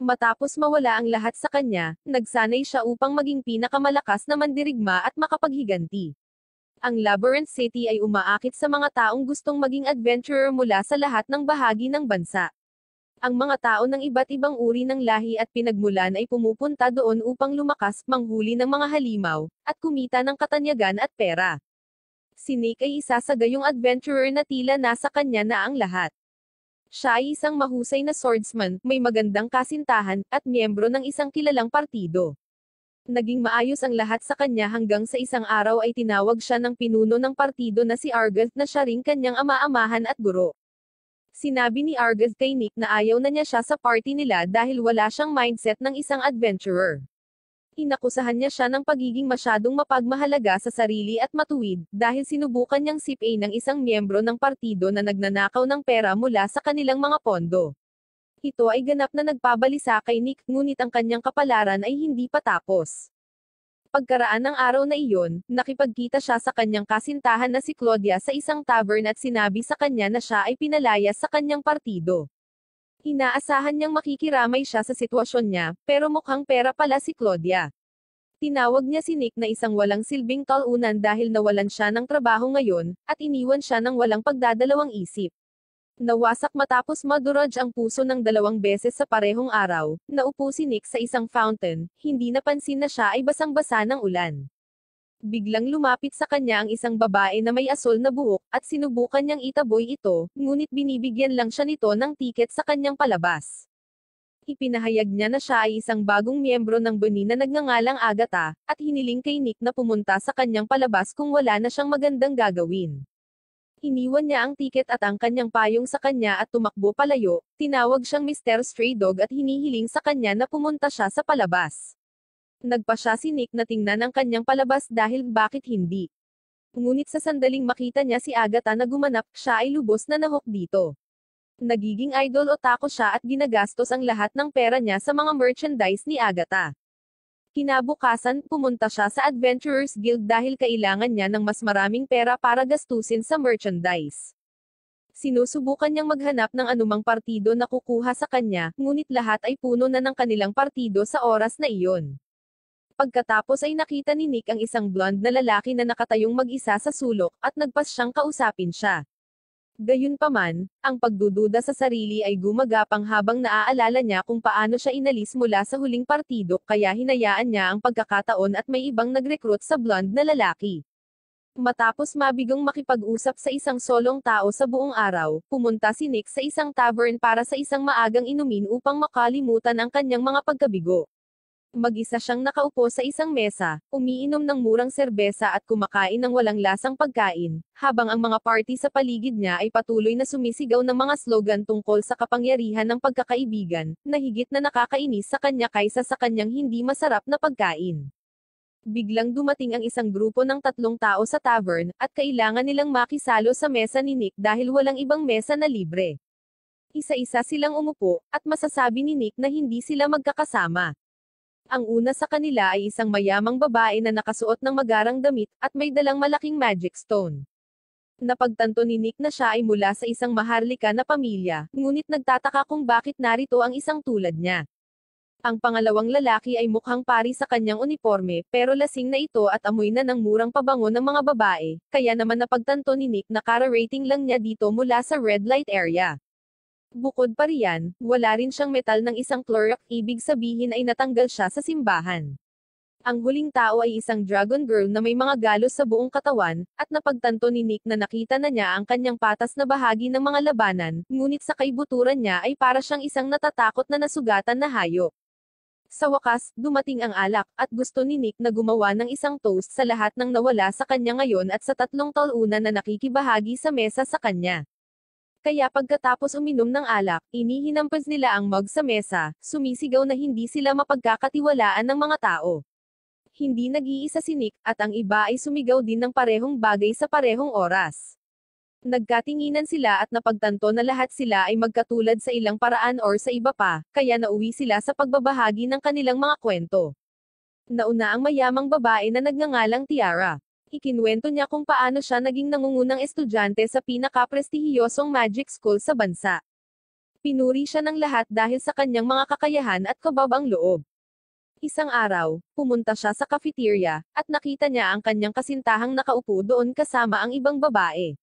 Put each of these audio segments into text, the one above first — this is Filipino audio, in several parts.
Matapos mawala ang lahat sa kanya, nagsanay siya upang maging pinakamalakas na mandirigma at makapaghiganti. Ang Labyrinth City ay umaakit sa mga taong gustong maging adventurer mula sa lahat ng bahagi ng bansa. Ang mga tao ng iba't ibang uri ng lahi at pinagmulan ay pumupunta doon upang lumakas, manghuli ng mga halimaw, at kumita ng katanyagan at pera. Si Nick ay isa sa gayong adventurer na tila nasa kanya na ang lahat. Siya ay isang mahusay na swordsman, may magandang kasintahan, at miyembro ng isang kilalang partido. Naging maayos ang lahat sa kanya hanggang sa isang araw ay tinawag siya ng pinuno ng partido na si Argath na siya ring kanyang ama-amahan at guro. Sinabi ni Argath kay Nick na ayaw na niya siya sa party nila dahil wala siyang mindset ng isang adventurer. Inakusahan niya siya ng pagiging masyadong mapagmahalaga sa sarili at matuwid, dahil sinubukan niyang sipain ng isang miyembro ng partido na nagnanakaw ng pera mula sa kanilang mga pondo. Ito ay ganap na nagpabalisa kay Nick, ngunit ang kanyang kapalaran ay hindi pa tapos. Pagkaraan ng araw na iyon, nakipagkita siya sa kanyang kasintahan na si Claudia sa isang tavern at sinabi sa kanya na siya ay pinalayas sa kanyang partido. Inaasahan niyang makikiramay siya sa sitwasyon niya, pero mukhang pera pala si Claudia. Tinawag niya si Nick na isang walang silbing talunan dahil nawalan siya ng trabaho ngayon, at iniwan siya ng walang pagdadalawang isip. Nawasak matapos madurog ang puso ng 2 beses sa parehong araw, naupo si Nick sa isang fountain, hindi napansin na siya ay basang-basa ng ulan. Biglang lumapit sa kanya ang isang babae na may asul na buhok, at sinubukan niyang itaboy ito, ngunit binibigyan lang siya nito ng tiket sa kanyang palabas. Ipinahayag niya na siya ay isang bagong miyembro ng bani na nagngangalang Agatha, at hiniling kay Nick na pumunta sa kanyang palabas kung wala na siyang magandang gagawin. Iniwan niya ang tiket at ang kanyang payong sa kanya at tumakbo palayo, tinawag siyang Mr. Stray Dog at hinihiling sa kanya na pumunta siya sa palabas. Nagpa siya si Nick na tingnan ang kanyang palabas dahil bakit hindi. Ngunit sa sandaling makita niya si Agatha na gumanap, siya ay lubos na nahok dito. Nagiging idol otaku siya at ginagastos ang lahat ng pera niya sa mga merchandise ni Agatha. Kinabukasan, pumunta siya sa Adventurers Guild dahil kailangan niya ng mas maraming pera para gastusin sa merchandise. Sinusubukan niyang maghanap ng anumang partido na kukuha sa kanya, ngunit lahat ay puno na ng kanilang partido sa oras na iyon. Pagkatapos ay nakita ni Nick ang isang blonde na lalaki na nakatayong mag-isa sa sulok, at nagpas siyang kausapin siya. Gayunpaman, ang pagdududa sa sarili ay gumagapang habang naaalala niya kung paano siya inalis mula sa huling partido, kaya hinayaan niya ang pagkakataon at may ibang nag-recruit sa blonde na lalaki. Matapos mabigong makipag-usap sa isang solong tao sa buong araw, pumunta si Nick sa isang tavern para sa isang maagang inumin upang makalimutan ang kanyang mga pagkabigo. Mag-isa siyang nakaupo sa isang mesa, umiinom ng murang serbesa at kumakain ng walang lasang pagkain, habang ang mga party sa paligid niya ay patuloy na sumisigaw ng mga slogan tungkol sa kapangyarihan ng pagkakaibigan, na higit na nakakainis sa kanya kaysa sa kanyang hindi masarap na pagkain. Biglang dumating ang isang grupo ng 3 tao sa tavern, at kailangan nilang makisalo sa mesa ni Nick dahil walang ibang mesa na libre. Isa-isa silang umupo, at masasabi ni Nick na hindi sila magkakasama. Ang una sa kanila ay isang mayamang babae na nakasuot ng magarang damit, at may dalang malaking magic stone. Napagtanto ni Nick na siya ay mula sa isang maharlika na pamilya, ngunit nagtataka kung bakit narito ang isang tulad niya. Ang pangalawang lalaki ay mukhang pari sa kanyang uniforme, pero lasing na ito at amoy na ng murang pabango ng mga babae, kaya naman napagtanto ni Nick na kara-rating lang niya dito mula sa red light area. Bukod pa riyan, wala rin siyang metal ng isang Clorox, ibig sabihin ay natanggal siya sa simbahan. Ang huling tao ay isang dragon girl na may mga galos sa buong katawan, at napagtanto ni Nick na nakita na niya ang kanyang patas na bahagi ng mga labanan, ngunit sa kaibuturan niya ay para siyang isang natatakot na nasugatan na hayop. Sa wakas, dumating ang alak, at gusto ni Nick na gumawa ng isang toast sa lahat ng nawala sa kanya ngayon at sa 3 talunan na nakikibahagi sa mesa sa kanya. Kaya pagkatapos uminom ng alak, inihinampas nila ang mug sa mesa, sumisigaw na hindi sila mapagkakatiwalaan ng mga tao. Hindi nag-iisa si Nick, at ang iba ay sumigaw din ng parehong bagay sa parehong oras. Nagkatinginan sila at napagtanto na lahat sila ay magkatulad sa ilang paraan or sa iba pa, kaya nauwi sila sa pagbabahagi ng kanilang mga kwento. Nauna ang mayamang babae na nagngangalang Tiara. Ikinwento niya kung paano siya naging nangungunang estudyante sa pinaka-prestihiyosong magic school sa bansa. Pinuri siya ng lahat dahil sa kanyang mga kakayahan at kababang loob. Isang araw, pumunta siya sa cafeteria, at nakita niya ang kanyang kasintahang nakaupo doon kasama ang ibang babae.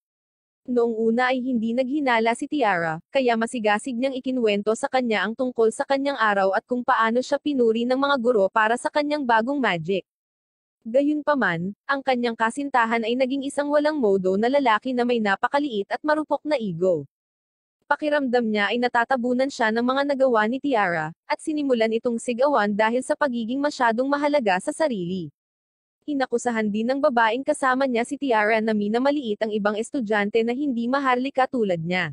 Noong una ay hindi naghinala si Tiara, kaya masigasig niyang ikinwento sa kanya ang tungkol sa kanyang araw at kung paano siya pinuri ng mga guro para sa kanyang bagong magic. Gayunpaman, ang kanyang kasintahan ay naging isang walang modo na lalaki na may napakaliit at marupok na ego. Pakiramdam niya ay natatabunan siya ng mga nagawa ni Tiara, at sinimulan itong sigawan dahil sa pagiging masyadong mahalaga sa sarili. Inakusahan din ng babaeng kasama niya si Tiara na minamaliit ang ibang estudyante na hindi maharlika tulad niya.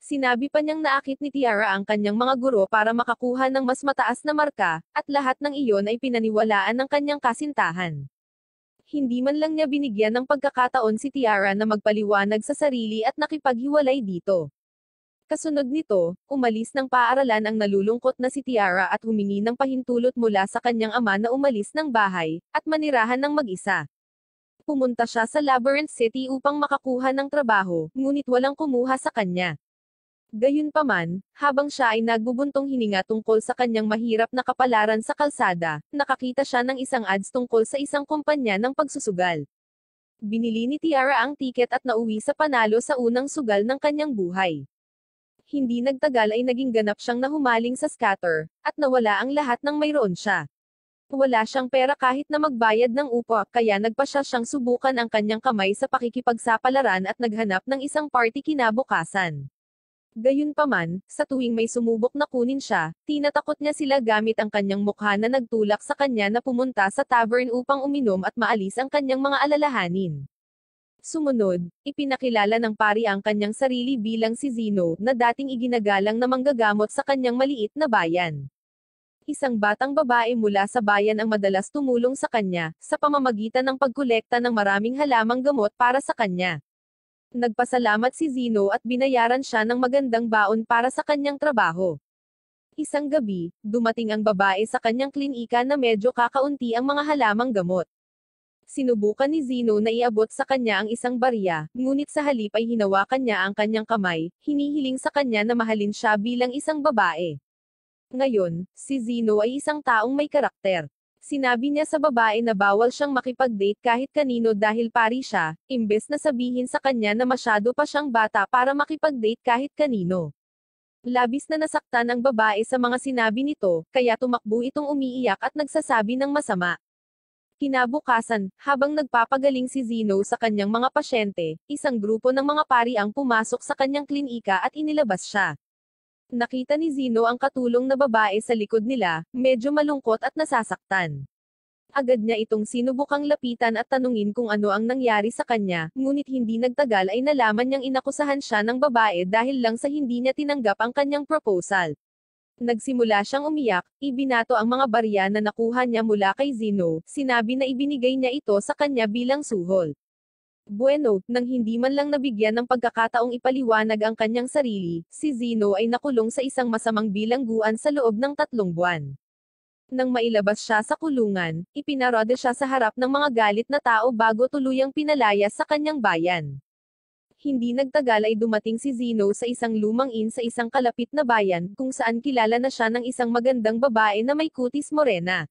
Sinabi pa niyang naakit ni Tiara ang kanyang mga guro para makakuha ng mas mataas na marka, at lahat ng iyon ay pinaniwalaan ng kanyang kasintahan. Hindi man lang niya binigyan ng pagkakataon si Tiara na magpaliwanag sa sarili at nakipaghiwalay dito. Kasunod nito, umalis ng paaralan ang nalulungkot na si Tiara at humingi ng pahintulot mula sa kanyang ama na umalis ng bahay, at manirahan ng mag-isa. Pumunta siya sa Labyrinth City upang makakuha ng trabaho, ngunit walang kumuha sa kanya. Gayunpaman, habang siya ay nagbubuntong hininga tungkol sa kanyang mahirap na kapalaran sa kalsada, nakakita siya ng isang ads tungkol sa isang kumpanya ng pagsusugal. Binili ni Tiara ang tiket at nauwi sa panalo sa unang sugal ng kanyang buhay. Hindi nagtagal ay naging ganap siyang nahumaling sa scatter, at nawala ang lahat ng mayroon siya. Wala siyang pera kahit na magbayad ng upa, kaya nagpa siyang subukan ang kanyang kamay sa pakikipagsapalaran at naghanap ng isang party kinabukasan. Gayunpaman, sa tuwing may sumubok na kunin siya, tinatakot niya sila gamit ang kanyang mukha na nagtulak sa kanya na pumunta sa tavern upang uminom at maalis ang kanyang mga alalahanin. Sumunod, ipinakilala ng pari ang kanyang sarili bilang si Zeno, na dating iginagalang na manggagamot sa kanyang maliit na bayan. Isang batang babae mula sa bayan ang madalas tumulong sa kanya, sa pamamagitan ng pagkolekta ng maraming halamang gamot para sa kanya. Nagpasalamat si Zeno at binayaran siya ng magandang baon para sa kanyang trabaho. Isang gabi, dumating ang babae sa kanyang klinika na medyo kakaunti ang mga halamang gamot. Sinubukan ni Zeno na iabot sa kanya ang isang barya, ngunit sa halip ay hinawakan niya ang kanyang kamay, hinihiling sa kanya na mahalin siya bilang isang babae. Ngayon, si Zeno ay isang taong may karakter. Sinabi niya sa babae na bawal siyang makipag-date kahit kanino dahil pari siya, imbes na sabihin sa kanya na masyado pa siyang bata para makipag-date kahit kanino. Labis na nasaktan ang babae sa mga sinabi nito, kaya tumakbo itong umiiyak at nagsasabi ng masama. Kinabukasan, habang nagpapagaling si Zeno sa kanyang mga pasyente, isang grupo ng mga pari ang pumasok sa kanyang klinika at inilabas siya. Nakita ni Zeno ang katulong na babae sa likod nila, medyo malungkot at nasasaktan. Agad niya itong sinubukang lapitan at tanungin kung ano ang nangyari sa kanya, ngunit hindi nagtagal ay nalaman niyang inakusahan siya ng babae dahil lang sa hindi niya tinanggap ang kanyang proposal. Nagsimula siyang umiyak, ibinato ang mga barya na nakuha niya mula kay Zeno, sinabi na ibinigay niya ito sa kanya bilang suhol. Bueno, nang hindi man lang nabigyan ng pagkakataong ipaliwanag ang kanyang sarili, si Zeno ay nakulong sa isang masamang bilangguan sa loob ng 3 buwan. Nang mailabas siya sa kulungan, ipinarode siya sa harap ng mga galit na tao bago tuluyang pinalaya sa kanyang bayan. Hindi nagtagal ay dumating si Zeno sa isang lumang inn sa isang kalapit na bayan, kung saan kilala na siya ng isang magandang babae na may kutis morena.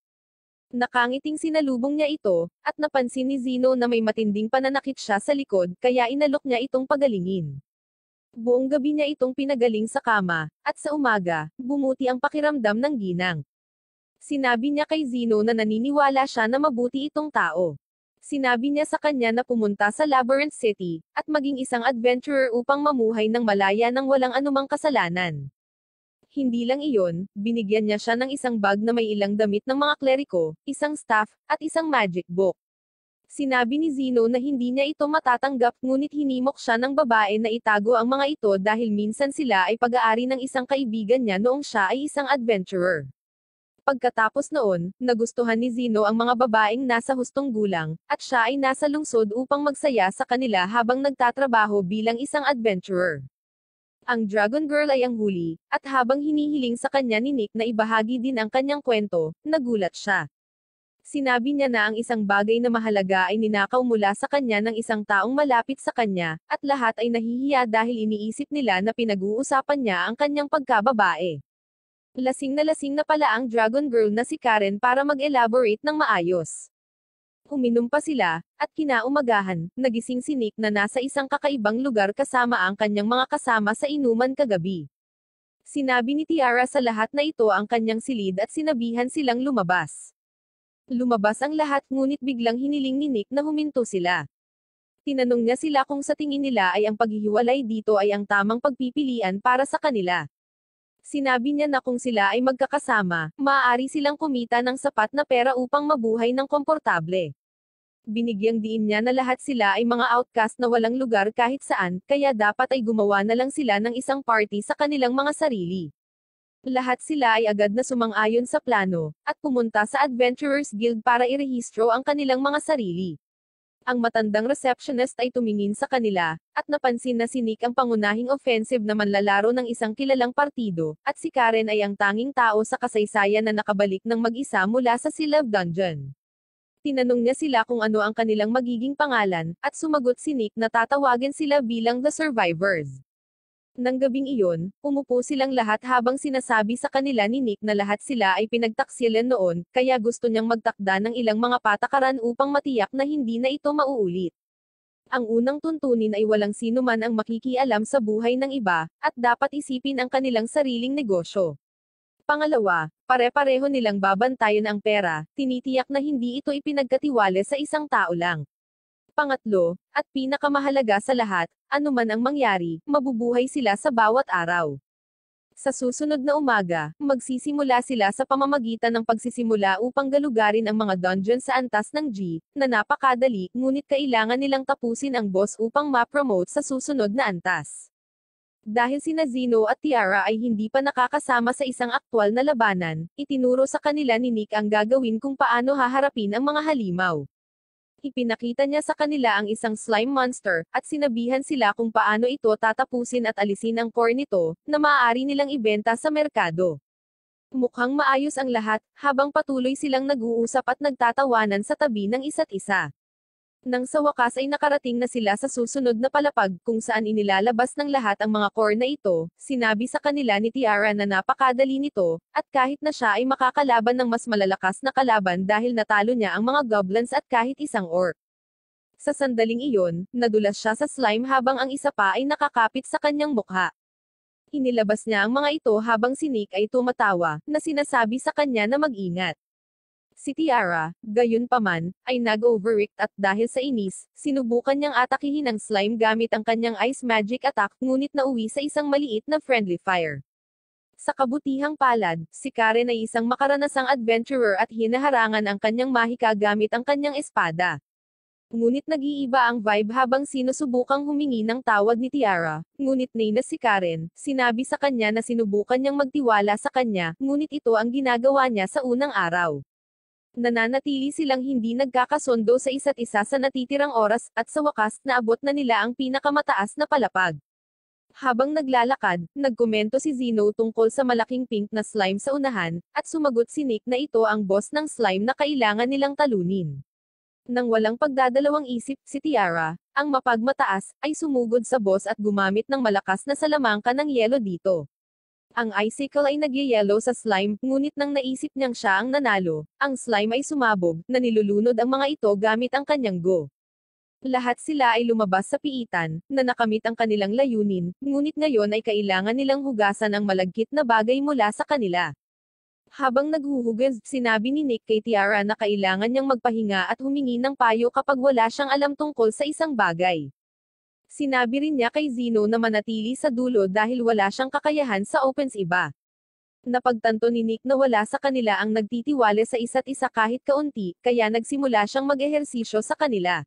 Nakangiting sinalubong niya ito, at napansin ni Zeno na may matinding pananakit siya sa likod, kaya inalok niya itong pagalingin. Buong gabi niya itong pinagaling sa kama, at sa umaga, bumuti ang pakiramdam ng ginang. Sinabi niya kay Zeno na naniniwala siya na mabuti itong tao. Sinabi niya sa kanya na pumunta sa Labyrinth City, at maging isang adventurer upang mamuhay ng malaya nang walang anumang kasalanan. Hindi lang iyon, binigyan niya siya ng isang bag na may ilang damit ng mga kleriko, isang staff, at isang magic book. Sinabi ni Zeno na hindi niya ito matatanggap, ngunit hinimok siya ng babae na itago ang mga ito dahil minsan sila ay pag-aari ng isang kaibigan niya noong siya ay isang adventurer. Pagkatapos noon, nagustuhan ni Zeno ang mga babaeng nasa hustong gulang, at siya ay nasa lungsod upang magsaya sa kanila habang nagtatrabaho bilang isang adventurer. Ang Dragon Girl ay ang huli, at habang hinihiling sa kanya ni Nick na ibahagi din ang kanyang kwento, nagulat siya. Sinabi niya na ang isang bagay na mahalaga ay ninakaw mula sa kanya ng isang taong malapit sa kanya, at lahat ay nahihiya dahil iniisip nila na pinag-uusapan niya ang kanyang pagkababae. Lasing na pala ang Dragon Girl na si Karen para mag-elaborate ng maayos. Uminom pa sila, at kinaumagahan, nagising si Nick na nasa isang kakaibang lugar kasama ang kanyang mga kasama sa inuman kagabi. Sinabi ni Tiara sa lahat na ito ang kanyang silid at sinabihan silang lumabas. Lumabas ang lahat ngunit biglang hiniling ni Nick na huminto sila. Tinanong niya sila kung sa tingin nila ay ang paghihiwalay dito ay ang tamang pagpipilian para sa kanila. Sinabi niya na kung sila ay magkakasama, maaari silang kumita ng sapat na pera upang mabuhay ng komportable. Binigyang diin niya na lahat sila ay mga outcast na walang lugar kahit saan, kaya dapat ay gumawa na lang sila ng isang party sa kanilang mga sarili. Lahat sila ay agad na sumang-ayon sa plano, at pumunta sa Adventurers Guild para irehistro ang kanilang mga sarili. Ang matandang receptionist ay tumingin sa kanila, at napansin na si Nick ang pangunahing offensive na manlalaro ng isang kilalang partido, at si Karen ay ang tanging tao sa kasaysayan na nakabalik ng mag-isa mula sa Sea-Love Dungeon. Tinanong niya sila kung ano ang kanilang magiging pangalan, at sumagot si Nick na tatawagin sila bilang The Survivors. Nang gabing iyon, umupo silang lahat habang sinasabi sa kanila ni Nick na lahat sila ay pinagtaksilan noon, kaya gusto niyang magtakda ng ilang mga patakaran upang matiyak na hindi na ito mauulit. Ang unang tuntunin ay walang sino man ang makikialam sa buhay ng iba, at dapat isipin ang kanilang sariling negosyo. Pangalawa, pare-pareho nilang babantayan ang pera, tinitiyak na hindi ito ipinagkatiwala sa isang tao lang. Pangatlo, at pinakamahalaga sa lahat, anuman ang mangyari, mabubuhay sila sa bawat araw. Sa susunod na umaga, magsisimula sila sa pamamagitan ng pagsisimula upang galugarin ang mga dungeon sa antas ng G, na napakadali, ngunit kailangan nilang tapusin ang boss upang ma-promote sa susunod na antas. Dahil sina Zeno at Tiara ay hindi pa nakakasama sa isang aktwal na labanan, itinuro sa kanila ni Nick ang gagawin kung paano haharapin ang mga halimaw. Ipinakita niya sa kanila ang isang slime monster, at sinabihan sila kung paano ito tatapusin at alisin ang core nito, na maaari nilang ibenta sa merkado. Mukhang maayos ang lahat, habang patuloy silang nag-uusap at nagtatawanan sa tabi ng isa't isa. Nang sa wakas ay nakarating na sila sa susunod na palapag kung saan inilalabas ng lahat ang mga core na ito, sinabi sa kanila ni Tiara na napakadali nito, at kahit na siya ay makakalaban ng mas malalakas na kalaban dahil natalo niya ang mga goblins at kahit isang orc. Sa sandaling iyon, nadulas siya sa slime habang ang isa pa ay nakakapit sa kanyang mukha. Inilabas niya ang mga ito habang si Nick ay tumatawa, na sinasabi sa kanya na mag-ingat. Si Tiara, gayunpaman, ay nag-overreact at dahil sa inis, sinubukan niyang atakihin ang slime gamit ang kanyang ice magic attack ngunit nauwi sa isang maliit na friendly fire. Sa kabutihang palad, si Karen ay isang makaranasang adventurer at hinaharangan ang kanyang mahika gamit ang kanyang espada. Ngunit nag-iiba ang vibe habang sinusubukang humingi ng tawad ni Tiara, ngunit nainis si Karen, sinabi sa kanya na sinubukan niyang magtiwala sa kanya, ngunit ito ang ginagawa niya sa unang araw. Nananatili silang hindi nagkakasundo sa isa't isa sa natitirang oras, at sa wakas, naabot na nila ang pinakamataas na palapag. Habang naglalakad, nagkomento si Zeno tungkol sa malaking pink na slime sa unahan, at sumagot si Nick na ito ang boss ng slime na kailangan nilang talunin. Nang walang pagdadalawang isip, si Tiara, ang mapagmataas, ay sumugod sa boss at gumamit ng malakas na salamangka ng yelo dito. Ang icicle ay nagyayelo sa slime, ngunit nang naisip niyang siya ang nanalo, ang slime ay sumabog, na nilulunod ang mga ito gamit ang kanyang go. Lahat sila ay lumabas sa piitan, na nakamit ang kanilang layunin, ngunit ngayon ay kailangan nilang hugasan ang malagkit na bagay mula sa kanila. Habang naghuhugas, sinabi ni Nick kay Tiara na kailangan niyang magpahinga at humingi ng payo kapag wala siyang alam tungkol sa isang bagay. Sinabi rin niya kay Zeno na manatili sa dulo dahil wala siyang kakayahan sa opens iba. Napagtanto ni Nick na wala sa kanila ang nagtitiwala sa isa't isa kahit kaunti, kaya nagsimula siyang mag-ehersisyo sa kanila.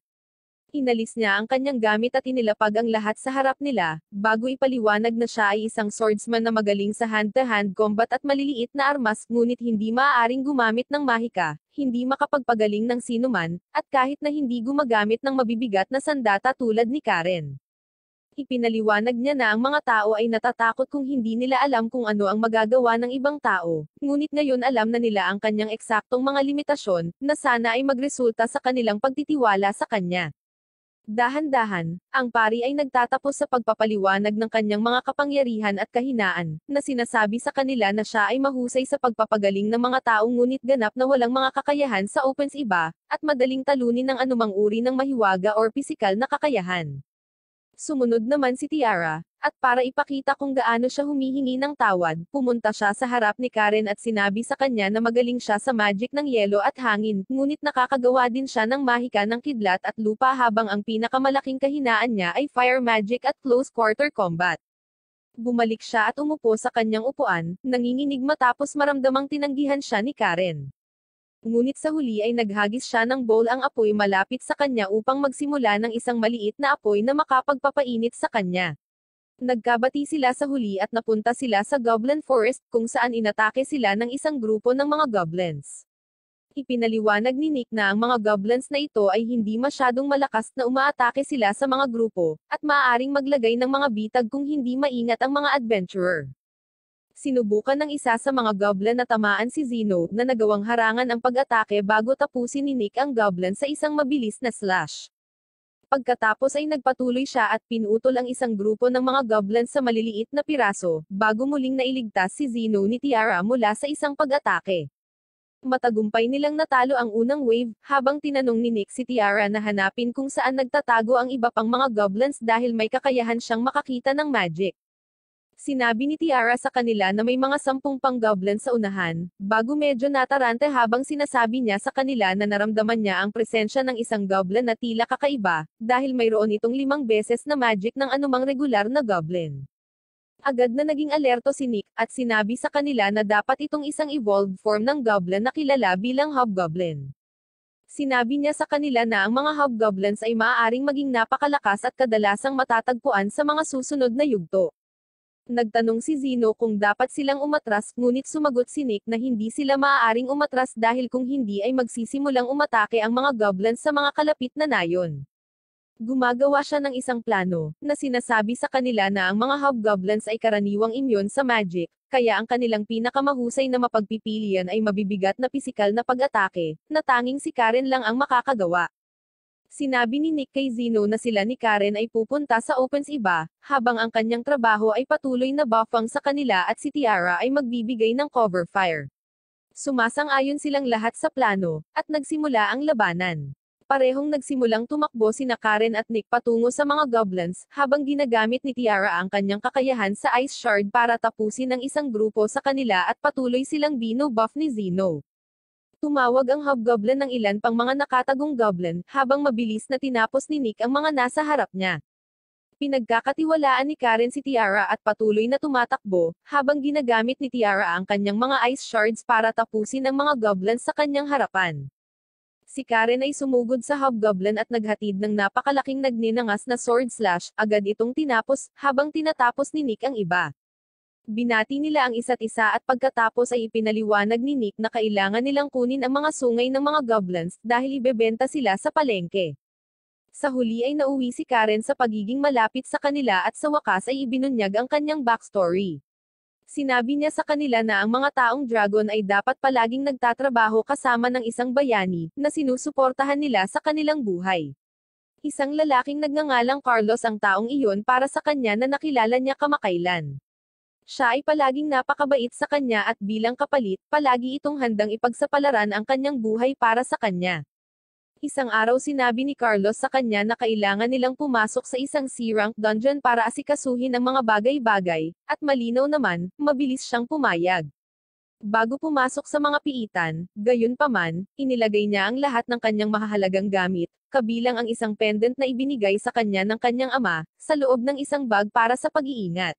Inalis niya ang kanyang gamit at inilapag ang lahat sa harap nila, bago ipaliwanag na siya ay isang swordsman na magaling sa hand-to-hand combat at maliliit na armas, ngunit hindi maaaring gumamit ng mahika, hindi makapagpagaling ng sinuman, at kahit na hindi gumagamit ng mabibigat na sandata tulad ni Karen. Ipinaliwanag niya na ang mga tao ay natatakot kung hindi nila alam kung ano ang magagawa ng ibang tao, ngunit ngayon alam na nila ang kanyang eksaktong mga limitasyon, na sana ay magresulta sa kanilang pagtitiwala sa kanya. Dahan-dahan, ang pari ay nagtatapos sa pagpapaliwanag ng kanyang mga kapangyarihan at kahinaan, na sinasabi sa kanila na siya ay mahusay sa pagpapagaling ng mga tao ngunit ganap na walang mga kakayahan sa opens iba, at madaling talunin ng anumang uri ng mahiwaga or pisikal na kakayahan. Sumunod naman si Tiara, at para ipakita kung gaano siya humihingi ng tawad, pumunta siya sa harap ni Karen at sinabi sa kanya na magaling siya sa magic ng yelo at hangin, ngunit nakakagawa din siya ng mahika ng kidlat at lupa habang ang pinakamalaking kahinaan niya ay fire magic at close quarter combat. Bumalik siya at umupo sa kanyang upuan, nanginginig matapos maramdamang tinanggihan siya ni Karen. Ngunit sa huli ay naghagis siya ng bowl ang apoy malapit sa kanya upang magsimula ng isang maliit na apoy na makapagpapainit sa kanya. Nagkabati sila sa huli at napunta sila sa Goblin Forest, kung saan inatake sila ng isang grupo ng mga goblins. Ipinaliwanag ni Nick na ang mga goblins na ito ay hindi masyadong malakas na umaatake sila sa mga grupo, at maaaring maglagay ng mga bitag kung hindi maingat ang mga adventurer. Sinubukan ng isa sa mga goblin na tamaan si Zeno, na nagawang harangan ang pag-atake bago tapusin ni Nick ang goblin sa isang mabilis na slash. Pagkatapos ay nagpatuloy siya at pinutol ang isang grupo ng mga goblins sa maliliit na piraso, bago muling nailigtas si Zeno ni Tiara mula sa isang pag-atake. Matagumpay nilang natalo ang unang wave, habang tinanong ni Nick si Tiara na hanapin kung saan nagtatago ang iba pang mga goblins dahil may kakayahan siyang makakita ng magic. Sinabi ni Tiara sa kanila na may mga 10 pang goblins sa unahan, bago medyo natarante habang sinasabi niya sa kanila na naramdaman niya ang presensya ng isang goblin na tila kakaiba, dahil mayroon itong 5 beses na magic ng anumang regular na goblin. Agad na naging alerto si Nick, at sinabi sa kanila na dapat itong isang evolved form ng goblin na kilala bilang hobgoblin. Sinabi niya sa kanila na ang mga hobgoblins ay maaaring maging napakalakas at kadalasang matatagpuan sa mga susunod na yugto. Nagtanong si Zeno kung dapat silang umatras, ngunit sumagot si Nick na hindi sila maaaring umatras dahil kung hindi ay magsisimulang umatake ang mga goblins sa mga kalapit na nayon. Gumagawa siya ng isang plano, na sinasabi sa kanila na ang mga hobgoblins ay karaniwang immune sa magic, kaya ang kanilang pinakamahusay na mapagpipilian ay mabibigat na pisikal na pag-atake, na tanging si Karen lang ang makakagawa. Sinabi ni Nick kay Zeno na sila ni Karen ay pupunta sa opens iba, habang ang kanyang trabaho ay patuloy na buffang sa kanila at si Tiara ay magbibigay ng cover fire. Sumasang-ayon silang lahat sa plano, at nagsimula ang labanan. Parehong nagsimulang tumakbo sina Karen at Nick patungo sa mga goblins, habang ginagamit ni Tiara ang kanyang kakayahan sa Ice Shard para tapusin ang isang grupo sa kanila at patuloy silang bino-buff ni Zeno. Tumawag ang hobgoblin ng ilan pang mga nakatagong goblin, habang mabilis na tinapos ni Nick ang mga nasa harap niya. Pinagkakatiwalaan ni Karen si Tiara at patuloy na tumatakbo, habang ginagamit ni Tiara ang kanyang mga ice shards para tapusin ang mga goblins sa kanyang harapan. Si Karen ay sumugod sa hobgoblin at naghatid ng napakalaking nagninangas na sword slash, agad itong tinapos, habang tinatapos ni Nick ang iba. Binati nila ang isa't isa at pagkatapos ay ipinaliwanag ni Nick na kailangan nilang kunin ang mga sungay ng mga goblins, dahil ibebenta sila sa palengke. Sa huli ay nauwi si Karen sa pagiging malapit sa kanila at sa wakas ay ibinunyag ang kanyang backstory. Sinabi niya sa kanila na ang mga taong dragon ay dapat palaging nagtatrabaho kasama ng isang bayani, na sinusuportahan nila sa kanilang buhay. Isang lalaking nagngangalang Carlos ang taong iyon para sa kanya na nakilala niya kamakailan. Siya ay palaging napakabait sa kanya at bilang kapalit, palagi itong handang ipagsapalaran ang kanyang buhay para sa kanya. Isang araw sinabi ni Carlos sa kanya na kailangan nilang pumasok sa isang C-rank dungeon para asikasuhin ang mga bagay-bagay, at malinaw naman, mabilis siyang pumayag. Bago pumasok sa mga piitan, gayunpaman, inilagay niya ang lahat ng kanyang mahahalagang gamit, kabilang ang isang pendant na ibinigay sa kanya ng kanyang ama, sa loob ng isang bag para sa pag-iingat.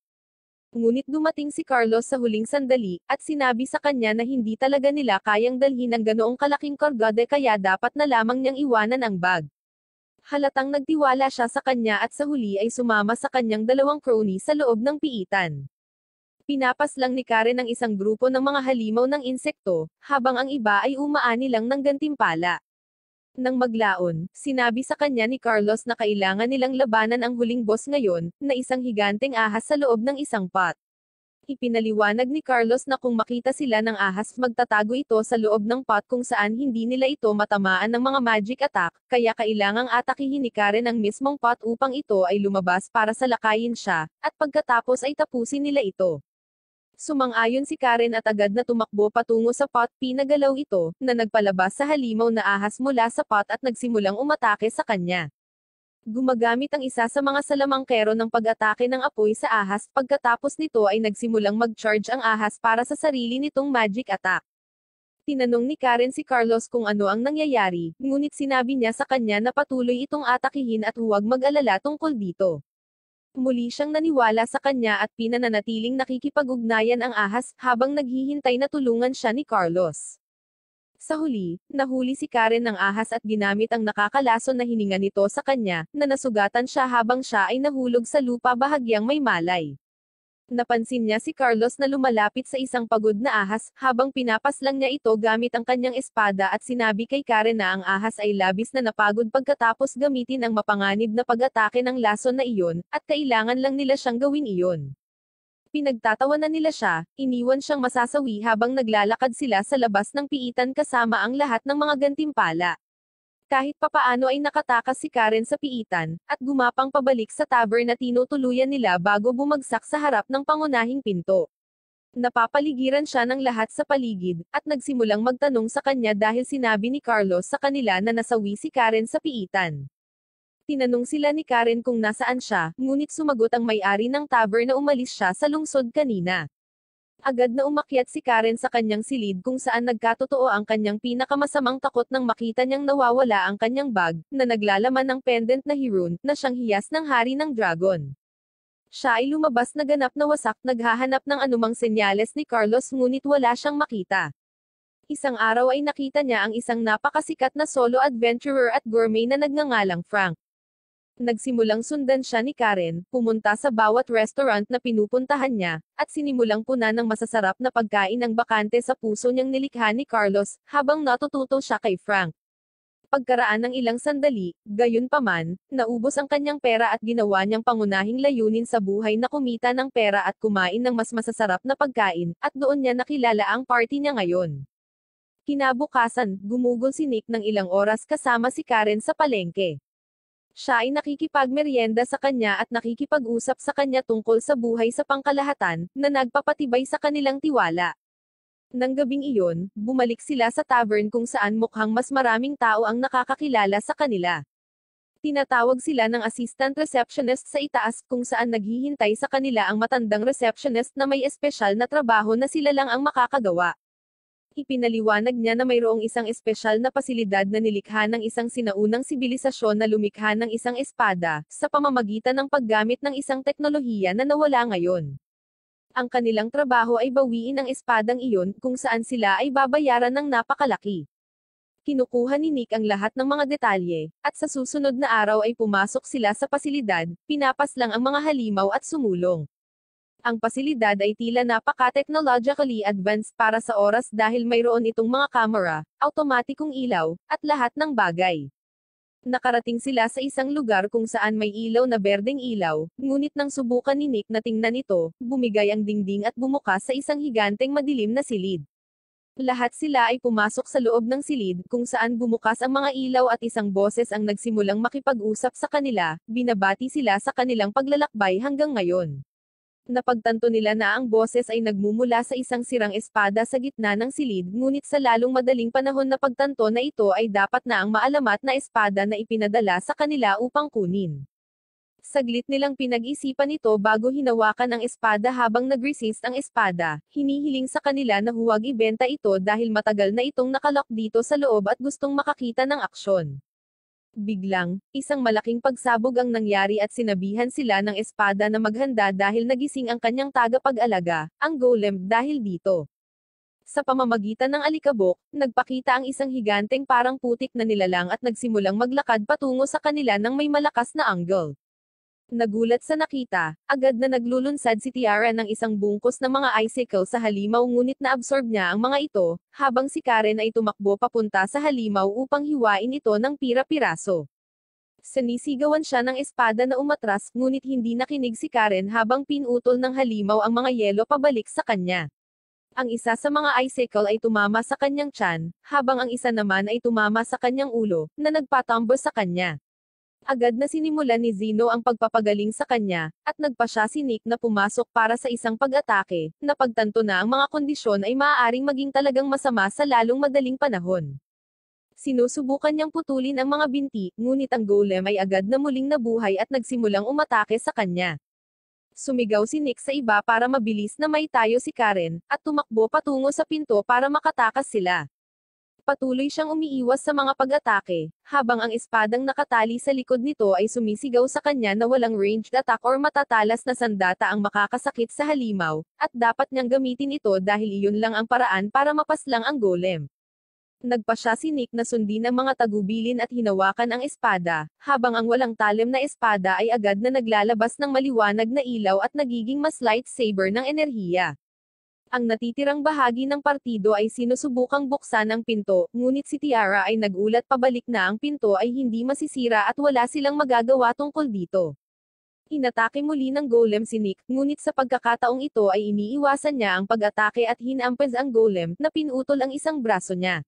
Ngunit dumating si Carlos sa huling sandali, at sinabi sa kanya na hindi talaga nila kayang dalhin ang ganoong kalaking kargade kaya dapat na lamang niyang iwanan ang bag. Halatang nagtiwala siya sa kanya at sa huli ay sumama sa kanyang 2 crony sa loob ng piitan. Pinapas lang ni Karen ang isang grupo ng mga halimaw ng insekto, habang ang iba ay umaani lang ng gantimpala. Nang maglaon, sinabi sa kanya ni Carlos na kailangan nilang labanan ang huling boss ngayon, na isang higanteng ahas sa loob ng isang pot. Ipinaliwanag ni Carlos na kung makita sila ng ahas magtatago ito sa loob ng pot kung saan hindi nila ito matamaan ng mga magic attack, kaya kailangang atakihin ni Karen ang mismong pot upang ito ay lumabas para salakayin siya, at pagkatapos ay tapusin nila ito. Sumang-ayon si Karen at agad na tumakbo patungo sa pot. Pinagalaw ito, na nagpalabas sa halimaw na ahas mula sa pot at nagsimulang umatake sa kanya. Gumagamit ang isa sa mga salamangkero ng pag-atake ng apoy sa ahas, pagkatapos nito ay nagsimulang mag-charge ang ahas para sa sarili nitong magic attack. Tinanong ni Karen si Carlos kung ano ang nangyayari, ngunit sinabi niya sa kanya na patuloy itong atakihin at huwag mag-alala tungkol dito. Muli siyang naniwala sa kanya at pinananatiling nakikipag-ugnayan ang ahas, habang naghihintay na tulungan siya ni Carlos. Sa huli, nahuli si Karen ng ahas at ginamit ang nakakalason na hininga nito sa kanya, na nasugatan siya habang siya ay nahulog sa lupa bahagyang may malay. Napansin niya si Carlos na lumalapit sa isang pagod na ahas, habang pinapaslang niya ito gamit ang kanyang espada at sinabi kay Karen na ang ahas ay labis na napagod pagkatapos gamitin ang mapanganib na pag-atake ng lason na iyon, at kailangan lang nila siyang gawin iyon. Pinagtatawanan nila siya, iniwan siyang masasawi habang naglalakad sila sa labas ng piitan kasama ang lahat ng mga gantimpala. Kahit papaano ay nakatakas si Karen sa piitan, at gumapang pabalik sa tavern na tinutuluyan nila bago bumagsak sa harap ng pangunahing pinto. Napapaligiran siya ng lahat sa paligid, at nagsimulang magtanong sa kanya dahil sinabi ni Carlos sa kanila na nasawi si Karen sa piitan. Tinanong sila ni Karen kung nasaan siya, ngunit sumagot ang may-ari ng tavern na umalis siya sa lungsod kanina. Agad na umakyat si Karen sa kanyang silid kung saan nagkatotoo ang kanyang pinakamasamang takot nang makita niyang nawawala ang kanyang bag, na naglalaman ng pendant na Hirun, na siyang hiyas ng hari ng dragon. Siya ay lumabas na ganap na wasak, naghahanap ng anumang senyales ni Carlos ngunit wala siyang makita. Isang araw ay nakita niya ang isang napakasikat na solo adventurer at gourmet na nagngangalang Frank. Nagsimulang sundan siya ni Karen, pumunta sa bawat restaurant na pinupuntahan niya, at sinimulang punan ng masasarap na pagkain ang bakante sa puso niyang nilikha ni Carlos, habang natututo siya kay Frank. Pagkaraan ng ilang sandali, gayunpaman, naubos ang kanyang pera at ginawa niyang pangunahing layunin sa buhay na kumita ng pera at kumain ng mas masasarap na pagkain, at doon niya nakilala ang party niya ngayon. Kinabukasan, gumugol si Nick ng ilang oras kasama si Karen sa palengke. Siya ay nakikipagmeryenda sa kanya at nakikipag-usap sa kanya tungkol sa buhay sa pangkalahatan, na nagpapatibay sa kanilang tiwala. Nang gabing iyon, bumalik sila sa tavern kung saan mukhang mas maraming tao ang nakakakilala sa kanila. Tinatawag sila ng assistant receptionist sa itaas, kung saan naghihintay sa kanila ang matandang receptionist na may espesyal na trabaho na sila lang ang makakagawa. Ipinaliwanag niya na mayroong isang espesyal na pasilidad na nilikha ng isang sinaunang sibilisasyon na lumikha ng isang espada, sa pamamagitan ng paggamit ng isang teknolohiya na nawala ngayon. Ang kanilang trabaho ay bawiin ang espadang iyon, kung saan sila ay babayaran ng napakalaki. Kinukuha ni Nick ang lahat ng mga detalye, at sa susunod na araw ay pumasok sila sa pasilidad, pinapaslang ang mga halimaw at sumulong. Ang pasilidad ay tila napaka-technologically advanced para sa oras dahil mayroon itong mga kamera, automatikong ilaw, at lahat ng bagay. Nakarating sila sa isang lugar kung saan may ilaw na berdeng ilaw, ngunit nang subukan ni Nick na tingnan ito, bumigay ang dingding at bumukas sa isang higanteng madilim na silid. Lahat sila ay pumasok sa loob ng silid, kung saan bumukas ang mga ilaw at isang boses ang nagsimulang makipag-usap sa kanila, binabati sila sa kanilang paglalakbay hanggang ngayon. Napagtanto nila na ang boses ay nagmumula sa isang sirang espada sa gitna ng silid, ngunit sa lalong madaling panahon na pagtanto na ito ay dapat na ang maalamat na espada na ipinadala sa kanila upang kunin. Saglit nilang pinag-isipan ito bago hinawakan ang espada habang nag-resist ang espada, hinihiling sa kanila na huwag ibenta ito dahil matagal na itong nakalok dito sa loob at gustong makakita ng aksyon. Biglang, isang malaking pagsabog ang nangyari at sinabihan sila ng espada na maghanda dahil nagising ang kanyang tagapag-alaga, ang golem, dahil dito. Sa pamamagitan ng alikabok, nagpakita ang isang higanteng parang putik na nilalang at nagsimulang maglakad patungo sa kanila ng may malakas na angle. Nagulat sa nakita, agad na naglulunsad si Tiara ng isang bungkus ng mga icicle sa halimaw ngunit na-absorb niya ang mga ito, habang si Karen ay tumakbo papunta sa halimaw upang hiwain ito ng pira-piraso. Sinisigawan siya ng espada na umatras, ngunit hindi nakinig si Karen habang pinutol ng halimaw ang mga yelo pabalik sa kanya. Ang isa sa mga icicle ay tumama sa kanyang tiyan, habang ang isa naman ay tumama sa kanyang ulo, na nagpatambo sa kanya. Agad na sinimulan ni Zeno ang pagpapagaling sa kanya, at nagpa siya si Nick na pumasok para sa isang pag-atake, napagtanto na ang mga kondisyon ay maaaring maging talagang masama sa lalong madaling panahon. Sinusubukan niyang putulin ang mga binti, ngunit ang golem ay agad na muling nabuhay at nagsimulang umatake sa kanya. Sumigaw si Nick sa iba para mabilis na maitayo si Karen, at tumakbo patungo sa pinto para makatakas sila. Patuloy siyang umiiwas sa mga pag-atake, habang ang espadang nakatali sa likod nito ay sumisigaw sa kanya na walang ranged attack or matatalas na sandata ang makakasakit sa halimaw, at dapat niyang gamitin ito dahil iyon lang ang paraan para mapaslang ang golem. Nagpa siya si Nick na sundin ang mga tagubilin at hinawakan ang espada, habang ang walang talim na espada ay agad na naglalabas ng maliwanag na ilaw at nagiging mas lightsaber ng enerhiya. Ang natitirang bahagi ng partido ay sinusubukang buksan ang pinto, ngunit si Tiara ay nagulat pabalik na ang pinto ay hindi masisira at wala silang magagawa tungkol dito. Inatake muli ng golem si Nick, ngunit sa pagkakataong ito ay iniiwasan niya ang pag-atake at hinampes ang golem, na pinutol ang isang braso niya.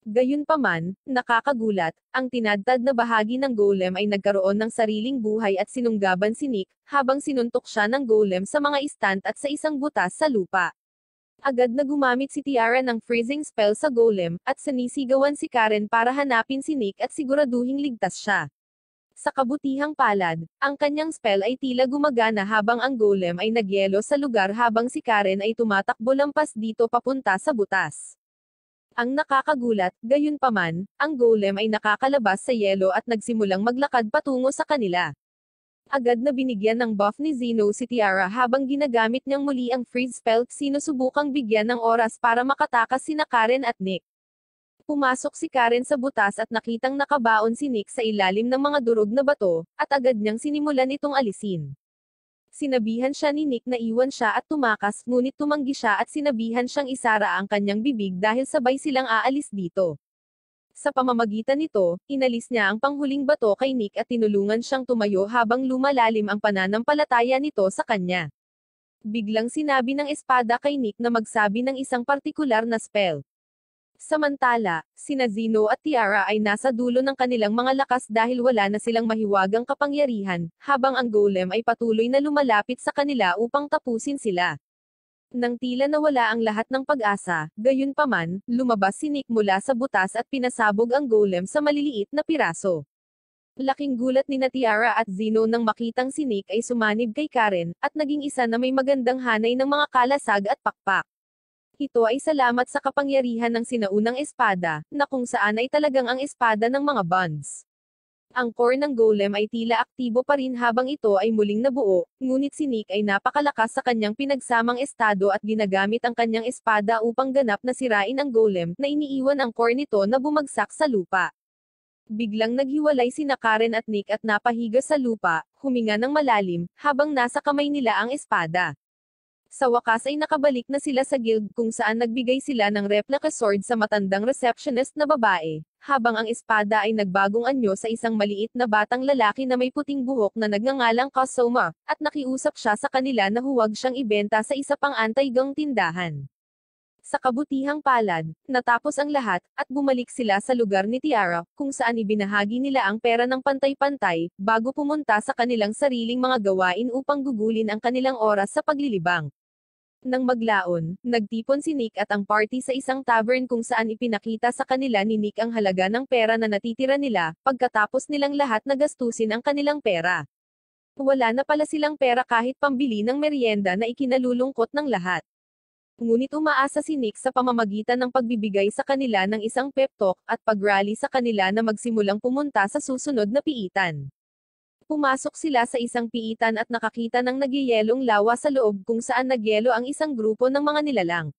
Gayunpaman, nakakagulat, ang tinadtad na bahagi ng golem ay nagkaroon ng sariling buhay at sinunggaban si Nick, habang sinuntok siya ng golem sa mga istant at sa isang butas sa lupa. Agad na gumamit si Tiara ng freezing spell sa golem, at sinisigawan si Karen para hanapin si Nick at siguraduhing ligtas siya. Sa kabutihang palad, ang kanyang spell ay tila gumagana habang ang golem ay nagyelo sa lugar habang si Karen ay tumatakbo lampas dito papunta sa butas. Ang nakakagulat, gayunpaman, ang golem ay nakakalabas sa yelo at nagsimulang maglakad patungo sa kanila. Agad na binigyan ng buff ni Zeno si Tiara habang ginagamit niyang muli ang freeze spell, sinusubukang bigyan ng oras para makatakas sina Karen at Nick. Pumasok si Karen sa butas at nakitang nakabaon si Nick sa ilalim ng mga durog na bato, at agad niyang sinimulan itong alisin. Sinabihan siya ni Nick na iwan siya at tumakas, ngunit tumanggi siya at sinabihan siyang isara ang kanyang bibig dahil sabay silang aalis dito. Sa pamamagitan nito, inalis niya ang panghuling bato kay Nick at tinulungan siyang tumayo habang lumalalim ang pananampalataya nito sa kanya. Biglang sinabi ng espada kay Nick na magsabi ng isang partikular na spell. Samantala, sina Zeno at Tiara ay nasa dulo ng kanilang mga lakas dahil wala na silang mahiwagang kapangyarihan, habang ang golem ay patuloy na lumalapit sa kanila upang tapusin sila. Nang tila nawala ang lahat ng pag-asa, gayunpaman, lumabas si Nick mula sa butas at pinasabog ang golem sa maliliit na piraso. Laking gulat ni Tiara at Zeno nang makitang si Nick ay sumanib kay Karen, at naging isa na may magandang hanay ng mga kalasag at pakpak. Ito ay salamat sa kapangyarihan ng sinaunang espada, na kung saan ay talagang ang espada ng mga bonds. Ang core ng golem ay tila aktibo pa rin habang ito ay muling nabuo, ngunit si Nick ay napakalakas sa kanyang pinagsamang estado at ginagamit ang kanyang espada upang ganap na sirain ang golem, na iniiwan ang core nito na bumagsak sa lupa. Biglang naghiwalay sina Karen at Nick at napahiga sa lupa, huminga ng malalim, habang nasa kamay nila ang espada. Sa wakas ay nakabalik na sila sa guild kung saan nagbigay sila ng replica sword sa matandang receptionist na babae, habang ang espada ay nagbagong anyo sa isang maliit na batang lalaki na may puting buhok na nagngangalang Kosoma, at nakiusap siya sa kanila na huwag siyang ibenta sa isa pang anti-gang tindahan. Sa kabutihang palad, natapos ang lahat, at bumalik sila sa lugar ni Tiara, kung saan ibinahagi nila ang pera ng pantay-pantay, bago pumunta sa kanilang sariling mga gawain upang gugulin ang kanilang oras sa paglilibang. Nang maglaon, nagtipon si Nick at ang party sa isang tavern kung saan ipinakita sa kanila ni Nick ang halaga ng pera na natitira nila, pagkatapos nilang lahat na gastusin ang kanilang pera. Wala na pala silang pera kahit pambili ng merienda na ikinalulungkot ng lahat. Ngunit umaasa si Nick sa pamamagitan ng pagbibigay sa kanila ng isang pep talk at pag-rally sa kanila na magsimulang pumunta sa susunod na piitan. Pumasok sila sa isang piitan at nakakita ng nagyayelong lawa sa loob kung saan nagyelo ang isang grupo ng mga nilalang.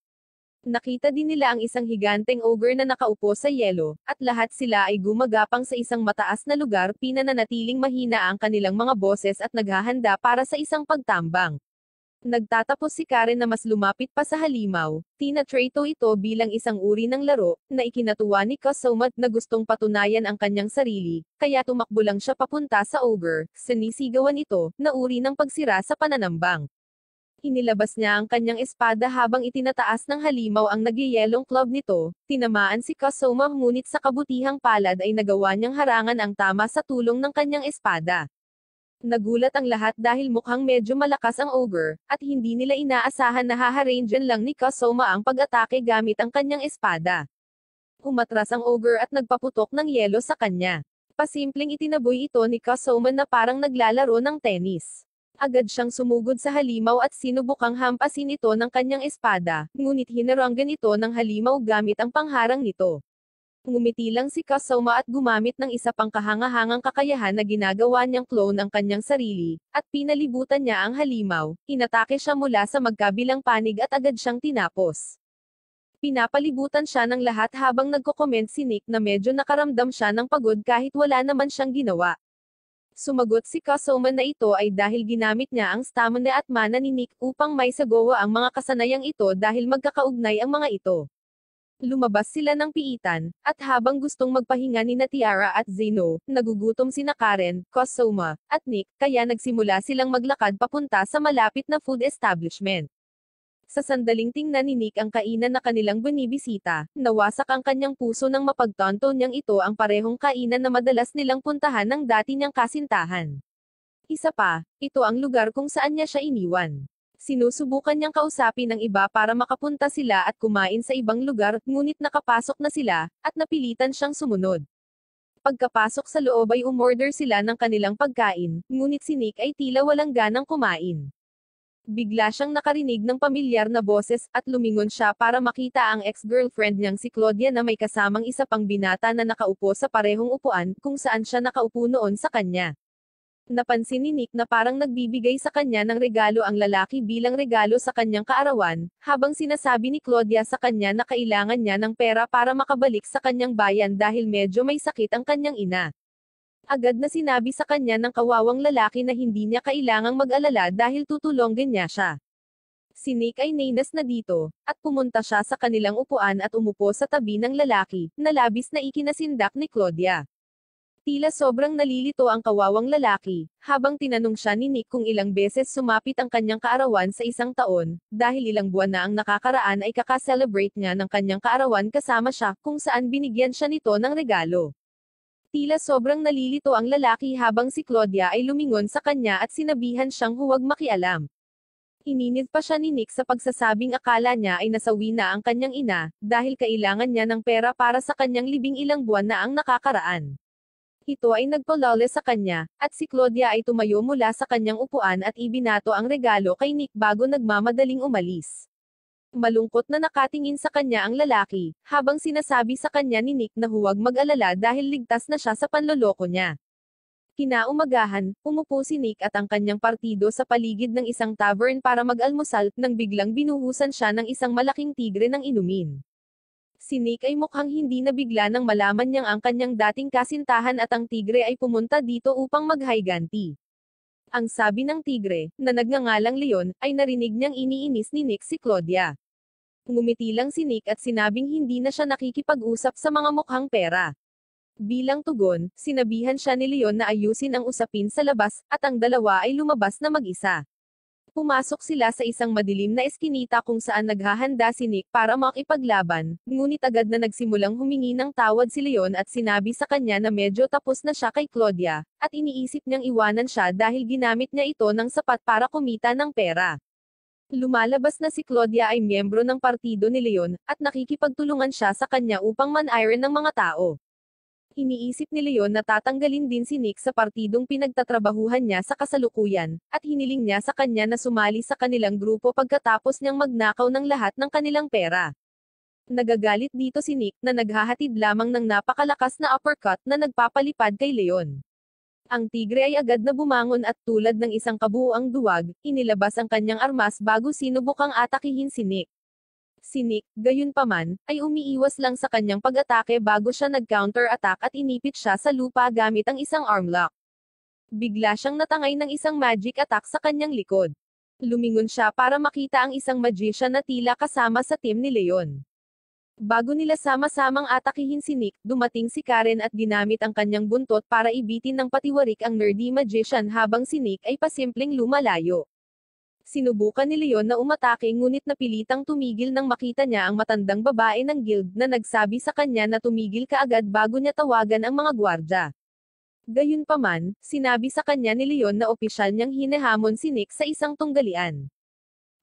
Nakita din nila ang isang higanteng ogre na nakaupo sa yelo, at lahat sila ay gumagapang sa isang mataas na lugar, pinananatiling mahina ang kanilang mga boses at naghahanda para sa isang pagtambang. Nagtatapos si Karen na mas lumapit pa sa halimaw, tinatrato ito bilang isang uri ng laro, na ikinatuwa ni Kusuma na gustong patunayan ang kanyang sarili, kaya tumakbo lang siya papunta sa ogre, sinisigawan ito, na uri ng pagsira sa pananambang. Inilabas niya ang kanyang espada habang itinataas ng halimaw ang nagyayelong club nito, tinamaan si Kusuma ngunit sa kabutihang palad ay nagawa niyang harangan ang tama sa tulong ng kanyang espada. Nagulat ang lahat dahil mukhang medyo malakas ang ogre, at hindi nila inaasahan na haharangan lang ni Kusuma ang pag-atake gamit ang kanyang espada. Umatras ang ogre at nagpaputok ng yelo sa kanya. Pasimpleng itinaboy ito ni Kusuma na parang naglalaro ng tennis. Agad siyang sumugod sa halimaw at sinubukang hampasin ito ng kanyang espada, ngunit hinaranggan ito ng halimaw gamit ang pangharang nito. Ngumiti lang si Kusuma at gumamit ng isa pang kahangahangang kakayahan na ginagawa niyang clone ang kanyang sarili, at pinalibutan niya ang halimaw, inatake siya mula sa magkabilang panig at agad siyang tinapos. Pinapalibutan siya ng lahat habang nagko-comment si Nick na medyo nakaramdam siya ng pagod kahit wala naman siyang ginawa. Sumagot si Kusuma na ito ay dahil ginamit niya ang stamina at mana ni Nick upang may sagawa ang mga kasanayang ito dahil magkakaugnay ang mga ito. Lumabas sila ng piitan, at habang gustong magpahinga ni Tiara at Zeno, nagugutom sina Karen, Kusuma, at Nick, kaya nagsimula silang maglakad papunta sa malapit na food establishment. Sa sandaling tingnan ni Nick ang kainan na kanilang binibisita, nawasak ang kanyang puso nang mapagtanto niyang ito ang parehong kainan na madalas nilang puntahan ng dati niyang kasintahan. Isa pa, ito ang lugar kung saan niya siya iniwan. Sinusubukan niyang kausapin ng iba para makapunta sila at kumain sa ibang lugar, ngunit nakapasok na sila, at napilitan siyang sumunod. Pagkapasok sa loob ay umorder sila ng kanilang pagkain, ngunit si Nick ay tila walang ganang kumain. Bigla siyang nakarinig ng pamilyar na boses, at lumingon siya para makita ang ex-girlfriend niyang si Claudia na may kasamang isa pang binata na nakaupo sa parehong upuan, kung saan siya nakaupo noon sa kanya. Napansin ni Nick na parang nagbibigay sa kanya ng regalo ang lalaki bilang regalo sa kanyang kaarawan, habang sinasabi ni Claudia sa kanya na kailangan niya ng pera para makabalik sa kanyang bayan dahil medyo may sakit ang kanyang ina. Agad na sinabi sa kanya ng kawawang lalaki na hindi niya kailangang mag-alala dahil tutulungan niya siya. Si Nick ay nainas na dito, at pumunta siya sa kanilang upuan at umupo sa tabi ng lalaki, na labis na ikinasindak ni Claudia. Tila sobrang nalilito ang kawawang lalaki, habang tinanong siya ni Nick kung ilang beses sumapit ang kanyang kaarawan sa isang taon, dahil ilang buwan na ang nakakaraan ay kaka-celebrate niya ng kanyang kaarawan kasama siya, kung saan binigyan siya nito ng regalo. Tila sobrang nalilito ang lalaki habang si Claudia ay lumingon sa kanya at sinabihan siyang huwag makialam. Ininit pa siya ni Nick sa pagsasabing akala niya ay nasawi na ang kanyang ina, dahil kailangan niya ng pera para sa kanyang libing ilang buwan na ang nakakaraan. Ito ay nagpalole sa kanya, at si Claudia ay tumayo mula sa kanyang upuan at ibinato ang regalo kay Nick bago nagmamadaling umalis. Malungkot na nakatingin sa kanya ang lalaki, habang sinasabi sa kanya ni Nick na huwag mag-alala dahil ligtas na siya sa panloloko niya. Kinaumagahan, umupo si Nick at ang kanyang partido sa paligid ng isang tavern para mag-almusal, nang biglang binuhusan siya ng isang malaking tigre ng inumin. Si Nick ay mukhang hindi nabigla nang malaman niyang ang kanyang dating kasintahan at ang tigre ay pumunta dito upang maghayganti. Ang sabi ng tigre, na nagngangalang Leon, ay narinig niyang iniinis ni Nick si Claudia. Ngumiti lang si Nick at sinabing hindi na siya nakikipag-usap sa mga mukhang pera. Bilang tugon, sinabihan siya ni Leon na ayusin ang usapin sa labas, at ang dalawa ay lumabas na mag-isa. Pumasok sila sa isang madilim na eskinita kung saan naghahanda si Nick para makipaglaban, ngunit agad na nagsimulang humingi ng tawad si Leon at sinabi sa kanya na medyo tapos na siya kay Claudia, at iniisip niyang iwanan siya dahil ginamit niya ito ng sapat para kumita ng pera. Lumalabas na si Claudia ay miyembro ng partido ni Leon, at nakikipagtulungan siya sa kanya upang man-iron ng mga tao. Iniisip ni Leon na tatanggalin din si Nick sa partidong pinagtatrabahuhan niya sa kasalukuyan, at hiniling niya sa kanya na sumali sa kanilang grupo pagkatapos niyang magnakaw ng lahat ng kanilang pera. Nagagalit dito si Nick na naghahatid lamang ng napakalakas na uppercut na nagpapalipad kay Leon. Ang tigre ay agad na bumangon at tulad ng isang kabuuang duwag, inilabas ang kanyang armas bago sinubukang atakihin si Nick. Si Nick, gayunpaman, ay umiiwas lang sa kanyang pag-atake bago siya nag-counter-attack at inipit siya sa lupa gamit ang isang armlock. Bigla siyang natangay ng isang magic attack sa kanyang likod. Lumingon siya para makita ang isang magician na tila kasama sa team ni Leon. Bago nila sama-samang atakihin si Nick, dumating si Karen at ginamit ang kanyang buntot para ibitin ng patiwarik ang nerdy magician habang si Nick ay pasimpleng lumalayo. Sinubukan ni Leon na umatake ngunit napilitang tumigil nang makita niya ang matandang babae ng guild na nagsabi sa kanya na tumigil kaagad bago niya tawagan ang mga gwardya. Gayunpaman, sinabi sa kanya ni Leon na opisyal niyang hinahamon si Nick sa isang tunggalian.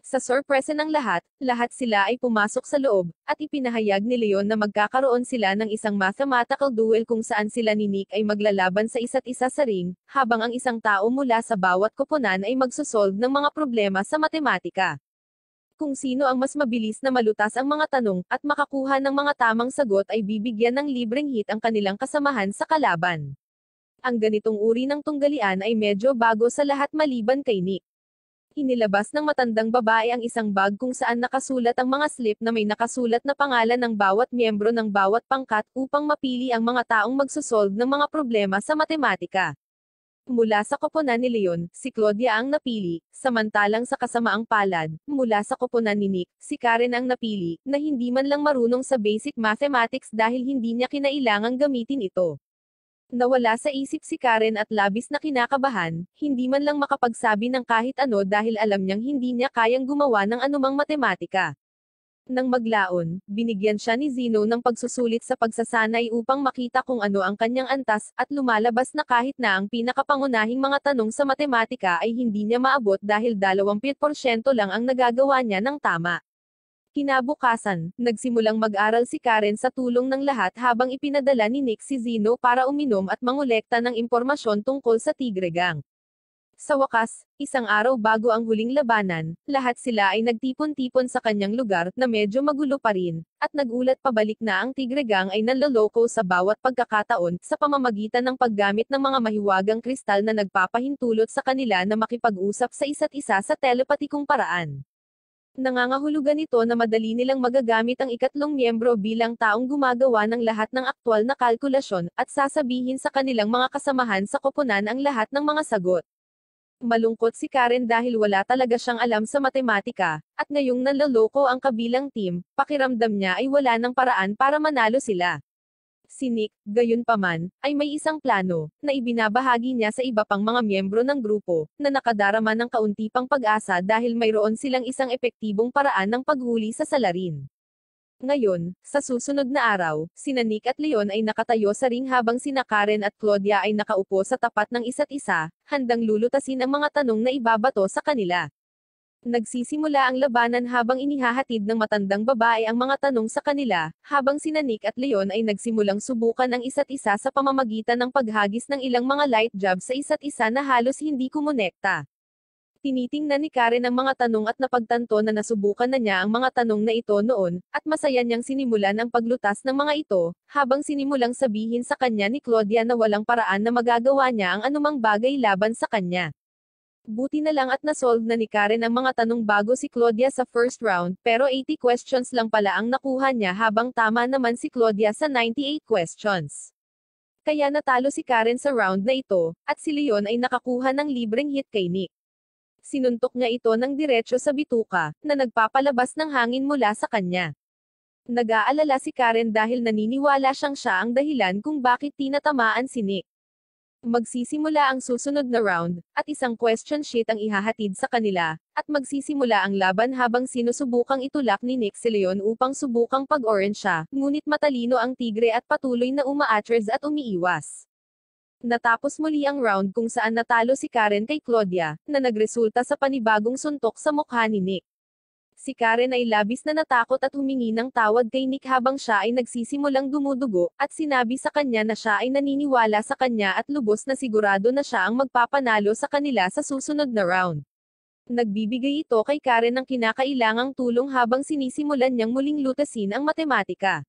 Sa sorpresa ng lahat sila ay pumasok sa loob, at ipinahayag ni Leon na magkakaroon sila ng isang mathematical duel kung saan sila ni Nick ay maglalaban sa isa't isa sa ring, habang ang isang tao mula sa bawat koponan ay magsosolve ng mga problema sa matematika. Kung sino ang mas mabilis na malutas ang mga tanong, at makakuha ng mga tamang sagot ay bibigyan ng libreng hit ang kanilang kasamahan sa kalaban. Ang ganitong uri ng tunggalian ay medyo bago sa lahat maliban kay Nick. Inilabas ng matandang babae ang isang bag kung saan nakasulat ang mga slip na may nakasulat na pangalan ng bawat miyembro ng bawat pangkat upang mapili ang mga taong magsosolve ng mga problema sa matematika. Mula sa koponan ni Leon, si Claudia ang napili, samantalang sa kasamaang palad, mula sa koponan ni Nick, si Karen ang napili, na hindi man lang marunong sa basic mathematics dahil hindi niya kinailangang gamitin ito. Nawala sa isip si Karen at labis na kinakabahan, hindi man lang makapagsabi ng kahit ano dahil alam niyang hindi niya kayang gumawa ng anumang matematika. Nang maglaon, binigyan siya ni Zeno ng pagsusulit sa pagsasanay upang makita kung ano ang kanyang antas, at lumalabas na kahit na ang pinakapangunahing mga tanong sa matematika ay hindi niya maabot dahil 20% lang ang nagagawa niya ng tama. Kinabukasan, nagsimulang mag-aral si Karen sa tulong ng lahat habang ipinadala ni Nick si Zeno para uminom at mangolekta ng impormasyon tungkol sa Tigre Gang. Sa wakas, isang araw bago ang huling labanan, lahat sila ay nagtipon-tipon sa kanyang lugar na medyo magulo pa rin, at nagulat pabalik na ang Tigre Gang ay nanloloko sa bawat pagkakataon sa pamamagitan ng paggamit ng mga mahiwagang kristal na nagpapahintulot sa kanila na makipag-usap sa isa't isa sa telepatikong paraan. Nangangahulugan ito na madali nilang magagamit ang ikatlong miyembro bilang taong gumagawa ng lahat ng aktwal na kalkulasyon, at sasabihin sa kanilang mga kasamahan sa koponan ang lahat ng mga sagot. Malungkot si Karen dahil wala talaga siyang alam sa matematika, at ngayong nanloloko ang kabilang team, pakiramdam niya ay wala ng paraan para manalo sila. Si Nick, gayunpaman, ay may isang plano, na ibinabahagi niya sa iba pang mga miyembro ng grupo, na nakadarama ng kaunti pang pag-asa dahil mayroon silang isang epektibong paraan ng paghuli sa salarin. Ngayon, sa susunod na araw, sina Nick at Leon ay nakatayo sa ring habang sina Karen at Claudia ay nakaupo sa tapat ng isa't isa, handang lulutasin ang mga tanong na ibabato sa kanila. Nagsisimula ang labanan habang inihahatid ng matandang babae ang mga tanong sa kanila, habang sina Nick at Leon ay nagsimulang subukan ang isa't isa sa pamamagitan ng paghagis ng ilang mga light jab sa isa't isa na halos hindi kumonekta. Tinitingnan ni Karen ang mga tanong at napagtanto na nasubukan na niya ang mga tanong na ito noon, at masaya niyang sinimulan ang paglutas ng mga ito, habang sinimulang sabihin sa kanya ni Claudia na walang paraan na magagawa niya ang anumang bagay laban sa kanya. Buti na lang at nasolve na ni Karen ang mga tanong bago si Claudia sa first round, pero 80 questions lang pala ang nakuha niya habang tama naman si Claudia sa 98 questions. Kaya natalo si Karen sa round na ito, at si Leon ay nakakuha ng libreng hit kay Nick. Sinuntok niya ito ng diretso sa bituka, na nagpapalabas ng hangin mula sa kanya. Nag-aalala si Karen dahil naniniwala siyang siya ang dahilan kung bakit tinatamaan si Nick. Magsisimula ang susunod na round, at isang question sheet ang ihahatid sa kanila, at magsisimula ang laban habang sinusubukang itulak ni Nick si Leon upang subukang pag-orange siya, ngunit matalino ang tigre at patuloy na uma-atras at umiiwas. Natapos muli ang round kung saan natalo si Karen kay Claudia, na nagresulta sa panibagong suntok sa mukha ni Nick. Si Karen ay labis na natakot at humingi ng tawad kay Nick habang siya ay nagsisimulang dumudugo, at sinabi sa kanya na siya ay naniniwala sa kanya at lubos na sigurado na siya ang magpapanalo sa kanila sa susunod na round. Nagbibigay ito kay Karen ng kinakailangang tulong habang sinisimulan niyang muling lutasin ang matematika.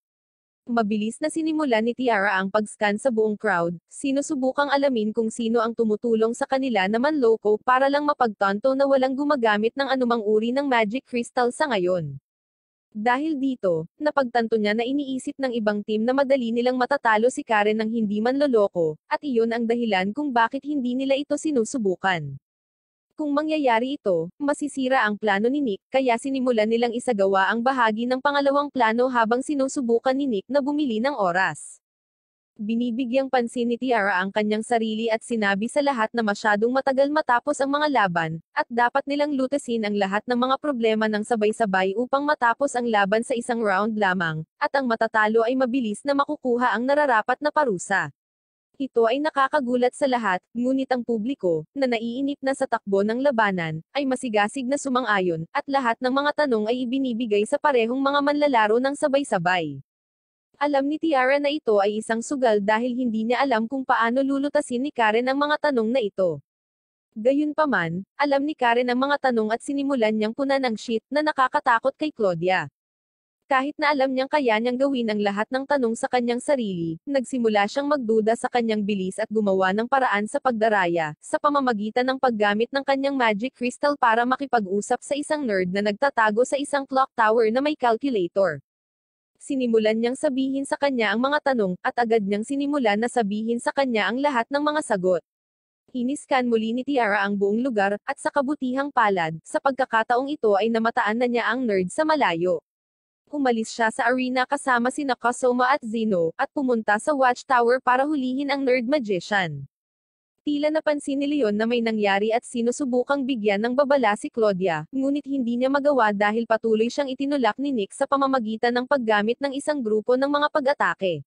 Mabilis na sinimulan ni Tiara ang pag-scan sa buong crowd, sinusubukang alamin kung sino ang tumutulong sa kanila na manloko para lang mapagtanto na walang gumagamit ng anumang uri ng magic crystal sa ngayon. Dahil dito, napagtanto niya na iniisip ng ibang team na madali nilang matatalo si Karen ng hindi manloloko, at iyon ang dahilan kung bakit hindi nila ito sinusubukan. Kung mangyayari ito, masisira ang plano ni Nick, kaya sinimulan nilang isagawa ang bahagi ng pangalawang plano habang sinusubukan ni Nick na bumili ng oras. Binibigyang pansin ni Tiara ang kanyang sarili at sinabi sa lahat na masyadong matagal matapos ang mga laban, at dapat nilang lutasin ang lahat ng mga problema ng sabay-sabay upang matapos ang laban sa isang round lamang, at ang matatalo ay mabilis na makukuha ang nararapat na parusa. Ito ay nakakagulat sa lahat, ngunit ang publiko, na naiinip na sa takbo ng labanan, ay masigasig na sumang-ayon, at lahat ng mga tanong ay ibinibigay sa parehong mga manlalaro ng sabay-sabay. Alam ni Tiara na ito ay isang sugal dahil hindi niya alam kung paano lulutasin ni Karen ang mga tanong na ito. Gayunpaman, alam ni Karen ang mga tanong at sinimulan niyang punan ang sheet na nakakatakot kay Claudia. Kahit na alam niyang kaya niyang gawin ang lahat ng tanong sa kanyang sarili, nagsimula siyang magduda sa kanyang bilis at gumawa ng paraan sa pagdaraya, sa pamamagitan ng paggamit ng kanyang magic crystal para makipag-usap sa isang nerd na nagtatago sa isang clock tower na may calculator. Sinimulan niyang sabihin sa kanya ang mga tanong, at agad niyang sinimulan na sabihin sa kanya ang lahat ng mga sagot. Iniskan muli ni Tiara ang buong lugar, at sa kabutihang palad, sa pagkakataong ito ay namataan na niya ang nerd sa malayo. Umalis siya sa arena kasama sina Kasoma at Zeno, at pumunta sa watchtower para hulihin ang nerd magician. Tila napansin ni Leon na may nangyari at sinusubukang bigyan ng babala si Claudia, ngunit hindi niya magawa dahil patuloy siyang itinulak ni Nick sa pamamagitan ng paggamit ng isang grupo ng mga pag-atake.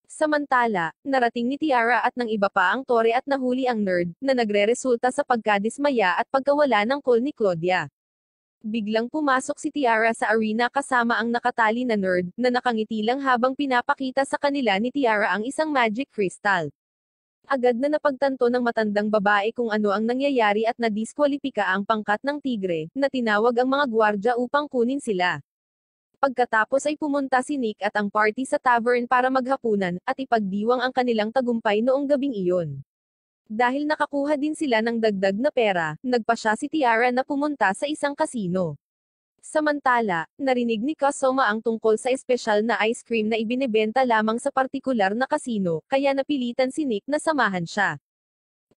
Samantala, narating ni Tiara at ng iba pa ang tore at nahuli ang nerd, na nagre-resulta sa pagkadismaya at pagkawala ng call ni Claudia. Biglang pumasok si Tiara sa arena kasama ang nakatali na nerd, na nakangiti lang habang pinapakita sa kanila ni Tiara ang isang magic crystal. Agad na napagtanto ng matandang babae kung ano ang nangyayari at nadiskwalipika ang pangkat ng tigre, na tinawag ang mga gwardya upang kunin sila. Pagkatapos ay pumunta si Nick at ang party sa tavern para maghapunan, at ipagdiwang ang kanilang tagumpay noong gabing iyon. Dahil nakakuha din sila ng dagdag na pera, nagpa siya si Tiara na pumunta sa isang kasino. Samantala, narinig ni Kasoma ang tungkol sa espesyal na ice cream na ibinebenta lamang sa partikular na kasino, kaya napilitan si Nick na samahan siya.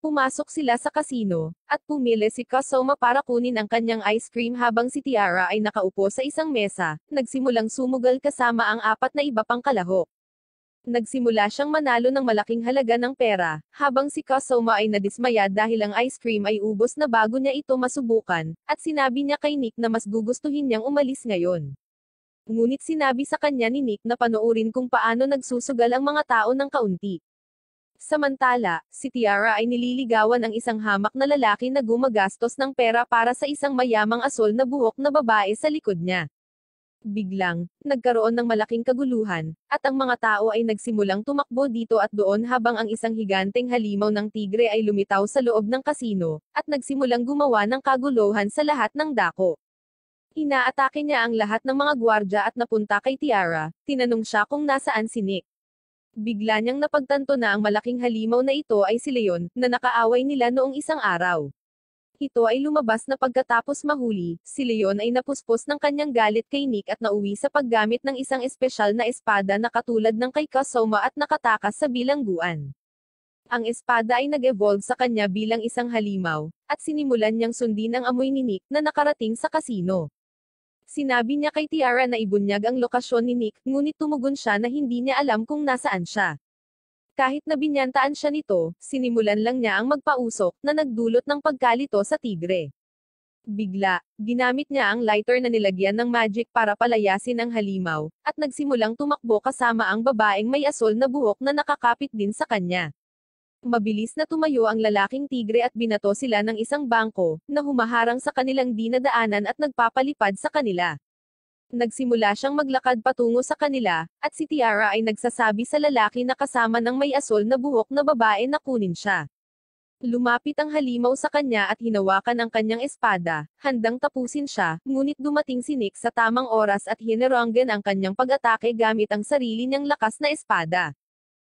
Pumasok sila sa kasino, at pumili si Kasoma para kunin ang kanyang ice cream habang si Tiara ay nakaupo sa isang mesa, nagsimulang sumugal kasama ang apat na iba pang kalahok. Nagsimula siyang manalo ng malaking halaga ng pera, habang si Kasoma ay nadismaya dahil ang ice cream ay ubos na bago niya ito masubukan, at sinabi niya kay Nick na mas gugustuhin niyang umalis ngayon. Ngunit sinabi sa kanya ni Nick na panoorin kung paano nagsusugal ang mga tao ng kaunti. Samantala, si Tiara ay nililigawan ang isang hamak na lalaki na gumagastos ng pera para sa isang mayamang asol na buhok na babae sa likod niya. Biglang, nagkaroon ng malaking kaguluhan, at ang mga tao ay nagsimulang tumakbo dito at doon habang ang isang higanteng halimaw ng tigre ay lumitaw sa loob ng kasino, at nagsimulang gumawa ng kaguluhan sa lahat ng dako. Inaatake niya ang lahat ng mga gwardya at napunta kay Tiara, tinanong siya kung nasaan si Nick. Bigla niyang napagtanto na ang malaking halimaw na ito ay si Leon, na nakaaway nila noong isang araw. Ito ay lumabas na pagkatapos mahuli, si Leon ay napuspos ng kanyang galit kay Nick at nauwi sa paggamit ng isang espesyal na espada na katulad ng kay Kasoma at nakatakas sa bilangguan. Ang espada ay nag-evolve sa kanya bilang isang halimaw, at sinimulan niyang sundin ang amoy ni Nick na nakarating sa kasino. Sinabi niya kay Tiara na ibunyag ang lokasyon ni Nick, ngunit tumugon siya na hindi niya alam kung nasaan siya. Kahit na binyantaan siya nito, sinimulan lang niya ang magpausok, na nagdulot ng pagkalito sa tigre. Bigla, ginamit niya ang lighter na nilagyan ng magic para palayasin ang halimaw, at nagsimulang tumakbo kasama ang babaeng may asol na buhok na nakakapit din sa kanya. Mabilis na tumayo ang lalaking tigre at binato sila ng isang bangko, na humaharang sa kanilang dinadaanan at nagpapalipad sa kanila. Nagsimula siyang maglakad patungo sa kanila, at si Tiara ay nagsasabi sa lalaki na kasama ng may asol na buhok na babae na kunin siya. Lumapit ang halimaw sa kanya at hinawakan ang kanyang espada, handang tapusin siya, ngunit dumating si Nick sa tamang oras at hineranggan ang kanyang pag-atake gamit ang sarili niyang lakas na espada.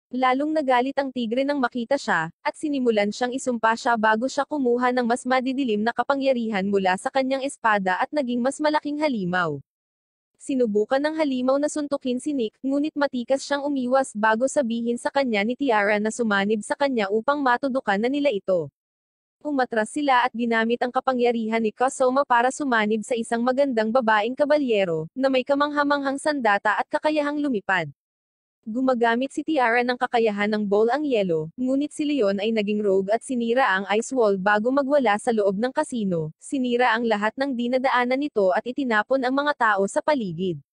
Lalong nagalit ang tigre nang makita siya, at sinimulan siyang isumpa siya bago siya kumuha ng mas madidilim na kapangyarihan mula sa kanyang espada at naging mas malaking halimaw. Sinubukan ng halimaw na suntukin si Nick, ngunit matikas siyang umiwas bago sabihin sa kanya ni Tiara na sumanib sa kanya upang matudukan na nila ito. Umatras sila at ginamit ang kapangyarihan ni Kusoma para sumanib sa isang magandang babaeng kabalyero, na may kamanghamanghang sandata at kakayahang lumipad. Gumagamit si Tiara ng kakayahan ng ball ang yelo, ngunit si Leon ay naging rogue at sinira ang ice wall bago magwala sa loob ng kasino, sinira ang lahat ng dinadaanan nito at itinapon ang mga tao sa paligid.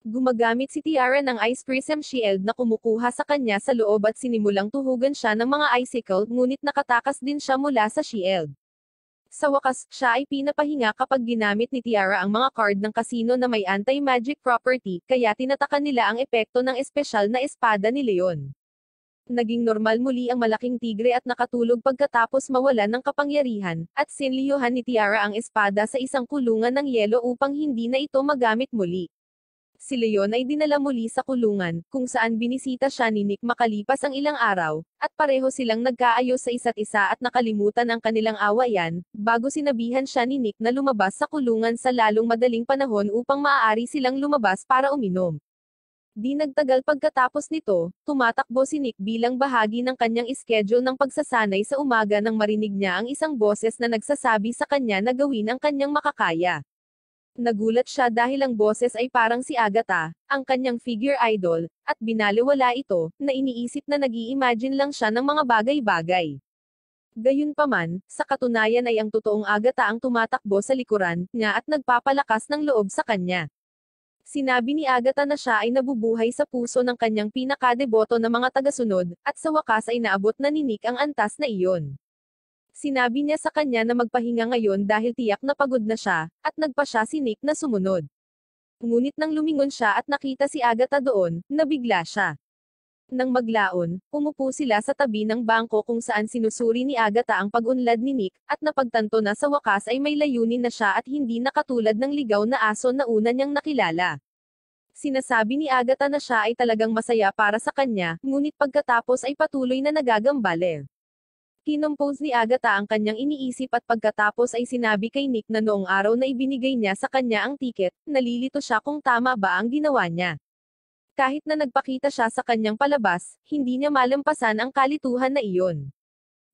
Gumagamit si Tiara ng Ice Prism Shield na kumukuha sa kanya sa loob at sinimulang tuhugan siya ng mga icicle, ngunit nakatakas din siya mula sa shield. Sa wakas, siya ay pinapahinga kapag ginamit ni Tiara ang mga card ng kasino na may anti-magic property, kaya tinatakan nila ang epekto ng espesyal na espada ni Leon. Naging normal muli ang malaking tigre at nakatulog pagkatapos mawalan ng kapangyarihan, at sinliyuhan ni Tiara ang espada sa isang kulungan ng yelo upang hindi na ito magamit muli. Si Leon ay dinala muli sa kulungan, kung saan binisita siya ni Nick makalipas ang ilang araw, at pareho silang nagkaayos sa isa't isa at nakalimutan ang kanilang awayan, bago sinabihan siya ni Nick na lumabas sa kulungan sa lalong madaling panahon upang maaari silang lumabas para uminom. Di nagtagal pagkatapos nito, tumatakbo si Nick bilang bahagi ng kanyang schedule ng pagsasanay sa umaga nang marinig niya ang isang boses na nagsasabi sa kanya na gawin ang kanyang makakaya. Nagulat siya dahil ang boses ay parang si Agatha, ang kanyang figure idol, at binaliwala ito, na iniisip na nag-i-imagine lang siya ng mga bagay-bagay. Gayunpaman, sa katunayan ay ang totoong Agatha ang tumatakbo sa likuran niya at nagpapalakas ng loob sa kanya. Sinabi ni Agatha na siya ay nabubuhay sa puso ng kanyang pinakadeboto na mga tagasunod, at sa wakas ay naabot na ni Nick ang antas na iyon. Sinabi niya sa kanya na magpahinga ngayon dahil tiyak na pagod na siya, at nagpa siya si Nick na sumunod. Ngunit nang lumingon siya at nakita si Agatha doon, nabigla siya. Nang maglaon, umupo sila sa tabi ng bangko kung saan sinusuri ni Agatha ang pag-unlad ni Nick, at napagtanto na sa wakas ay may layunin na siya at hindi na katulad ng ligaw na aso na una niyang nakilala. Sinasabi ni Agatha na siya ay talagang masaya para sa kanya, ngunit pagkatapos ay patuloy na nagagambale. Kinompose ni Agatha ang kanyang iniisip at pagkatapos ay sinabi kay Nick na noong araw na ibinigay niya sa kanya ang tiket, nalilito siya kung tama ba ang ginawa niya. Kahit na nagpakita siya sa kanyang palabas, hindi niya malampasan ang kalituhan na iyon.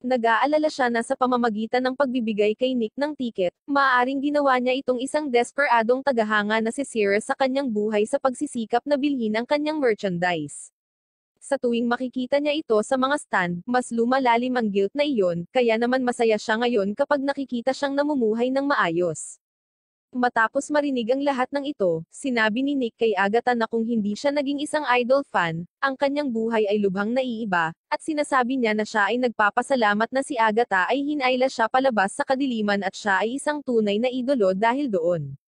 Nag-aalala siya na sa pamamagitan ng pagbibigay kay Nick ng tiket, maaaring ginawa niya itong isang desperadong tagahanga na si Sirius sa kanyang buhay sa pagsisikap na bilhin ang kanyang merchandise. Sa tuwing makikita niya ito sa mga stand, mas lumalalim ang guilt na iyon, kaya naman masaya siya ngayon kapag nakikita siyang namumuhay ng maayos. Matapos marinig ang lahat ng ito, sinabi ni Nick kay Agatha na kung hindi siya naging isang idol fan, ang kanyang buhay ay lubhang naiiba, at sinasabi niya na siya ay nagpapasalamat na si Agatha ay hinayla siya palabas sa kadiliman at siya ay isang tunay na idolo dahil doon.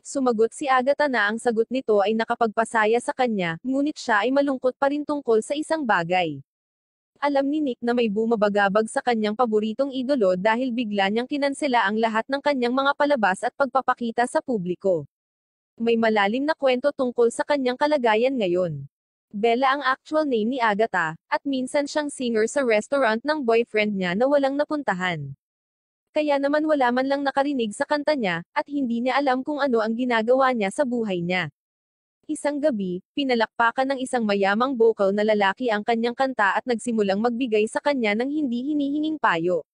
Sumagot si Agatha na ang sagot nito ay nakapagpasaya sa kanya, ngunit siya ay malungkot pa rin tungkol sa isang bagay. Alam ni Nick na may bumabagabag sa kanyang paboritong idolo dahil bigla niyang kinansela ang lahat ng kanyang mga palabas at pagpapakita sa publiko. May malalim na kwento tungkol sa kanyang kalagayan ngayon. Bella ang actual name ni Agatha, at minsan siyang singer sa restaurant ng boyfriend niya na walang napuntahan. Kaya naman wala man lang nakarinig sa kanta niya, at hindi niya alam kung ano ang ginagawa niya sa buhay niya. Isang gabi, pinalakpakan ng isang mayamang vocal na lalaki ang kanyang kanta at nagsimulang magbigay sa kanya ng hindi hinihinging payo.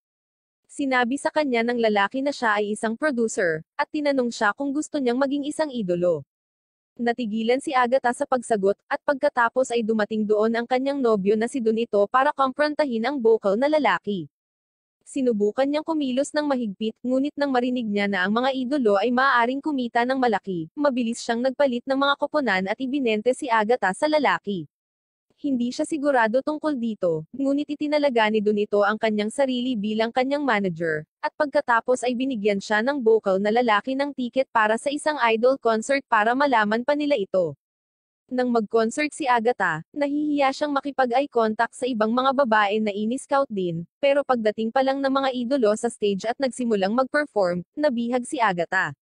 Sinabi sa kanya ng lalaki na siya ay isang producer, at tinanong siya kung gusto niyang maging isang idolo. Natigilan si Agatha sa pagsagot, at pagkatapos ay dumating doon ang kanyang nobyo na si Donito para komprontahin ang vocal na lalaki. Sinubukan niyang kumilos ng mahigpit, ngunit nang marinig niya na ang mga idolo ay maaaring kumita ng malaki, mabilis siyang nagpalit ng mga koponan at ibinente si Agatha sa lalaki. Hindi siya sigurado tungkol dito, ngunit itinalaga ni Donito ang kanyang sarili bilang kanyang manager, at pagkatapos ay binigyan siya ng vocal na lalaki ng tiket para sa isang idol concert para malaman pa nila ito. Nang mag-concert si Agatha, nahihiya siyang makipag-eye contact sa ibang mga babae na ini-scout din, pero pagdating pa lang ng mga idolo sa stage at nagsimulang mag-perform, nabihag si Agatha.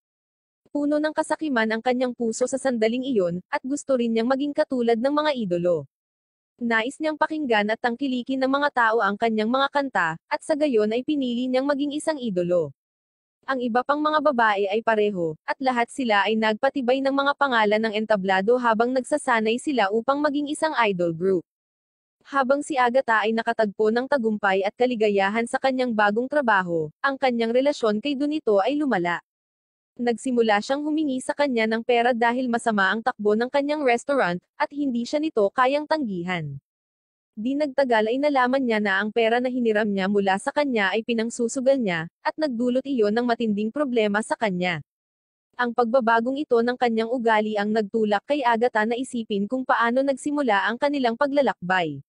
Puno ng kasakiman ang kanyang puso sa sandaling iyon, at gusto rin niyang maging katulad ng mga idolo. Nais niyang pakinggan at tangkilikin ng mga tao ang kanyang mga kanta, at sa gayon ay pinili niyang maging isang idolo. Ang iba pang mga babae ay pareho, at lahat sila ay nagpatibay ng mga pangalan ng entablado habang nagsasanay sila upang maging isang idol group. Habang si Agatha ay nakatagpo ng tagumpay at kaligayahan sa kanyang bagong trabaho, ang kanyang relasyon kay Donito ay lumala. Nagsimula siyang humingi sa kanya ng pera dahil masama ang takbo ng kanyang restaurant, at hindi siya nito kayang tanggihan. Di nagtagal ay nalaman niya na ang pera na hiniram niya mula sa kanya ay pinangsusugal niya, at nagdulot iyon ng matinding problema sa kanya. Ang pagbabagong ito ng kanyang ugali ang nagtulak kay Agatha na isipin kung paano nagsimula ang kanilang paglalakbay.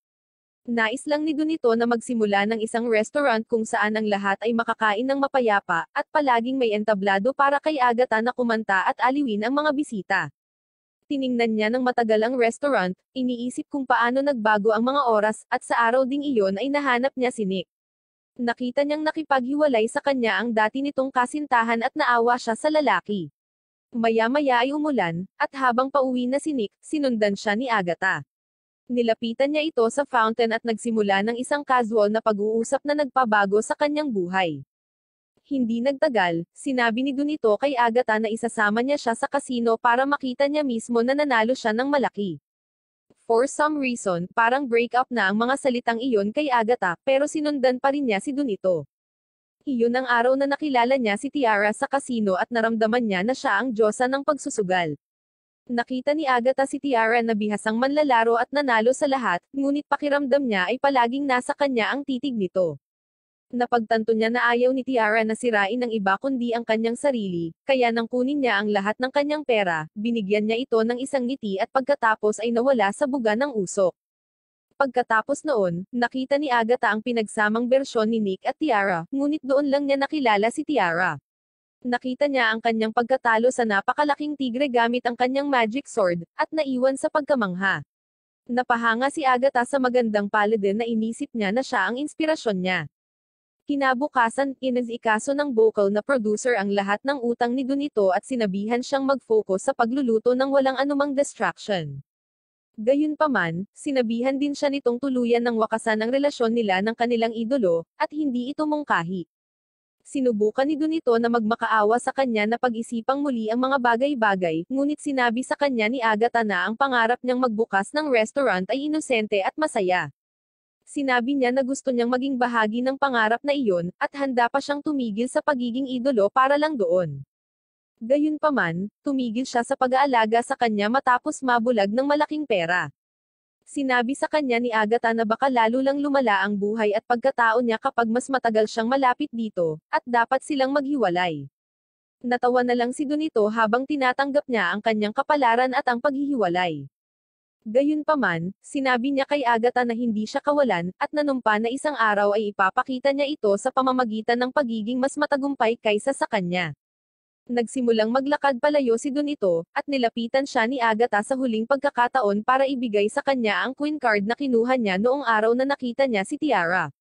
Nais lang ni Donito na magsimula ng isang restaurant kung saan ang lahat ay makakain ng mapayapa, at palaging may entablado para kay Agatha na kumanta at aliwin ang mga bisita. Tiningnan niya ng matagal ang restaurant, iniisip kung paano nagbago ang mga oras, at sa araw ding iyon ay nahanap niya si Nick. Nakita niyang nakipaghiwalay sa kanya ang dati nitong kasintahan at naawa siya sa lalaki. Maya-maya ay umulan, at habang pauwi na si Nick, sinundan siya ni Agatha. Nilapitan niya ito sa fountain at nagsimula ng isang casual na pag-uusap na nagpabago sa kanyang buhay. Hindi nagtagal, sinabi ni Donito kay Agatha na isasama niya siya sa casino para makita niya mismo na nanalo siya ng malaki. For some reason, parang break up na ang mga salitang iyon kay Agatha, pero sinundan pa rin niya si Donito. Iyon ang araw na nakilala niya si Tiara sa casino at naramdaman niya na siya ang diyosa ng pagsusugal. Nakita ni Agatha si Tiara na bihasang manlalaro at nanalo sa lahat, ngunit pakiramdam niya ay palaging nasa kanya ang titig nito. Napagtanto niya na ayaw ni Tiara na sirain ng iba kundi ang kanyang sarili, kaya nang kunin niya ang lahat ng kanyang pera, binigyan niya ito ng isang ngiti at pagkatapos ay nawala sa buga ng usok. Pagkatapos noon, nakita ni Agatha ang pinagsamang bersyon ni Nick at Tiara, ngunit doon lang niya nakilala si Tiara. Nakita niya ang kanyang pagkatalo sa napakalaking tigre gamit ang kanyang magic sword, at naiwan sa pagkamangha. Napahanga si Agatha sa magandang paladin na inisip niya na siya ang inspirasyon niya. Kinabukasan, inasikaso ng vocal na producer ang lahat ng utang ni Donito at sinabihan siyang mag-focus sa pagluluto ng walang anumang distraction. Gayunpaman, sinabihan din siya nitong tuluyan ng wakasan ang relasyon nila ng kanilang idolo, at hindi ito mungkahi. Sinubukan ni Donito na magmakaawa sa kanya na pag-isipang muli ang mga bagay-bagay, ngunit sinabi sa kanya ni Agatha na ang pangarap niyang magbukas ng restaurant ay inosente at masaya. Sinabi niya na gusto niyang maging bahagi ng pangarap na iyon, at handa pa siyang tumigil sa pagiging idolo para lang doon. Gayunpaman, tumigil siya sa pag-aalaga sa kanya matapos mabulag ng malaking pera. Sinabi sa kanya ni Agatha na baka lalo lang lumala ang buhay at pagkatao niya kapag mas matagal siyang malapit dito, at dapat silang maghiwalay. Natawa na lang si Donito habang tinatanggap niya ang kanyang kapalaran at ang paghihiwalay. Gayunpaman, sinabi niya kay Agatha na hindi siya kawalan, at nanumpa na isang araw ay ipapakita niya ito sa pamamagitan ng pagiging mas matagumpay kaysa sa kanya. Nagsimulang maglakad palayo si Donito, at nilapitan siya ni Agatha sa huling pagkakataon para ibigay sa kanya ang queen card na kinuha niya noong araw na nakita niya si Tiara.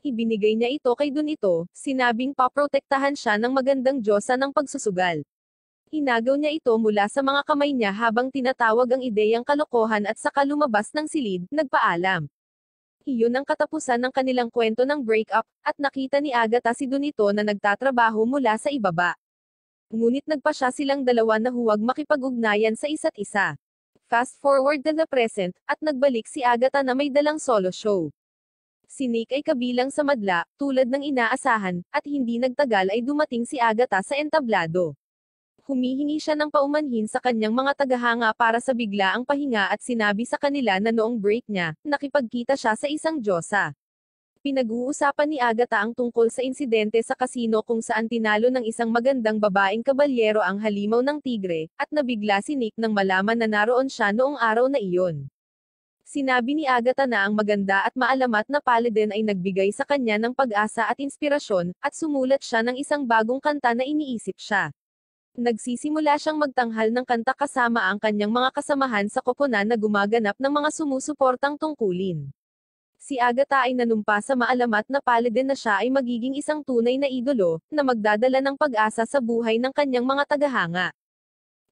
Ibinigay niya ito kay Donito, sinabing paprotektahan siya ng magandang diyosa ng pagsusugal. Hinagaw niya ito mula sa mga kamay niya habang tinatawag ang ideyang kalokohan at saka lumabas ng silid, nagpaalam. Iyon ang katapusan ng kanilang kwento ng breakup, at nakita ni Agatha si Donito na nagtatrabaho mula sa ibaba. Ngunit nagpasya silang dalawa na huwag makipag-ugnayan sa isa't isa. Fast forward to the present, at nagbalik si Agatha na may dalang solo show. Si Nick ay kabilang sa madla, tulad ng inaasahan, at hindi nagtagal ay dumating si Agatha sa entablado. Humihingi siya ng paumanhin sa kanyang mga tagahanga para sa biglaang pahinga at sinabi sa kanila na noong break niya, nakipagkita siya sa isang diyosa. Pinag-uusapan ni Agatha ang tungkol sa insidente sa kasino kung saan tinalo ng isang magandang babaeng kabalyero ang halimaw ng tigre, at nabigla si Nick nang malaman na naroon siya noong araw na iyon. Sinabi ni Agatha na ang maganda at maalamat na paladin ay nagbigay sa kanya ng pag-asa at inspirasyon, at sumulat siya ng isang bagong kanta na iniisip siya. Nagsisimula siyang magtanghal ng kanta kasama ang kanyang mga kasamahan sa koponan na gumaganap ng mga sumusuportang tungkulin. Si Agatha ay nanumpa sa maalamat na paladin na siya ay magiging isang tunay na idolo, na magdadala ng pag-asa sa buhay ng kanyang mga tagahanga.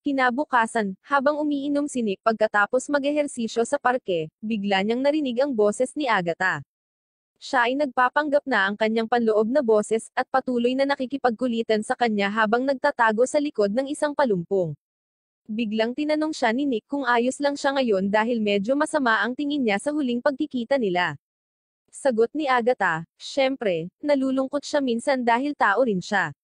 Kinabukasan, habang umiinom si Nick pagkatapos mag-ehersisyo sa parke, bigla niyang narinig ang boses ni Agatha. Siya ay nagpapanggap na ang kanyang panloob na boses, at patuloy na nakikipagkulitan sa kanya habang nagtatago sa likod ng isang palumpong. Biglang tinanong siya ni Nick kung ayos lang siya ngayon dahil medyo masama ang tingin niya sa huling pagkikita nila. Sagot ni Agatha, syempre, nalulungkot siya minsan dahil tao rin siya.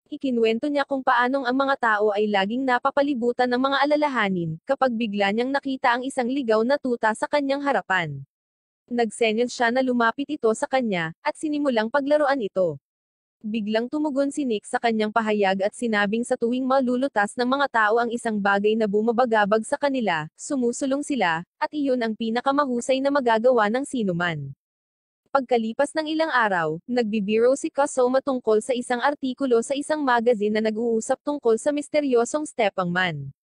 Ikinuwento niya kung paanong ang mga tao ay laging napapalibutan ng mga alalahanin, kapag bigla niyang nakita ang isang ligaw na tuta sa kanyang harapan. Nagsenyas siya na lumapit ito sa kanya, at sinimulang paglaruan ito. Biglang tumugon si Nick sa kanyang pahayag at sinabing sa tuwing malulutas ng mga tao ang isang bagay na bumabagabag sa kanila, sumusulong sila, at iyon ang pinakamahusay na magagawa ng sinuman. Pagkalipas ng ilang araw, nagbibiro si Kasoma tungkol sa isang artikulo sa isang magazine na nag-uusap tungkol sa misteryosong Stepangman.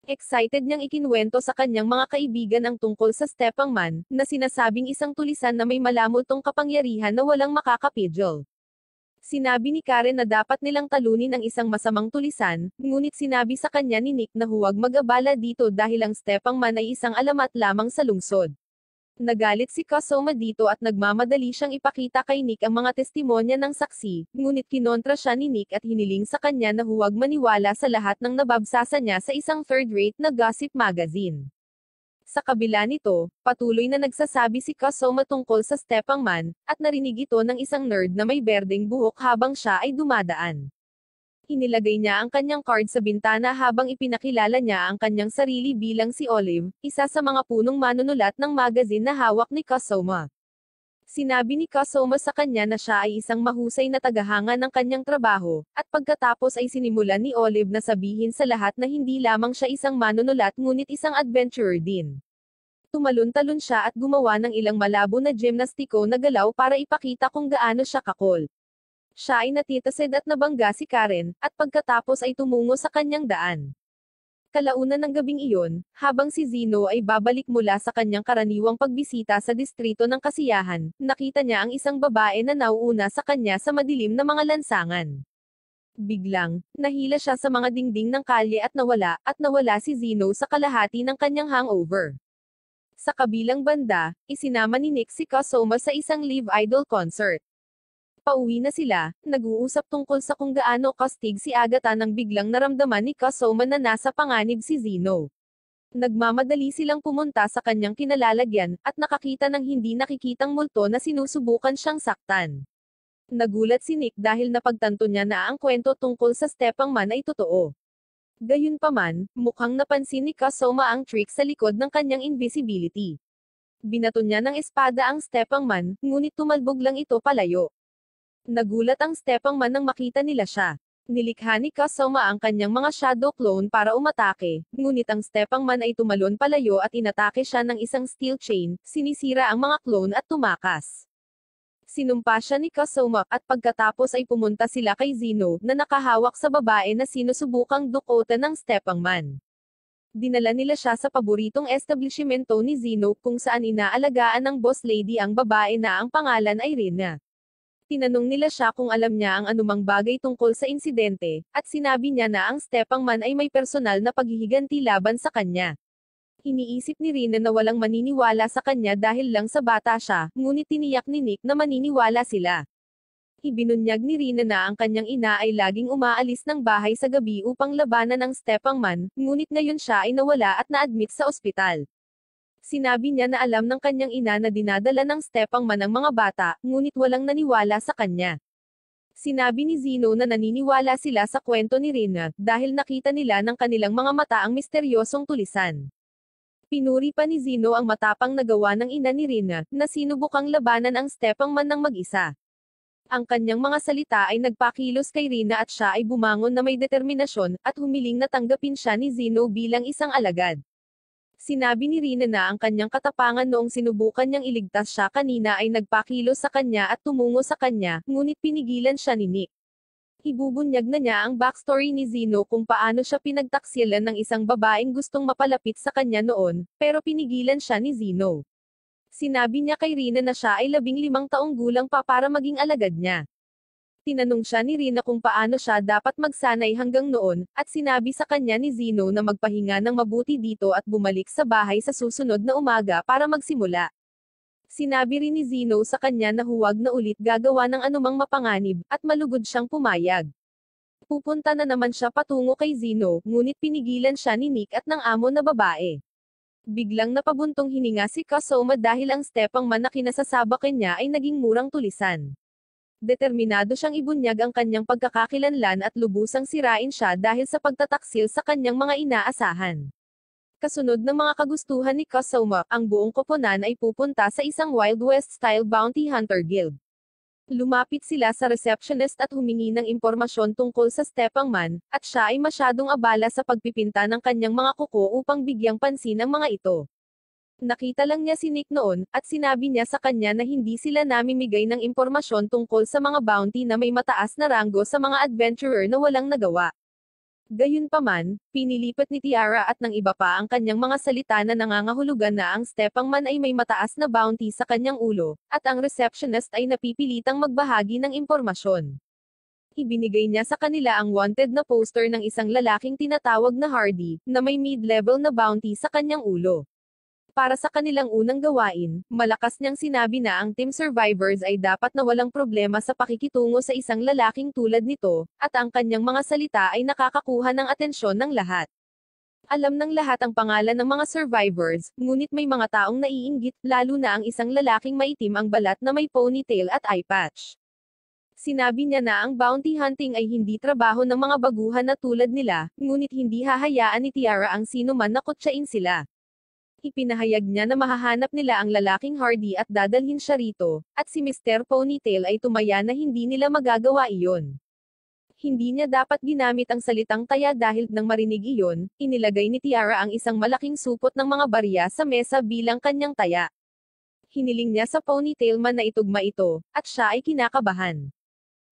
Excited niyang ikinuwento sa kanyang mga kaibigan ang tungkol sa Stepangman, na sinasabing isang tulisan na may malamultong kapangyarihan na walang makakapidol. Sinabi ni Karen na dapat nilang talunin ang isang masamang tulisan, ngunit sinabi sa kanya ni Nick na huwag mag-abala dito dahil ang Stepangman ay isang alamat lamang sa lungsod. Nagalit si Kasoma dito at nagmamadali siyang ipakita kay Nick ang mga testimonya ng saksi, ngunit kinontra siya ni Nick at hiniling sa kanya na huwag maniwala sa lahat ng nababsasa niya sa isang third-rate na gossip magazine. Sa kabila nito, patuloy na nagsasabi si Kasoma tungkol sa Stepangman, at narinig ito ng isang nerd na may berdeng buhok habang siya ay dumadaan. Inilagay niya ang kanyang card sa bintana habang ipinakilala niya ang kanyang sarili bilang si Olive, isa sa mga punong manunulat ng magazine na hawak ni Kasoma. Sinabi ni Kasoma sa kanya na siya ay isang mahusay na tagahanga ng kanyang trabaho, at pagkatapos ay sinimulan ni Olive na sabihin sa lahat na hindi lamang siya isang manunulat ngunit isang adventurer din. Tumalon-talon siya at gumawa ng ilang malabo na gymnastiko na galaw para ipakita kung gaano siya kakol. Siya ay natitasid at nabangga si Karen, at pagkatapos ay tumungo sa kanyang daan. Kalaunan ng gabing iyon, habang si Zeno ay babalik mula sa kanyang karaniwang pagbisita sa distrito ng kasiyahan, nakita niya ang isang babae na nauuna sa kanya sa madilim na mga lansangan. Biglang, nahila siya sa mga dingding ng kalye at nawala si Zeno sa kalahati ng kanyang hangover. Sa kabilang banda, isinama ni Nick si Kasoma sa isang live idol concert. Pauwi na sila, nag-uusap tungkol sa kung gaano kastig si Agatha nang biglang naramdaman ni Kasoma na nasa panganib si Zeno. Nagmamadali silang pumunta sa kanyang kinalalagyan, at nakakita ng hindi nakikitang multo na sinusubukan siyang saktan. Nagulat si Nick dahil napagtanto niya na ang kwento tungkol sa Stepangman ay totoo. Gayunpaman, mukhang napansin ni Kasoma ang trick sa likod ng kanyang invisibility. Binato niya ng espada ang Stepangman, ngunit tumalbog lang ito palayo. Nagulat ang Stepangman nang makita nila siya. Nilikha ni Kasoma ang kanyang mga shadow clone para umatake, ngunit ang Stepangman ay tumalon palayo at inatake siya ng isang steel chain, sinisira ang mga clone at tumakas. Sinumpa siya ni Kasoma, at pagkatapos ay pumunta sila kay Zeno, na nakahawak sa babae na sinusubukang dukotan ng Stepangman. Dinala nila siya sa paboritong establishmento ni Zeno kung saan inaalagaan ng boss lady ang babae na ang pangalan ay Rina. Tinanong nila siya kung alam niya ang anumang bagay tungkol sa insidente, at sinabi niya na ang Stepangman ay may personal na paghihiganti laban sa kanya. Iniisip ni Rina na walang maniniwala sa kanya dahil lang sa bata siya, ngunit tiniyak ni Nick na maniniwala sila. Ibinunyag ni Rina na ang kanyang ina ay laging umaalis ng bahay sa gabi upang labanan ang Stepangman, ngunit ngayon siya ay nawala at na-admit sa ospital. Sinabi niya na alam ng kanyang ina na dinadala ng Stepangman ang mga bata, ngunit walang naniwala sa kanya. Sinabi ni Zeno na naniniwala sila sa kwento ni Rina, dahil nakita nila ng kanilang mga mata ang misteryosong tulisan. Pinuri pa ni Zeno ang matapang na gawa ng ina ni Rina, na sinubukang labanan ang Stepangman ng mag-isa. Ang kanyang mga salita ay nagpakilos kay Rina at siya ay bumangon na may determinasyon, at humiling na tanggapin siya ni Zeno bilang isang alagad. Sinabi ni Rina na ang kanyang katapangan noong sinubukan niyang iligtas siya kanina ay nagpakilos sa kanya at tumungo sa kanya, ngunit pinigilan siya ni Nick. Ibubunyag na niya ang backstory ni Zeno kung paano siya pinagtaksilan ng isang babaeng gustong mapalapit sa kanya noon, pero pinigilan siya ni Zeno. Sinabi niya kay Rina na siya ay 15 taong gulang pa para maging alagad niya. Tinanong siya ni Rina kung paano siya dapat magsanay hanggang noon, at sinabi sa kanya ni Zeno na magpahinga ng mabuti dito at bumalik sa bahay sa susunod na umaga para magsimula. Sinabi rin ni Zeno sa kanya na huwag na ulit gagawa ng anumang mapanganib, at malugod siyang pumayag. Pupunta na naman siya patungo kay Zeno, ngunit pinigilan siya ni Nick at ng amo na babae. Biglang napabuntong hininga si Kasoma dahil ang stepang man na kinasasabakin niya ay naging murang tulisan. Determinado siyang ibunyag ang kanyang pagkakakilanlan at lubusang sirain siya dahil sa pagtataksil sa kanyang mga inaasahan. Kasunod ng mga kagustuhan ni Kasoma, ang buong koponan ay pupunta sa isang Wild West-style bounty hunter guild. Lumapit sila sa receptionist at humingi ng impormasyon tungkol sa Stepang Man, at siya ay masyadong abala sa pagpipinta ng kanyang mga kuko upang bigyang pansin ang mga ito. Nakita lang niya si Nick noon, at sinabi niya sa kanya na hindi sila namimigay ng impormasyon tungkol sa mga bounty na may mataas na ranggo sa mga adventurer na walang nagawa. Gayunpaman, pinilipat ni Tiara at ng iba pa ang kanyang mga salita na nangangahulugan na ang Stepang Man ay may mataas na bounty sa kanyang ulo, at ang receptionist ay napipilitang magbahagi ng impormasyon. Ibinigay niya sa kanila ang wanted na poster ng isang lalaking tinatawag na Hardy, na may mid-level na bounty sa kanyang ulo. Para sa kanilang unang gawain, malakas niyang sinabi na ang team survivors ay dapat na walang problema sa pakikitungo sa isang lalaking tulad nito, at ang kanyang mga salita ay nakakakuha ng atensyon ng lahat. Alam ng lahat ang pangalan ng mga survivors, ngunit may mga taong naiinggit, lalo na ang isang lalaking maitim ang balat na may ponytail at eye patch. Sinabi niya na ang bounty hunting ay hindi trabaho ng mga baguhan na tulad nila, ngunit hindi hahayaan ni Tiara ang sino man na kutsain sila. Ipinahayag niya na mahahanap nila ang lalaking Hardy at dadalhin siya rito, at si Mr. Ponytail ay tumaya na hindi nila magagawa iyon. Hindi niya dapat ginamit ang salitang taya dahil nang marinig iyon, inilagay ni Tiara ang isang malaking supot ng mga barya sa mesa bilang kanyang taya. Hiniling niya sa Ponytail man na itugma ito, at siya ay kinakabahan.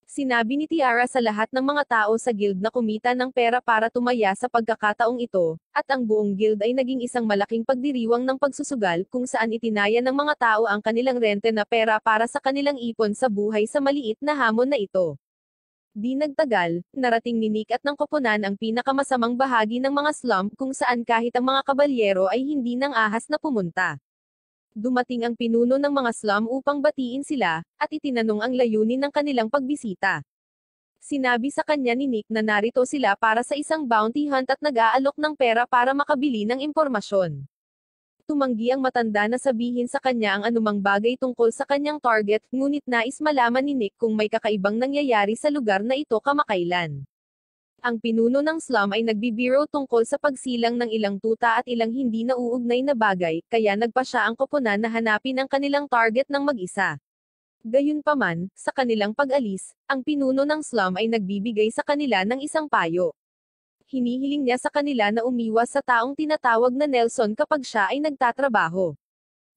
Sinabi ni Tiara sa lahat ng mga tao sa guild na kumita ng pera para tumaya sa pagkakataong ito, at ang buong guild ay naging isang malaking pagdiriwang ng pagsusugal kung saan itinaya ng mga tao ang kanilang rente na pera para sa kanilang ipon sa buhay sa maliit na hamon na ito. Di nagtagal, narating ni Nick at ng koponan ang pinakamasamang bahagi ng mga slum kung saan kahit ang mga kabalyero ay hindi nang ahas na pumunta. Dumating ang pinuno ng mga slum upang batiin sila, at itinanong ang layunin ng kanilang pagbisita. Sinabi sa kanya ni Nick na narito sila para sa isang bounty hunt at nag-aalok ng pera para makabili ng impormasyon. Tumanggi ang matanda na sabihin sa kanya ang anumang bagay tungkol sa kanyang target, ngunit nais malaman ni Nick kung may kakaibang nangyayari sa lugar na ito kamakailan. Ang pinuno ng slum ay nagbibiro tungkol sa pagsilang ng ilang tuta at ilang hindi nauugnay na bagay, kaya nagpa siya ang koponan na hanapin ang kanilang target ng mag-isa. Gayunpaman, sa kanilang pag-alis, ang pinuno ng slum ay nagbibigay sa kanila ng isang payo. Hinihiling niya sa kanila na umiwas sa taong tinatawag na Nelson kapag siya ay nagtatrabaho.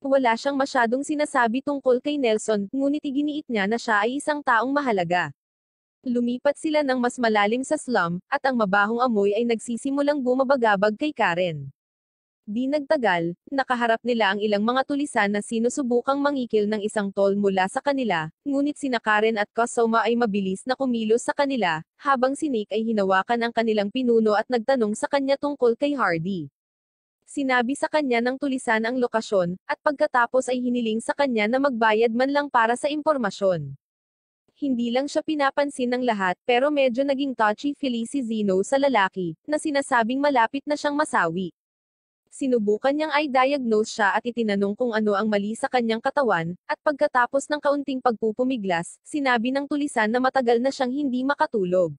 Wala siyang masyadong sinasabi tungkol kay Nelson, ngunit iginiit niya na siya ay isang taong mahalaga. Lumipat sila ng mas malalim sa slum, at ang mabahong amoy ay nagsisimulang bumabagabag kay Karen. Di nagtagal, nakaharap nila ang ilang mga tulisan na sinusubukang mangikil ng isang tol mula sa kanila, ngunit sina Karen at Kasoma ay mabilis na kumilos sa kanila, habang si Nick ay hinawakan ang kanilang pinuno at nagtanong sa kanya tungkol kay Hardy. Sinabi sa kanya ng tulisan ang lokasyon, at pagkatapos ay hiniling sa kanya na magbayad man lang para sa impormasyon. Hindi lang siya pinapansin ng lahat, pero medyo naging touchy-feely si Zeno sa lalaki, na sinasabing malapit na siyang masawi. Sinubukan niyang i-diagnose siya at itinanong kung ano ang mali sa kanyang katawan, at pagkatapos ng kaunting pagpupumiglas, sinabi ng tulisan na matagal na siyang hindi makatulog.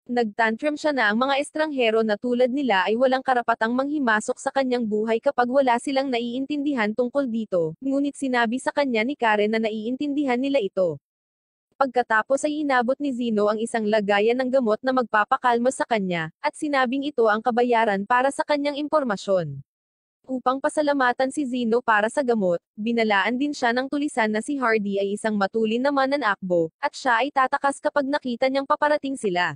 Nagtantrum siya na ang mga estranghero na tulad nila ay walang karapatang manghimasok sa kanyang buhay kapag wala silang naiintindihan tungkol dito, ngunit sinabi sa kanya ni Karen na naiintindihan nila ito. Pagkatapos ay inabot ni Zeno ang isang lagayan ng gamot na magpapakalma sa kanya, at sinabing ito ang kabayaran para sa kanyang impormasyon. Upang pasalamatan si Zeno para sa gamot, binalaan din siya ng tulisan na si Hardy ay isang matulin na mananakbo, at siya ay tatakas kapag nakita niyang paparating sila.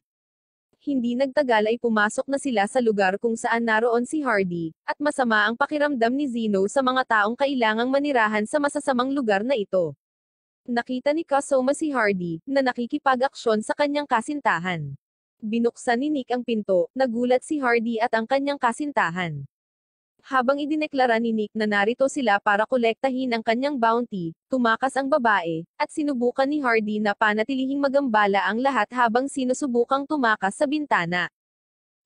Hindi nagtagal ay pumasok na sila sa lugar kung saan naroon si Hardy, at masama ang pakiramdam ni Zeno sa mga taong kailangang manirahan sa masasamang lugar na ito. Nakita ni Kasoma si Hardy, na nakikipag-aksyon sa kanyang kasintahan. Binuksan ni Nick ang pinto, nagulat si Hardy at ang kanyang kasintahan. Habang idineklara ni Nick na narito sila para kolektahin ang kanyang bounty, tumakas ang babae, at sinubukan ni Hardy na panatilihing magambala ang lahat habang sinusubukang tumakas sa bintana.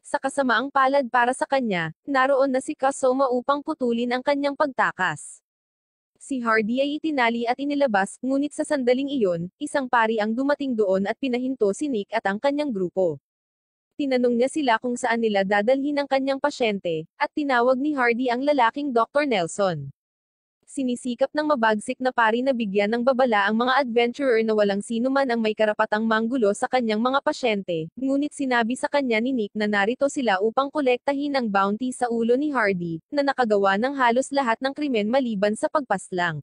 Sa kasamaang palad para sa kanya, naroon na si Kasoma upang putulin ang kanyang pagtakas. Si Hardy ay itinali at inilabas, ngunit sa sandaling iyon, isang pari ang dumating doon at pinahinto si Nick at ang kanyang grupo. Tinanong niya sila kung saan nila dadalhin ang kanyang pasyente, at tinawag ni Hardy ang lalaking Dr. Nelson. Sinisikap ng mabagsik na pari na bigyan ng babala ang mga adventurer na walang sino man ang may karapatang manggulo sa kanyang mga pasyente, ngunit sinabi sa kanya ni Nick na narito sila upang kolektahin ang bounty sa ulo ni Hardy, na nakagawa ng halos lahat ng krimen maliban sa pagpaslang.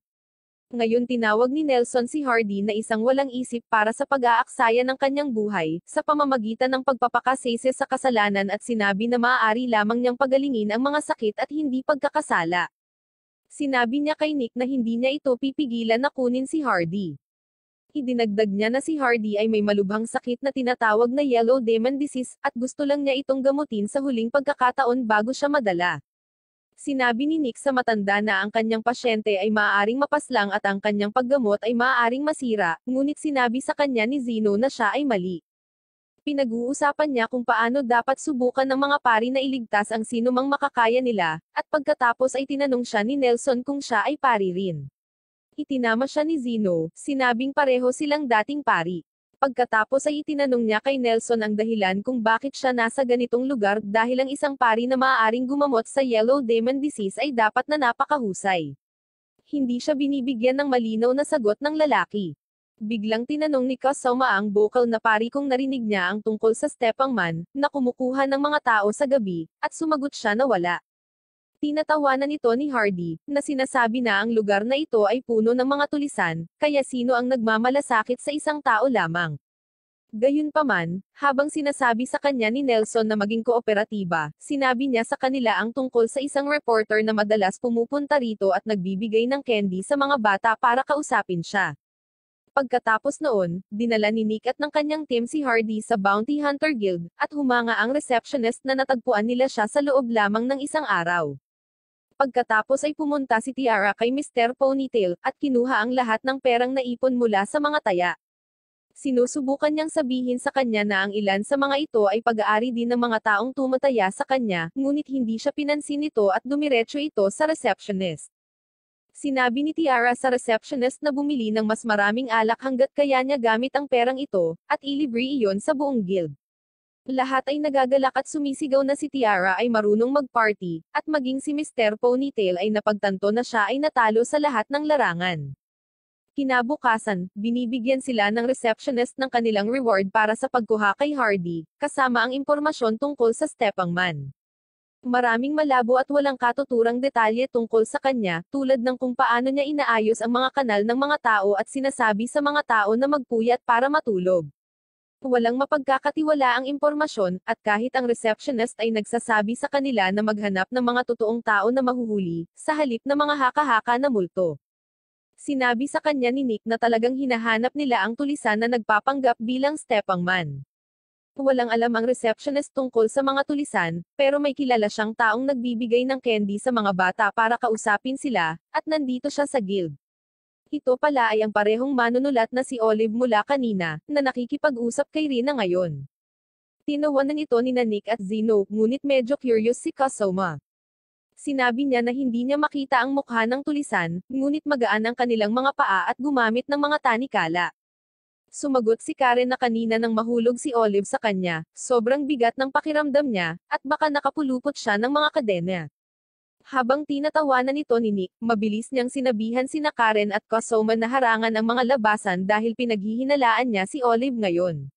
Ngayon tinawag ni Nelson si Hardy na isang walang isip para sa pag-aaksaya ng kanyang buhay, sa pamamagitan ng pagpapakasese sa kasalanan at sinabi na maaari lamang niyang pagalingin ang mga sakit at hindi pagkakasala. Sinabi niya kay Nick na hindi niya ito pipigilan na kunin si Hardy. Idinagdag niya na si Hardy ay may malubhang sakit na tinatawag na Yellow Demon Disease, at gusto lang niya itong gamutin sa huling pagkakataon bago siya madala. Sinabi ni Nick sa matanda na ang kanyang pasyente ay maaaring mapaslang at ang kanyang paggamot ay maaaring masira, ngunit sinabi sa kanya ni Zeno na siya ay mali. Pinag-uusapan niya kung paano dapat subukan ng mga pari na iligtas ang sinumang makakaya nila, at pagkatapos ay tinanong siya ni Nelson kung siya ay pari rin. Itinama siya ni Zeno, sinabing pareho silang dating pari. Pagkatapos ay itinanong niya kay Nelson ang dahilan kung bakit siya nasa ganitong lugar dahil ang isang pari na maaaring gumamot sa Yellow Demon Disease ay dapat na napakahusay. Hindi siya binibigyan ng malinaw na sagot ng lalaki. Biglang tinanong ni Kasama ang bokal na pari kung narinig niya ang tungkol sa Stepang Man, na kumukuha ng mga tao sa gabi, at sumagot siya na wala. Tinatawanan nito ni Hardy, na sinasabi na ang lugar na ito ay puno ng mga tulisan, kaya sino ang nagmamalasakit sa isang tao lamang. Gayunpaman, habang sinasabi sa kanya ni Nelson na maging kooperatiba, sinabi niya sa kanila ang tungkol sa isang reporter na madalas pumupunta rito at nagbibigay ng candy sa mga bata para kausapin siya. Pagkatapos noon, dinala ni Nick at ng kanyang team si Hardy sa Bounty Hunter Guild, at humanga ang receptionist na natagpuan nila siya sa loob lamang ng isang araw. Pagkatapos ay pumunta si Tiara kay Mr. Ponytail, at kinuha ang lahat ng perang naipon mula sa mga taya. Sinusubukan niyang sabihin sa kanya na ang ilan sa mga ito ay pag-aari din ng mga taong tumataya sa kanya, ngunit hindi siya pinansin nito at dumiretso ito sa receptionist. Sinabi ni Tiara sa receptionist na bumili ng mas maraming alak hanggat kaya niya gamit ang perang ito, at ilibre iyon sa buong guild. Lahat ay nagagalak at sumisigaw na si Tiara ay marunong mag-party, at maging si Mr. Ponytail ay napagtanto na siya ay natalo sa lahat ng larangan. Kinabukasan, binibigyan sila ng receptionist ng kanilang reward para sa pagkuha kay Hardy, kasama ang impormasyon tungkol sa Stepang Man. Maraming malabo at walang katuturang detalye tungkol sa kanya, tulad ng kung paano niya inaayos ang mga kanal ng mga tao at sinasabi sa mga tao na magpuyat para matulog. Walang mapagkakatiwalaang impormasyon, at kahit ang receptionist ay nagsasabi sa kanila na maghanap ng mga totoong tao na mahuhuli, sa halip na mga haka-haka na multo. Sinabi sa kanya ni Nick na talagang hinahanap nila ang tulisan na nagpapanggap bilang Stepang Man. Walang alam ang receptionist tungkol sa mga tulisan, pero may kilala siyang taong nagbibigay ng candy sa mga bata para kausapin sila, at nandito siya sa guild. Ito pala ay ang parehong manunulat na si Olive mula kanina, na nakikipag-usap kay Rina ngayon. Tinawanan ito ni Nick at Zeno, ngunit medyo curious si Kasoma. Sinabi niya na hindi niya makita ang mukha ng tulisan, ngunit magaan ang kanilang mga paa at gumamit ng mga tanikala. Sumagot si Karen na kanina nang mahulog si Olive sa kanya, sobrang bigat ng pakiramdam niya, at baka nakapulupot siya ng mga kadena. Habang tinatawanan nito ni Nick, mabilis niyang sinabihan sina Karen at Kasoma na harangan ang mga labasan dahil pinaghihinalaan niya si Olive ngayon.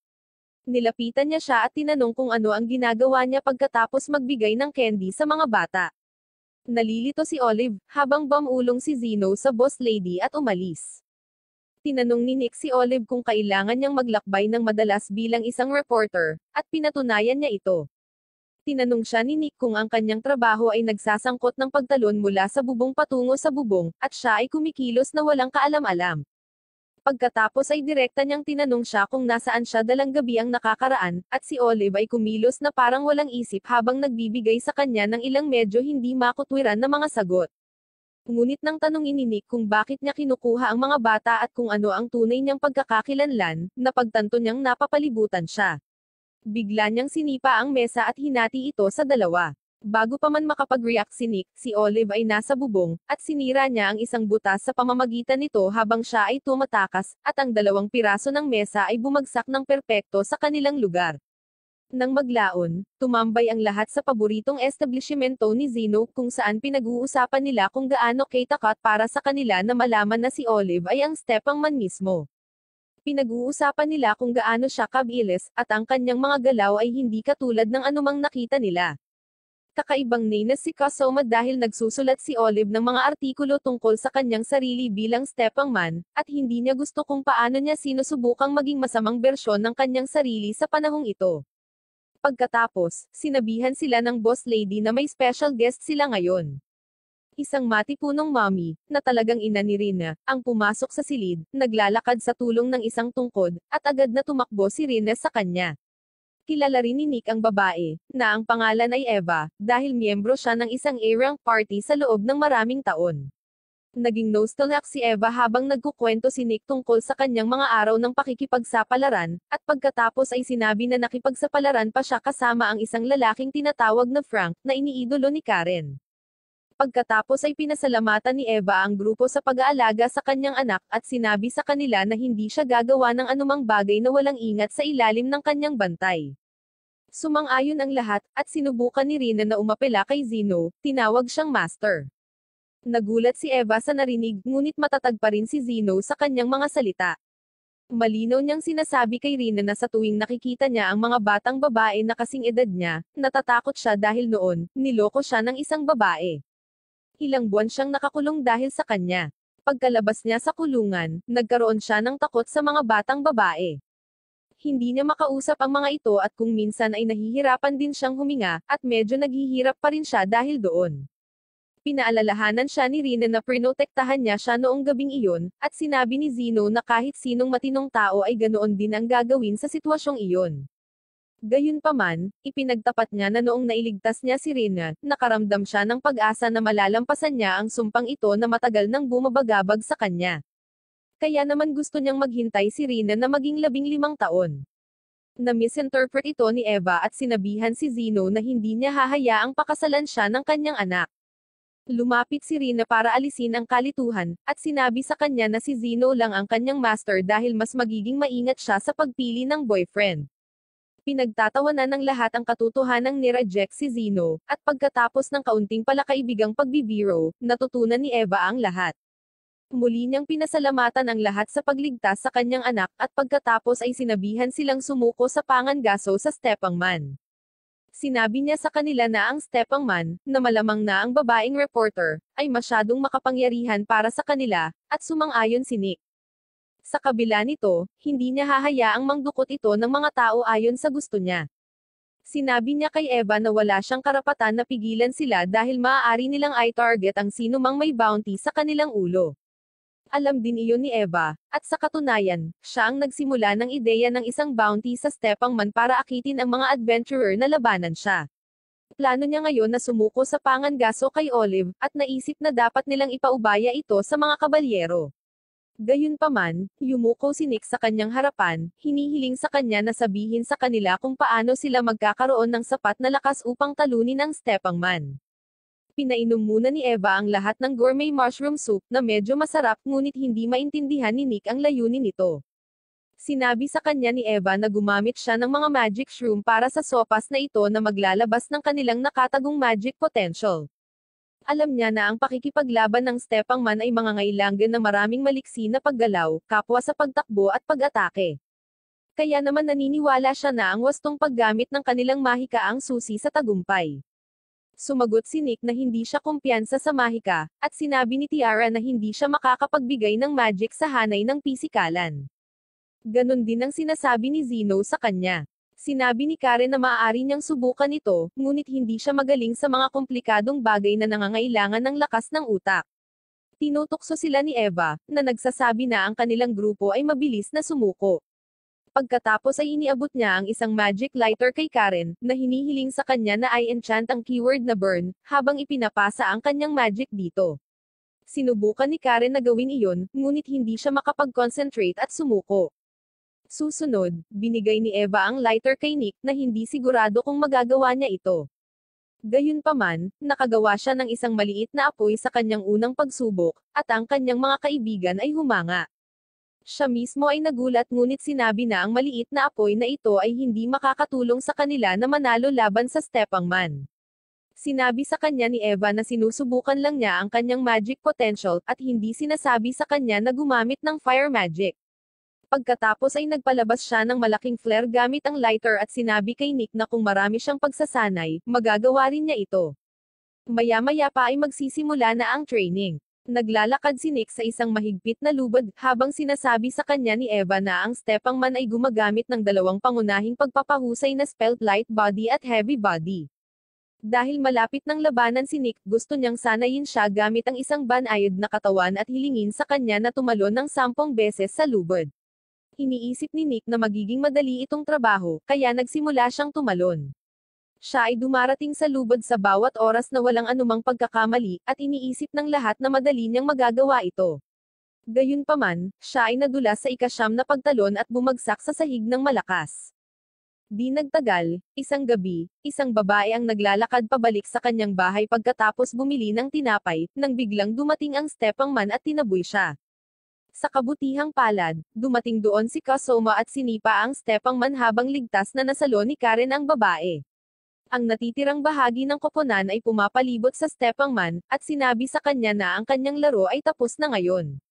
Nilapitan niya siya at tinanong kung ano ang ginagawa niya pagkatapos magbigay ng candy sa mga bata. Nalilito si Olive, habang bumulong si Zeno sa boss lady at umalis. Tinanong ni Nick si Olive kung kailangan niyang maglakbay ng madalas bilang isang reporter, at pinatunayan niya ito. Tinanong siya ni Nick kung ang kanyang trabaho ay nagsasangkot ng pagtalon mula sa bubong patungo sa bubong, at siya ay kumikilos na walang kaalam-alam. Pagkatapos ay direkta niyang tinanong siya kung nasaan siya dalang gabi ang nakakaraan, at si Olive ay kumilos na parang walang isip habang nagbibigay sa kanya ng ilang medyo hindi makutwiran na mga sagot. Ngunit nang tanungin ni Nick kung bakit niya kinukuha ang mga bata at kung ano ang tunay niyang pagkakakilanlan, napagtanto niyang napapalibutan siya. Bigla niyang sinipa ang mesa at hinati ito sa dalawa. Bago pa man makapag-react si Nick, si Olive ay nasa bubong, at sinira niya ang isang butas sa pamamagitan nito habang siya ay tumatakas, at ang 2 piraso ng mesa ay bumagsak ng perpekto sa kanilang lugar. Nang maglaon, tumambay ang lahat sa paboritong establishmento ni Zeno kung saan pinag-uusapan nila kung gaano katapat para sa kanila na malaman na si Olive ay ang stepmom mismo. Pinag-uusapan nila kung gaano siya kabilis, at ang kanyang mga galaw ay hindi katulad ng anumang nakita nila. Kakaibang name na si Kasoma dahil nagsusulat si Olive ng mga artikulo tungkol sa kanyang sarili bilang stepmom, at hindi niya gusto kung paano niya sinusubukang maging masamang bersyon ng kanyang sarili sa panahong ito. Pagkatapos, sinabihan sila ng boss lady na may special guest sila ngayon. Isang matipunong mommy, na talagang ina ni Rina, ang pumasok sa silid, naglalakad sa tulong ng isang tungkod, at agad na tumakbo si Rina sa kanya. Kilala rin ni Nick ang babae, na ang pangalan ay Eva, dahil miyembro siya ng isang A-rank party sa loob ng maraming taon. Naging nostalgic si Eva habang nagkukwento si Nick tungkol sa kanyang mga araw ng pakikipagsapalaran, at pagkatapos ay sinabi na nakipagsapalaran pa siya kasama ang isang lalaking tinatawag na Frank, na iniidolo ni Karen. Pagkatapos ay pinasalamatan ni Eva ang grupo sa pag-aalaga sa kanyang anak, at sinabi sa kanila na hindi siya gagawa ng anumang bagay na walang ingat sa ilalim ng kanyang bantay. Sumang-ayon ang lahat, at sinubukan ni Rina na umapela kay Zeno, tinawag siyang master. Nagulat si Eva sa narinig, ngunit matatag pa rin si Zeno sa kanyang mga salita. Malinaw niyang sinasabi kay Rina na sa tuwing nakikita niya ang mga batang babae na kasing edad niya, natatakot siya dahil noon, niloko siya ng isang babae. Ilang buwan siyang nakakulong dahil sa kanya. Pagkalabas niya sa kulungan, nagkaroon siya ng takot sa mga batang babae. Hindi niya makausap ang mga ito at kung minsan ay nahihirapan din siyang huminga, at medyo naghihirap pa rin siya dahil doon. Pinaalalahanan siya ni Rina na prinotektahan niya siya noong gabing iyon, at sinabi ni Zeno na kahit sinong matinong tao ay ganoon din ang gagawin sa sitwasyong iyon. Gayunpaman, ipinagtapat niya na noong nailigtas niya si Rina, nakaramdam siya ng pag-asa na malalampasan niya ang sumpang ito na matagal nang bumabagabag sa kanya. Kaya naman gusto niyang maghintay si Rina na maging 15 taon. Na-misinterpret ito ni Eva at sinabihan si Zeno na hindi niya hahayaang pakasalan siya ng kanyang anak. Lumapit si Rina para alisin ang kalituhan, at sinabi sa kanya na si Zeno lang ang kanyang master dahil mas magiging maingat siya sa pagpili ng boyfriend. Pinagtatawanan ng lahat ang katotohanang nireject si Zeno, at pagkatapos ng kaunting palakaibigang pagbibiro, natutunan ni Eva ang lahat. Muli niyang pinasalamatan ang lahat sa pagligtas sa kanyang anak, at pagkatapos ay sinabihan silang sumuko sa pangangaso sa stepmom. Sinabi niya sa kanila na ang stepmom, na malamang na ang babaeng reporter, ay masyadong makapangyarihan para sa kanila, at sumang-ayon si Nick. Sa kabila nito, hindi niya hahayaang mangdukot ito ng mga tao ayon sa gusto niya. Sinabi niya kay Eva na wala siyang karapatan na pigilan sila dahil maaari nilang i-target ang sino mang may bounty sa kanilang ulo. Alam din iyon ni Eva, at sa katunayan, siya ang nagsimula ng ideya ng isang bounty sa stepmom para akitin ang mga adventurer na labanan siya. Plano niya ngayon na sumuko sa pangangaso kay Olive, at naisip na dapat nilang ipaubaya ito sa mga kabalyero. Gayunpaman, yumuko si Nick sa kanyang harapan, hinihiling sa kanya na sabihin sa kanila kung paano sila magkakaroon ng sapat na lakas upang talunin ang stepmom. Pinainom muna ni Eva ang lahat ng gourmet mushroom soup na medyo masarap ngunit hindi maintindihan ni Nick ang layunin nito. Sinabi sa kanya ni Eva na gumamit siya ng mga magic shroom para sa sopas na ito na maglalabas ng kanilang nakatagong magic potential. Alam niya na ang pakikipaglaban ng stepmom ay mangangailangan ng maraming maliksi na paggalaw, kapwa sa pagtakbo at pag-atake. Kaya naman naniniwala siya na ang wastong paggamit ng kanilang mahika ang susi sa tagumpay. Sumagot si Nick na hindi siya kumpiyansa sa mahika, at sinabi ni Tiara na hindi siya makakapagbigay ng magic sa hanay ng pisikalan. Ganon din ang sinasabi ni Zeno sa kanya. Sinabi ni Karen na maaari niyang subukan ito, ngunit hindi siya magaling sa mga komplikadong bagay na nangangailangan ng lakas ng utak. Tinutukso sila ni Eva, na nagsasabi na ang kanilang grupo ay mabilis na sumuko. Pagkatapos ay iniabot niya ang isang magic lighter kay Karen, na hinihiling sa kanya na i-enchant ang keyword na burn, habang ipinapasa ang kanyang magic dito. Sinubukan ni Karen na gawin iyon, ngunit hindi siya makapag-concentrate at sumuko. Susunod, binigay ni Eva ang lighter kay Nick na hindi sigurado kung magagawa niya ito. Gayunpaman, nakagawa siya ng isang maliit na apoy sa kanyang unang pagsubok, at ang kanyang mga kaibigan ay humanga. Siya mismo ay nagulat ngunit sinabi na ang maliit na apoy na ito ay hindi makakatulong sa kanila na manalo laban sa Stepangman. Sinabi sa kanya ni Eva na sinusubukan lang niya ang kanyang magic potential, at hindi sinasabi sa kanya na gumamit ng fire magic. Pagkatapos ay nagpalabas siya ng malaking flare gamit ang lighter at sinabi kay Nick na kung marami siyang pagsasanay, magagawa rin niya ito. Maya-maya pa ay magsisimula na ang training. Naglalakad si Nick sa isang mahigpit na lubad, habang sinasabi sa kanya ni Eva na ang Stepangman ay gumagamit ng dalawang pangunahing pagpapahusay na spell light body at heavy body. Dahil malapit ng labanan si Nick, gusto niyang sanayin siya gamit ang isang banayad na katawan at hilingin sa kanya na tumalon ng 10 beses sa lubad. Iniisip ni Nick na magiging madali itong trabaho, kaya nagsimula siyang tumalon. Siya ay dumarating sa lubad sa bawat oras na walang anumang pagkakamali, at iniisip ng lahat na madali niyang magagawa ito. Gayunpaman, siya ay nadulas sa ika-9 na pagtalon at bumagsak sa sahig ng malakas. Di nagtagal, isang gabi, isang babae ang naglalakad pabalik sa kanyang bahay pagkatapos bumili ng tinapay, nang biglang dumating ang Stepangman at tinaboy siya. Sa kabutihang palad, dumating doon si Kasoma at sinipa ang Stepangman habang ligtas na nasalo ni Karen ang babae. Ang natitirang bahagi ng koponan ay pumapalibot sa Stepangman, at sinabi sa kanya na ang kanyang laro ay tapos na ngayon.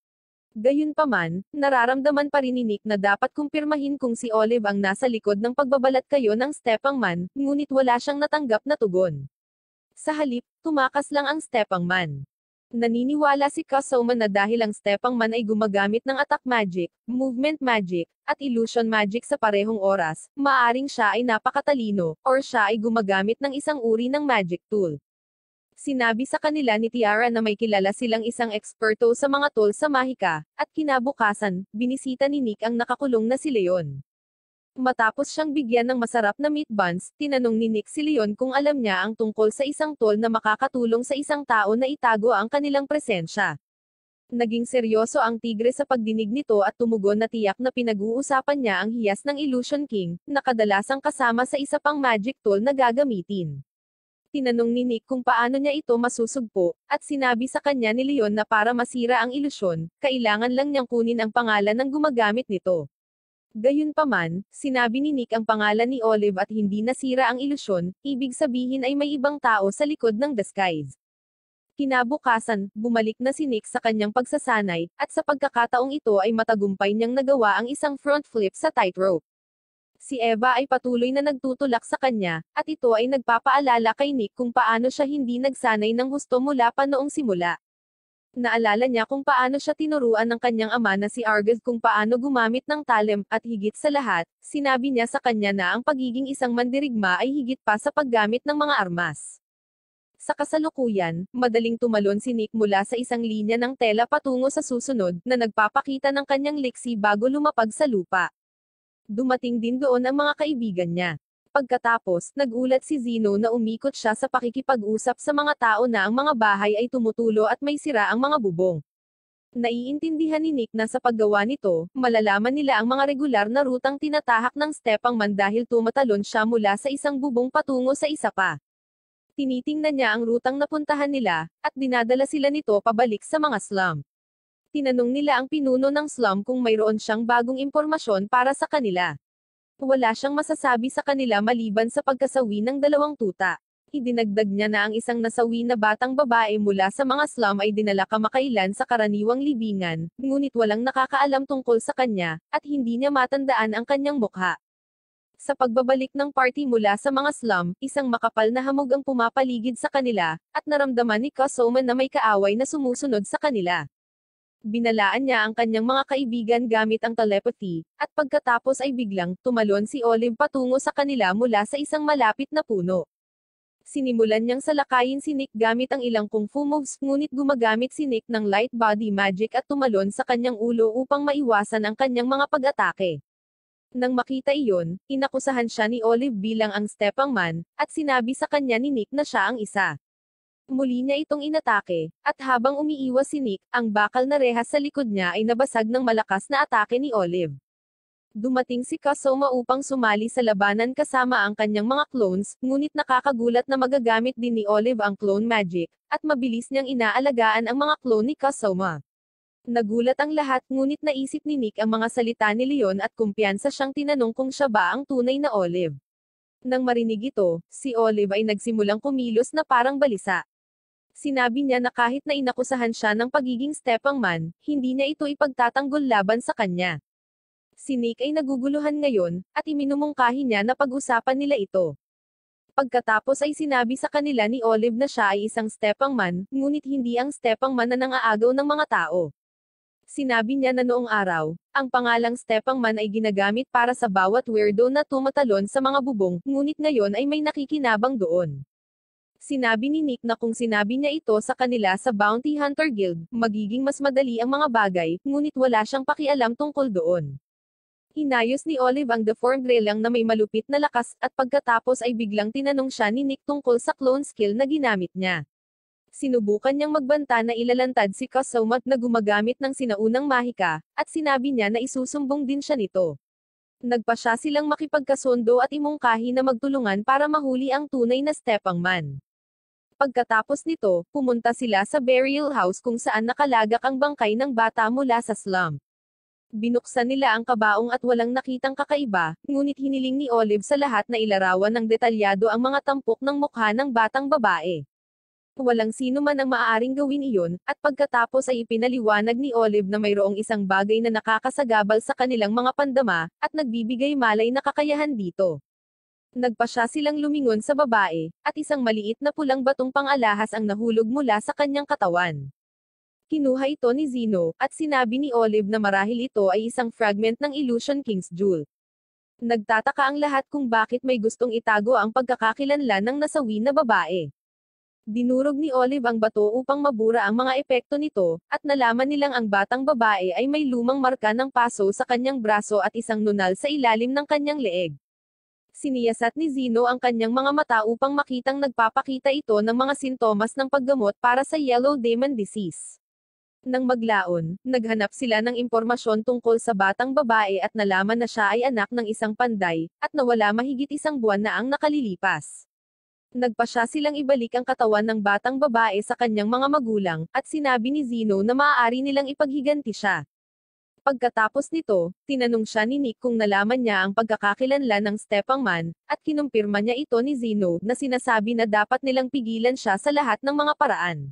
Gayunpaman, nararamdaman pa rin ni Nick na dapat kumpirmahin kung si Olive ang nasa likod ng pagbabalat kayo ng Stepangman, ngunit wala siyang natanggap na tugon. Sa halip, tumakas lang ang Stepangman. Naniniwala si Kasoma na dahil ang Stepangman ay gumagamit ng attack magic, movement magic, at illusion magic sa parehong oras, maaring siya ay napakatalino, or siya ay gumagamit ng isang uri ng magic tool. Sinabi sa kanila ni Tiara na may kilala silang isang eksperto sa mga tool sa Mahika, at kinabukasan, binisita ni Nick ang nakakulong na si Leon. Matapos siyang bigyan ng masarap na meat buns, tinanong ni Nick si Leon kung alam niya ang tungkol sa isang tool na makakatulong sa isang tao na itago ang kanilang presensya. Naging seryoso ang tigre sa pagdinig nito at tumugon na tiyak na pinag-uusapan niya ang hiyas ng Illusion King, na kadalasang kasama sa isa pang magic tool na gagamitin. Tinanong ni Nick kung paano niya ito masusugpo, at sinabi sa kanya ni Leon na para masira ang ilusyon, kailangan lang niyang kunin ang pangalan ng gumagamit nito. Gayunpaman, sinabi ni Nick ang pangalan ni Olive at hindi nasira ang ilusyon, ibig sabihin ay may ibang tao sa likod ng disguise. Kinabukasan, bumalik na si Nick sa kanyang pagsasanay, at sa pagkakataong ito ay matagumpay niyang nagawa ang isang front flip sa tightrope. Si Eva ay patuloy na nagtutulak sa kanya, at ito ay nagpapaalala kay Nick kung paano siya hindi nagsanay ng husto mula pa noong simula. Naalala niya kung paano siya tinuruan ng kanyang ama na si Argus kung paano gumamit ng talem, at higit sa lahat, sinabi niya sa kanya na ang pagiging isang mandirigma ay higit pa sa paggamit ng mga armas. Sa kasalukuyan, madaling tumalon si Nick mula sa isang linya ng tela patungo sa susunod, na nagpapakita ng kanyang liksi bago lumapag sa lupa. Dumating din doon ang mga kaibigan niya. Pagkatapos, nagulat si Zeno na umikot siya sa pakikipag-usap sa mga tao na ang mga bahay ay tumutulo at may sira ang mga bubong. Naiintindihan ni Nick na sa paggawa nito, malalaman nila ang mga regular na rutang tinatahak ng Stepangman dahil tumatalon siya mula sa isang bubong patungo sa isa pa. Tinitingnan niya ang rutang napuntahan nila, at dinadala sila nito pabalik sa mga slum. Tinanong nila ang pinuno ng slum kung mayroon siyang bagong impormasyon para sa kanila. Wala siyang masasabi sa kanila maliban sa pagkasawi ng 2 tuta. Idinagdag niya na ang isang nasawi na batang babae mula sa mga slum ay dinala kamakailan sa karaniwang libingan, ngunit walang nakakaalam tungkol sa kanya, at hindi niya matandaan ang kanyang mukha. Sa pagbabalik ng party mula sa mga slum, isang makapal na hamog ang pumapaligid sa kanila, at naramdaman ni Kasoma na may kaaway na sumusunod sa kanila. Binalaan niya ang kanyang mga kaibigan gamit ang telepathy, at pagkatapos ay biglang tumalon si Olive patungo sa kanila mula sa isang malapit na puno. Sinimulan niyang salakayin si Nick gamit ang ilang kung fu moves, ngunit gumagamit si Nick ng light body magic at tumalon sa kanyang ulo upang maiwasan ang kanyang mga pag-atake. Nang makita iyon, inakusahan siya ni Olive bilang ang Stepangman, at sinabi sa kanya ni Nick na siya ang isa. Muli niya itong inatake, at habang umiiwas si Nick, ang bakal na rehas sa likod niya ay nabasag ng malakas na atake ni Olive. Dumating si Kasoma upang sumali sa labanan kasama ang kanyang mga clones, ngunit nakakagulat na magagamit din ni Olive ang clone magic, at mabilis niyang inaalagaan ang mga clone ni Kasoma. Nagulat ang lahat ngunit naisip ni Nick ang mga salita ni Leon at kumpiyansa siyang tinanong kung siya ba ang tunay na Olive. Nang marinig ito, si Olive ay nagsimulang kumilos na parang balisa. Sinabi niya na kahit na inakusahan siya ng pagiging Stepangman, hindi niya ito ipagtatanggol laban sa kanya. Si Nick ay naguguluhan ngayon, at iminumungkahi niya na pag-usapan nila ito. Pagkatapos ay sinabi sa kanila ni Olive na siya ay isang Stepangman, ngunit hindi ang Stepangman na nangaagaw ng mga tao. Sinabi niya na noong araw, ang pangalang Stepangman ay ginagamit para sa bawat weirdo na tumatalon sa mga bubong, ngunit ngayon ay may nakikinabang doon. Sinabi ni Nick na kung sinabi niya ito sa kanila sa Bounty Hunter Guild, magiging mas madali ang mga bagay, ngunit wala siyang pakialam tungkol doon. Hinayos ni Olive ang deformed relang na may malupit na lakas, at pagkatapos ay biglang tinanong siya ni Nick tungkol sa clone skill na ginamit niya. Sinubukan niyang magbanta na ilalantad si Kasoma na gumagamit ng sinaunang mahika, at sinabi niya na isusumbong din siya nito. Nagpa siya silang makipagkasundo at imungkahi na magtulungan para mahuli ang tunay na Stepangman. Pagkatapos nito, pumunta sila sa burial house kung saan nakalagak ang bangkay ng bata mula sa slum. Binuksan nila ang kabaong at walang nakitang kakaiba, ngunit hiniling ni Olive sa lahat na ilarawan ng detalyado ang mga tampok ng mukha ng batang babae. Walang sino man ang maaaring gawin iyon, at pagkatapos ay ipinaliwanag ni Olive na mayroong isang bagay na nakakasagabal sa kanilang mga pandama, at nagbibigay malay na kakayahan dito. Nagpa siya silang lumingon sa babae, at isang maliit na pulang batong pang-alahas ang nahulog mula sa kanyang katawan. Kinuha ito ni Zeno, at sinabi ni Olive na marahil ito ay isang fragment ng Illusion King's Jewel. Nagtataka ang lahat kung bakit may gustong itago ang pagkakakilanlan ng nasawi na babae. Dinurog ni Olive ang bato upang mabura ang mga epekto nito, at nalaman nilang ang batang babae ay may lumang marka ng paso sa kanyang braso at isang nunal sa ilalim ng kanyang leeg. Siniyasat ni Zeno ang kanyang mga mata upang makitang nagpapakita ito ng mga sintomas ng paggamot para sa Yellow Demon Disease. Nang maglaon, naghanap sila ng impormasyon tungkol sa batang babae at nalaman na siya ay anak ng isang panday, at nawala mahigit isang buwan na ang nakalilipas. Nagpa siya silang ibalik ang katawan ng batang babae sa kanyang mga magulang, at sinabi ni Zeno na maaari nilang ipaghiganti siya. Pagkatapos nito, tinanong siya ni Nick kung nalaman niya ang pagkakakilanlan ng Stepangman, at kinumpirma niya ito ni Zeno na sinasabi na dapat nilang pigilan siya sa lahat ng mga paraan.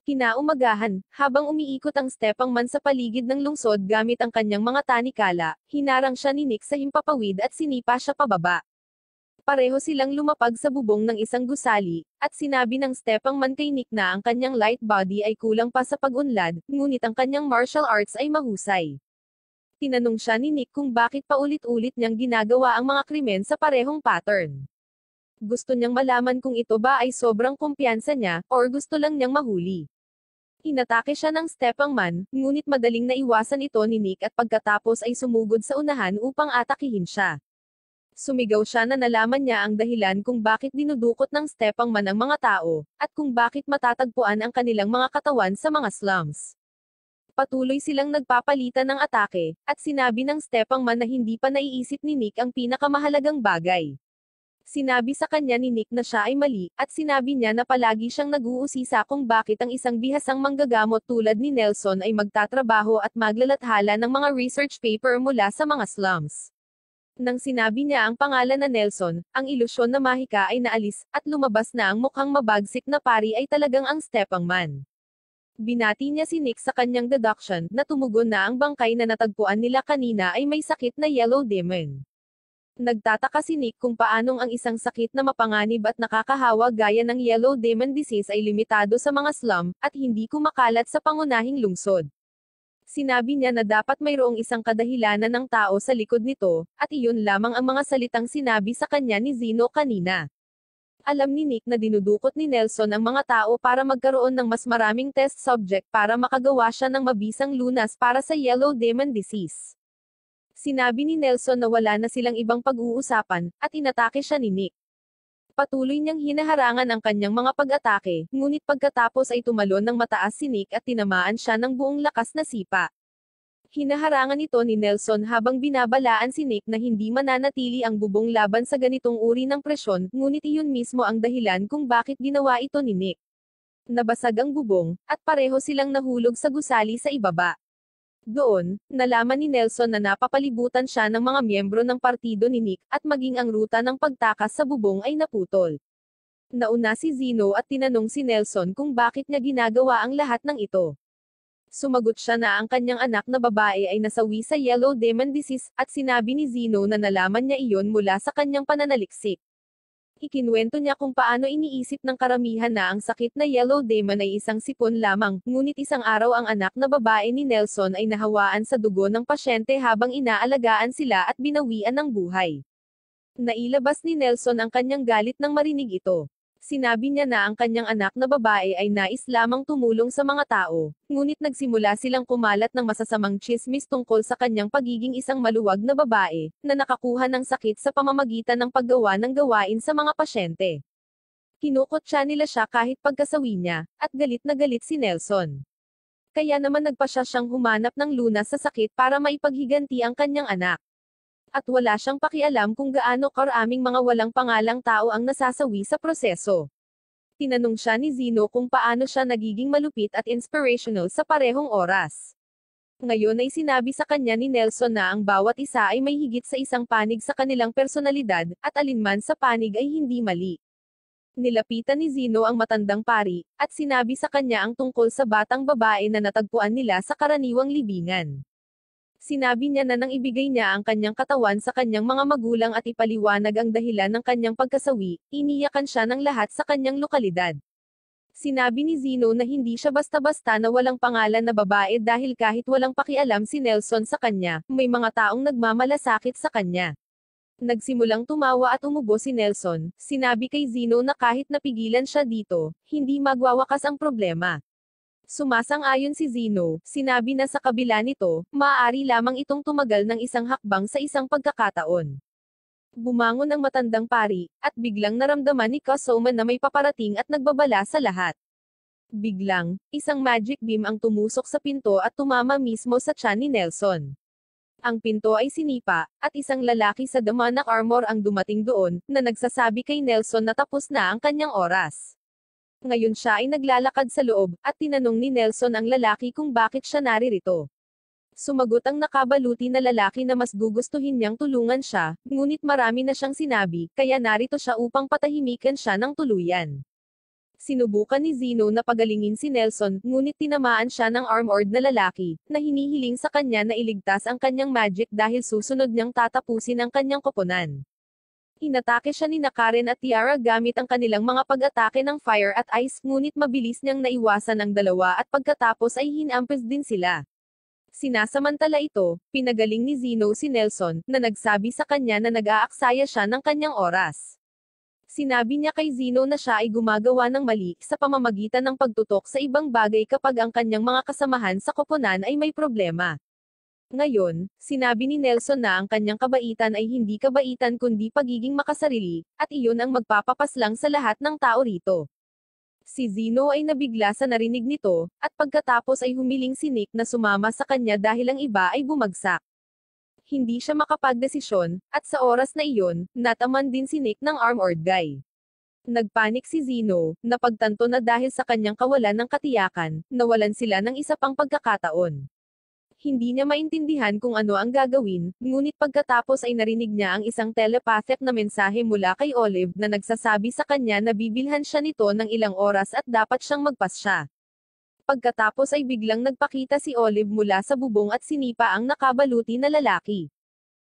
Kinaumagahan, habang umiikot ang Stepangman sa paligid ng lungsod gamit ang kanyang mga tanikala, hinarang siya ni Nick sa himpapawid at sinipa siya pababa. Pareho silang lumapag sa bubong ng isang gusali, at sinabi ng Stepangman kay Nick na ang kanyang light body ay kulang pa sa pag-unlad, ngunit ang kanyang martial arts ay mahusay. Tinanong siya ni Nick kung bakit paulit-ulit niyang ginagawa ang mga krimen sa parehong pattern. Gusto niyang malaman kung ito ba ay sobrang kumpiyansa niya, or gusto lang niyang mahuli. Inatake siya ng Stepangman, ngunit madaling naiwasan ito ni Nick at pagkatapos ay sumugod sa unahan upang atakihin siya. Sumigaw siya na nalaman niya ang dahilan kung bakit dinudukot ng Stepangman ang mga tao, at kung bakit matatagpuan ang kanilang mga katawan sa mga slums. Patuloy silang nagpapalitan ng atake, at sinabi ng Stepangman na hindi pa naiisip ni Nick ang pinakamahalagang bagay. Sinabi sa kanya ni Nick na siya ay mali, at sinabi niya na palagi siyang nag-uusisa kung bakit ang isang bihasang manggagamot tulad ni Nelson ay magtatrabaho at maglalathala ng mga research paper mula sa mga slums. Nang sinabi niya ang pangalan na Nelson, ang ilusyon na mahika ay naalis, at lumabas na ang mukhang mabagsik na pari ay talagang ang Stepangman. Binati niya si Nick sa kanyang deduction, na tumugon na ang bangkay na natagpuan nila kanina ay may sakit na yellow demon. Nagtataka si Nick kung paanong ang isang sakit na mapanganib at nakakahawa gaya ng Yellow Demon Disease ay limitado sa mga slum, at hindi kumakalat sa pangunahing lungsod. Sinabi niya na dapat mayroong isang kadahilanan ng tao sa likod nito, at iyon lamang ang mga salitang sinabi sa kanya ni Zeno kanina. Alam ni Nick na dinudukot ni Nelson ang mga tao para magkaroon ng mas maraming test subject para makagawa siya ng mabisang lunas para sa Yellow Demon Disease. Sinabi ni Nelson na wala na silang ibang pag-uusapan, at inatake siya ni Nick. Patuloy niyang hinaharangan ang kanyang mga pag-atake, ngunit pagkatapos ay tumalon ng mataas si Nick at tinamaan siya ng buong lakas na sipa. Hinaharangan ito ni Nelson habang binabalaan si Nick na hindi mananatili ang bubong laban sa ganitong uri ng presyon, ngunit iyon mismo ang dahilan kung bakit ginawa ito ni Nick. Nabasag ang bubong, at pareho silang nahulog sa gusali sa ibaba. Doon, nalaman ni Nelson na napapalibutan siya ng mga miyembro ng partido ni Nick, at maging ang ruta ng pagtakas sa bubong ay naputol. Nauna si Zeno at tinanong si Nelson kung bakit niya ginagawa ang lahat ng ito. Sumagot siya na ang kanyang anak na babae ay nasawi sa Yellow Demon Disease, at sinabi ni Zeno na nalaman niya iyon mula sa kanyang pananaliksik. Ikinuwento niya kung paano iniisip ng karamihan na ang sakit na Yellow Demon ay isang sipon lamang, ngunit isang araw ang anak na babae ni Nelson ay nahawaan sa dugo ng pasyente habang inaalagaan sila at binawian ng buhay. Nailabas ni Nelson ang kanyang galit nang marinig ito. Sinabi niya na ang kanyang anak na babae ay nais lamang tumulong sa mga tao, ngunit nagsimula silang kumalat ng masasamang tsismis tungkol sa kanyang pagiging isang maluwag na babae, na nakakuha ng sakit sa pamamagitan ng paggawa ng gawain sa mga pasyente. Kinukutya nila siya kahit pagkasawi niya, at galit na galit si Nelson. Kaya naman nagpasya siyang humanap ng lunas sa sakit para maipaghiganti ang kanyang anak. At wala siyang pakialam kung gaano karaming mga walang pangalang tao ang nasasawi sa proseso. Tinanong siya ni Zeno kung paano siya nagiging malupit at inspirational sa parehong oras. Ngayon ay sinabi sa kanya ni Nelson na ang bawat isa ay may higit sa isang panig sa kanilang personalidad, at alinman sa panig ay hindi mali. Nilapitan ni Zeno ang matandang pari, at sinabi sa kanya ang tungkol sa batang babae na natagpuan nila sa karaniwang libingan. Sinabi niya na nang ibigay niya ang kanyang katawan sa kanyang mga magulang at ipaliwanag ang dahilan ng kanyang pagkasawi, iniyakan siya ng lahat sa kanyang lokalidad. Sinabi ni Zeno na hindi siya basta-basta na walang pangalan na babae dahil kahit walang pakialam si Nelson sa kanya, may mga taong nagmamalasakit sa kanya. Nagsimulang tumawa at umubo si Nelson. Sinabi kay Zeno na kahit napigilan siya dito, hindi magwawakas ang problema. Sumasang-ayon si Zeno, sinabi na sa kabila nito, maaari lamang itong tumagal ng isang hakbang sa isang pagkakataon. Bumangon ang matandang pari, at biglang naramdaman ni Kosoman na may paparating at nagbabala sa lahat. Biglang, isang magic beam ang tumusok sa pinto at tumama mismo sa tiyan ni Nelson. Ang pinto ay sinipa, at isang lalaki sa Demonic armor ang dumating doon, na nagsasabi kay Nelson na tapos na ang kanyang oras. Ngayon siya ay naglalakad sa loob, at tinanong ni Nelson ang lalaki kung bakit siya naririto. Sumagot ang nakabaluti na lalaki na mas gugustuhin niyang tulungan siya, ngunit marami na siyang sinabi, kaya narito siya upang patahimikan siya ng tuluyan. Sinubukan ni Zeno na pagalingin si Nelson, ngunit tinamaan siya ng armored na lalaki, na hinihiling sa kanya na iligtas ang kanyang magic dahil susunod niyang tatapusin ang kanyang koponan. Inatake siya ni Karen at Tiara gamit ang kanilang mga pag-atake ng fire at ice, ngunit mabilis niyang naiwasan ang dalawa at pagkatapos ay hinampes din sila. Sinasamantala ito, pinagaling ni Zeno si Nelson, na nagsabi sa kanya na nag-aaksaya siya ng kanyang oras. Sinabi niya kay Zeno na siya ay gumagawa ng mali sa pamamagitan ng pagtutok sa ibang bagay kapag ang kanyang mga kasamahan sa koponan ay may problema. Ngayon, sinabi ni Nelson na ang kanyang kabaitan ay hindi kabaitan kundi pagiging makasarili, at iyon ang magpapapaslang sa lahat ng tao rito. Si Zeno ay nabigla sa narinig nito, at pagkatapos ay humiling si Nick na sumama sa kanya dahil ang iba ay bumagsak. Hindi siya makapagdesisyon, at sa oras na iyon, nataman din si Nick ng armored guy. Nagpanik si Zeno, napagtanto na dahil sa kanyang kawalan ng katiyakan, nawalan sila ng isa pang pagkakataon. Hindi niya maintindihan kung ano ang gagawin, ngunit pagkatapos ay narinig niya ang isang telepathic na mensahe mula kay Olive na nagsasabi sa kanya na bibilhan siya nito ng ilang oras at dapat siyang magpasya. Pagkatapos ay biglang nagpakita si Olive mula sa bubong at sinipa ang nakabaluti na lalaki.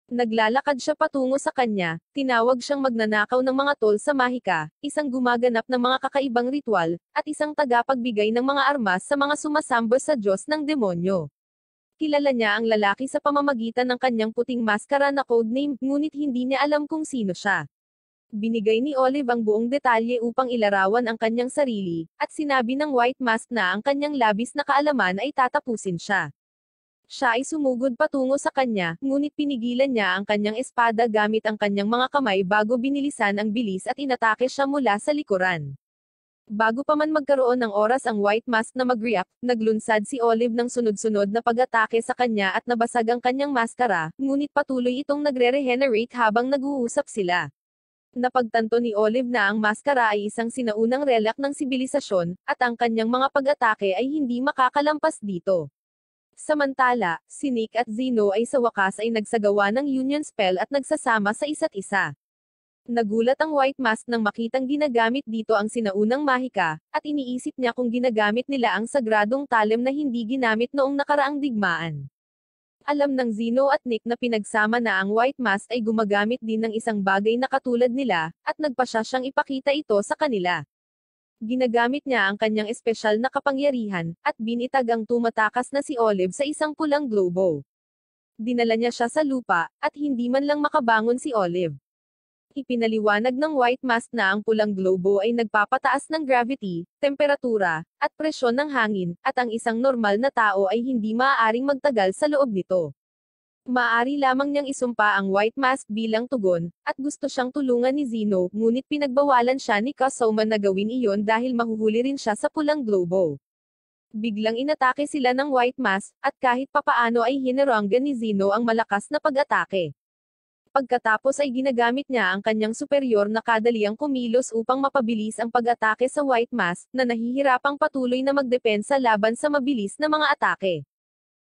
Naglalakad siya patungo sa kanya, tinawag siyang magnanakaw ng mga tol sa mahika, isang gumaganap ng mga kakaibang ritual, at isang tagapagbigay ng mga armas sa mga sumasamba sa Diyos ng demonyo. Kilala niya ang lalaki sa pamamagitan ng kanyang puting maskara na codename, ngunit hindi niya alam kung sino siya. Binigay ni Olive ang buong detalye upang ilarawan ang kanyang sarili, at sinabi ng White Mask na ang kanyang labis na kaalaman ay tatapusin siya. Siya ay sumugod patungo sa kanya, ngunit pinigilan niya ang kanyang espada gamit ang kanyang mga kamay bago binilisan ang bilis at inatake siya mula sa likuran. Bago pa man magkaroon ng oras ang White Mask na mag-react, naglunsad si Olive ng sunod-sunod na pag-atake sa kanya at nabasag ang kanyang maskara, ngunit patuloy itong nagre-regenerate habang nag-uusap sila. Napagtanto ni Olive na ang maskara ay isang sinaunang relic ng sibilisasyon, at ang kanyang mga pag-atake ay hindi makakalampas dito. Samantala, si Nick at Zeno ay sa wakas ay nagsagawa ng union spell at nagsasama sa isa't isa. Nagulat ang White Mask nang makitang ginagamit dito ang sinaunang mahika, at iniisip niya kung ginagamit nila ang sagradong talem na hindi ginamit noong nakaraang digmaan. Alam ng Zeno at Nick na pinagsama na ang White Mask ay gumagamit din ng isang bagay na katulad nila, at nagpasya siyang ipakita ito sa kanila. Ginagamit niya ang kanyang espesyal na kapangyarihan, at binitag ang tumatakas na si Olive sa isang pulang globo. Dinala niya siya sa lupa, at hindi man lang makabangon si Olive. Ipinaliwanag ng White Mask na ang pulang globo ay nagpapataas ng gravity, temperatura, at presyon ng hangin, at ang isang normal na tao ay hindi maaaring magtagal sa loob nito. Maaari lamang niyang isumpa ang White Mask bilang tugon, at gusto siyang tulungan ni Zeno, ngunit pinagbawalan siya ni Kasoma na gawin iyon dahil mahuhuli rin siya sa pulang globo. Biglang inatake sila ng White Mask, at kahit papaano ay hinaranggan ni Zeno ang malakas na pag-atake. Pagkatapos ay ginagamit niya ang kanyang superior na kadaliang kumilos upang mapabilis ang pag-atake sa White Mask, na nahihirapang patuloy na magdepensa laban sa mabilis na mga atake.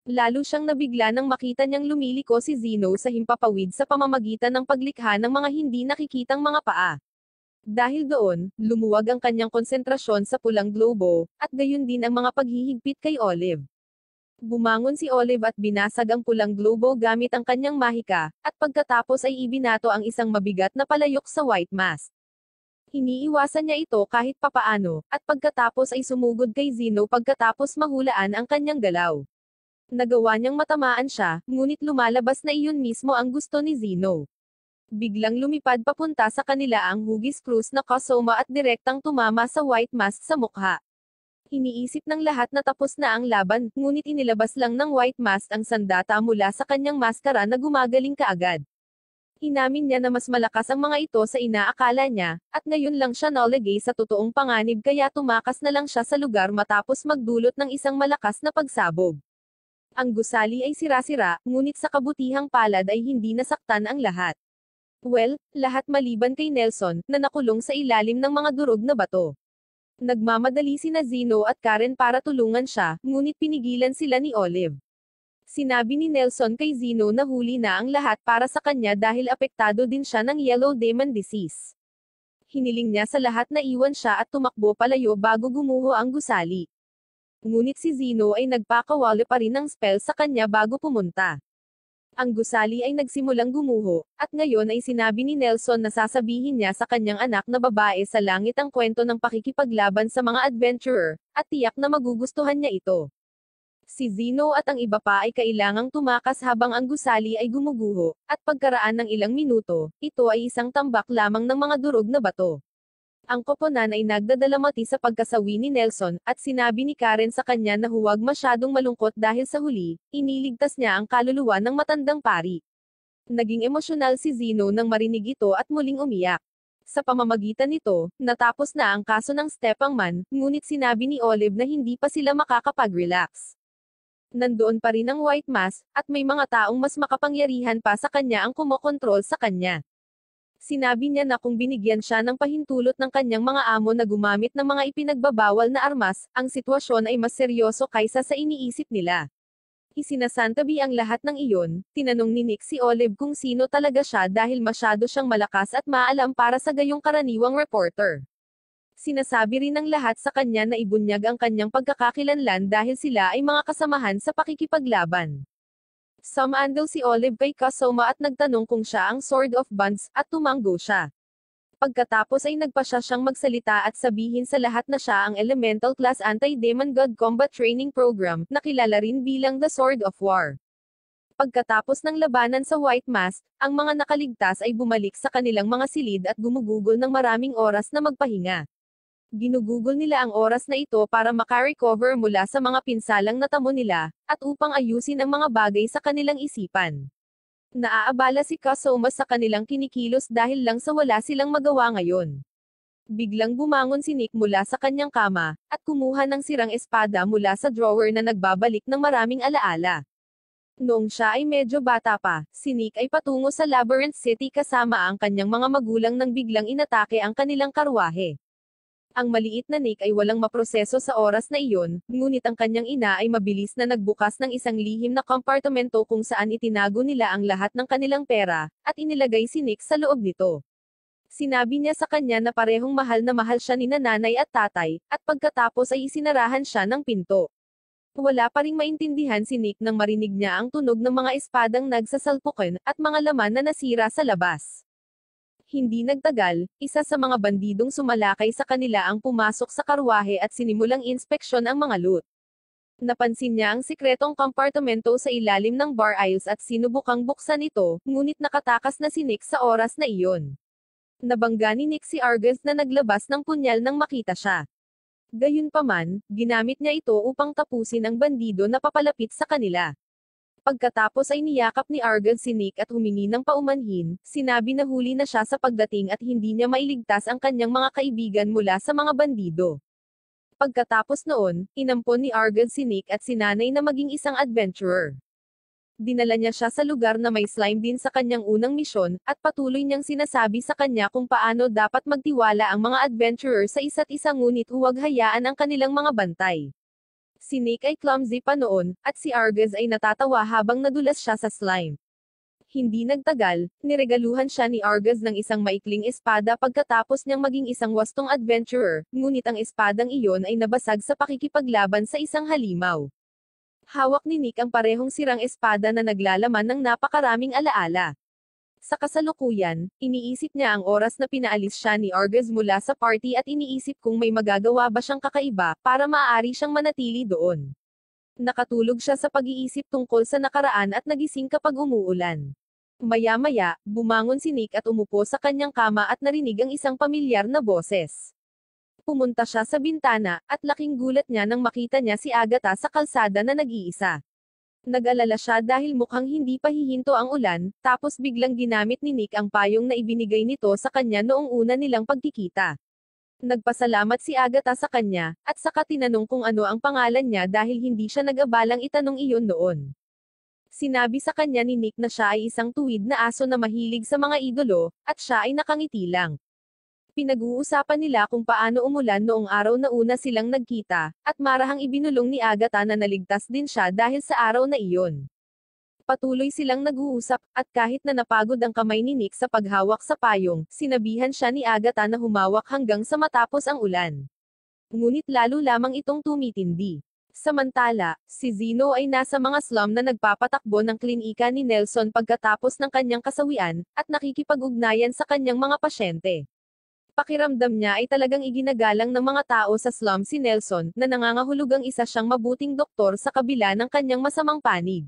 Lalo siyang nabigla nang makita niyang lumiliko si Zeno sa himpapawid sa pamamagitan ng paglikha ng mga hindi nakikitang mga paa. Dahil doon, lumuwag ang kanyang konsentrasyon sa pulang globo, at gayon din ang mga paghihigpit kay Olive. Bumangon si Olive at binasag ang pulang globo gamit ang kanyang mahika, at pagkatapos ay ibinato ang isang mabigat na palayok sa White Mask. Iniiwasan niya ito kahit papaano, at pagkatapos ay sumugod kay Zeno pagkatapos mahulaan ang kanyang galaw. Nagawa niyang matamaan siya, ngunit lumalabas na iyon mismo ang gusto ni Zeno. Biglang lumipad papunta sa kanila ang hugis krus na Kasoma at direktang tumama sa White Mask sa mukha. Iniisip ng lahat na tapos na ang laban, ngunit inilabas lang ng White Mask ang sandata mula sa kanyang maskara na gumagaling kaagad. Inamin niya na mas malakas ang mga ito sa inaakala niya, at ngayon lang siya nalagay sa totoong panganib kaya tumakas na lang siya sa lugar matapos magdulot ng isang malakas na pagsabog. Ang gusali ay sira-sira, ngunit sa kabutihang palad ay hindi nasaktan ang lahat. Well, lahat maliban kay Nelson, na nakulong sa ilalim ng mga durog na bato. Nagmamadali sina Zeno at Karen para tulungan siya, ngunit pinigilan sila ni Olive. Sinabi ni Nelson kay Zeno na huli na ang lahat para sa kanya dahil apektado din siya ng Yellow Demon Disease. Hiniling niya sa lahat na iwan siya at tumakbo palayo bago gumuho ang gusali. Ngunit si Zeno ay nagpakawala pa rin ng spell sa kanya bago pumunta. Ang gusali ay nagsimulang gumuho, at ngayon ay sinabi ni Nelson na sasabihin niya sa kanyang anak na babae sa langit ang kwento ng pakikipaglaban sa mga adventurer, at tiyak na magugustuhan niya ito. Si Zeno at ang iba pa ay kailangang tumakas habang ang gusali ay gumuguho, at pagkaraan ng ilang minuto, ito ay isang tambak lamang ng mga durog na bato. Ang koponan ay nagdadalamati sa pagkasawi ni Nelson, at sinabi ni Karen sa kanya na huwag masyadong malungkot dahil sa huli, iniligtas niya ang kaluluwa ng matandang pari. Naging emosyonal si Zeno nang marinig ito at muling umiyak. Sa pamamagitan nito, natapos na ang kaso ng Stepangman, ngunit sinabi ni Olive na hindi pa sila makakapag-relax. Nandoon pa rin ang White Mask, at may mga taong mas makapangyarihan pa sa kanya ang kumokontrol sa kanya. Sinabi niya na kung binigyan siya ng pahintulot ng kanyang mga amo na gumamit ng mga ipinagbabawal na armas, ang sitwasyon ay mas seryoso kaysa sa iniisip nila. Isinasantabi ang lahat ng iyon, tinanong ni Nick si Olive kung sino talaga siya dahil masyado siyang malakas at maalam para sa gayong karaniwang reporter. Sinasabi rin ng lahat sa kanya na ibunyag ang kanyang pagkakakilanlan dahil sila ay mga kasamahan sa pakikipaglaban. Sumandal si Olive kay Kasoma at nagtanong kung siya ang Sword of Bonds, at tumanggo siya. Pagkatapos ay nagpasya siyang magsalita at sabihin sa lahat na siya ang Elemental Class Anti-Demon God Combat Training Program, na kilala rin bilang The Sword of War. Pagkatapos ng labanan sa White Mask, ang mga nakaligtas ay bumalik sa kanilang mga silid at gumugugol ng maraming oras na magpahinga. Ginugugol nila ang oras na ito para makarecover mula sa mga pinsalang natamo nila, at upang ayusin ang mga bagay sa kanilang isipan. Naaabala si Kasoma sa kanilang kinikilos dahil lang sa wala silang magawa ngayon. Biglang bumangon si Nick mula sa kanyang kama, at kumuha ng sirang espada mula sa drawer na nagbabalik ng maraming alaala. Noong siya ay medyo bata pa, si Nick ay patungo sa Labyrinth City kasama ang kanyang mga magulang nang biglang inatake ang kanilang karwahe. Ang maliit na Nick ay walang maproseso sa oras na iyon, ngunit ang kanyang ina ay mabilis na nagbukas ng isang lihim na kompartimento kung saan itinago nila ang lahat ng kanilang pera, at inilagay si Nick sa loob nito. Sinabi niya sa kanya na parehong mahal na mahal siya ni nanay at tatay, at pagkatapos ay isinarahan siya ng pinto. Wala pa ring maintindihan si Nick nang marinig niya ang tunog ng mga espadang nagsasalpukan, at mga laman na nasira sa labas. Hindi nagtagal, isa sa mga bandidong sumalakay sa kanila ang pumasok sa karwahe at sinimulang inspeksyon ang mga loot. Napansin niya ang sikretong kompartimento sa ilalim ng bar aisles at sinubukang buksan ito, ngunit nakatakas na si Nick sa oras na iyon. Nabangga ni Nick si Argus na naglabas ng punyal nang makita siya. Gayunpaman, ginamit niya ito upang tapusin ang bandido na papalapit sa kanila. Pagkatapos ay niyakap ni Argus si Nick at humingi ng paumanhin, sinabi na huli na siya sa pagdating at hindi niya mailigtas ang kanyang mga kaibigan mula sa mga bandido. Pagkatapos noon, inampon ni Argus si Nick at sinanay na maging isang adventurer. Dinala niya siya sa lugar na may slime din sa kanyang unang misyon, at patuloy niyang sinasabi sa kanya kung paano dapat magtiwala ang mga adventurer sa isa't isa ngunit huwag hayaan ang kanilang mga bantay. Si Nick ay clumsy pa noon, at si Argus ay natatawa habang nadulas siya sa slime. Hindi nagtagal, niregaluhan siya ni Argus ng isang maikling espada pagkatapos niyang maging isang wastong adventurer, ngunit ang espadang iyon ay nabasag sa pakikipaglaban sa isang halimaw. Hawak ni Nick ang parehong sirang espada na naglalaman ng napakaraming alaala. Sa kasalukuyan, iniisip niya ang oras na pinaalis siya ni Argus mula sa party at iniisip kung may magagawa ba siyang kakaiba para maaari siyang manatili doon. Nakatulog siya sa pag-iisip tungkol sa nakaraan at nagising kapag umuulan. Maya-maya, bumangon si Nick at umupo sa kanyang kama at narinig ang isang pamilyar na boses. Pumunta siya sa bintana, at laking gulat niya nang makita niya si Agatha sa kalsada na nag-iisa. Nag-alala siya dahil mukhang hindi pa hihinto ang ulan, tapos biglang ginamit ni Nick ang payong na ibinigay nito sa kanya noong una nilang pagkikita. Nagpasalamat si Agatha sa kanya, at saka tinanong kung ano ang pangalan niya dahil hindi siya nag-abalang itanong iyon noon. Sinabi sa kanya ni Nick na siya ay isang tuwid na aso na mahilig sa mga idolo, at siya ay nakangiti lang. Pinag-uusapan nila kung paano umulan noong araw na una silang nagkita, at marahang ibinulong ni Agatha na naligtas din siya dahil sa araw na iyon. Patuloy silang nag-uusap, at kahit na napagod ang kamay ni Nick sa paghawak sa payong, sinabihan siya ni Agatha na humawak hanggang sa matapos ang ulan. Ngunit lalo lamang itong tumitindi. Samantala, si Zeno ay nasa mga slum na nagpapatakbo ng klinika ni Nelson pagkatapos ng kanyang kasawian, at nakikipag-ugnayan sa kanyang mga pasyente. Pakiramdam niya ay talagang iginagalang ng mga tao sa slum si Nelson, na nangangahulugang isa siyang mabuting doktor sa kabila ng kanyang masamang panig.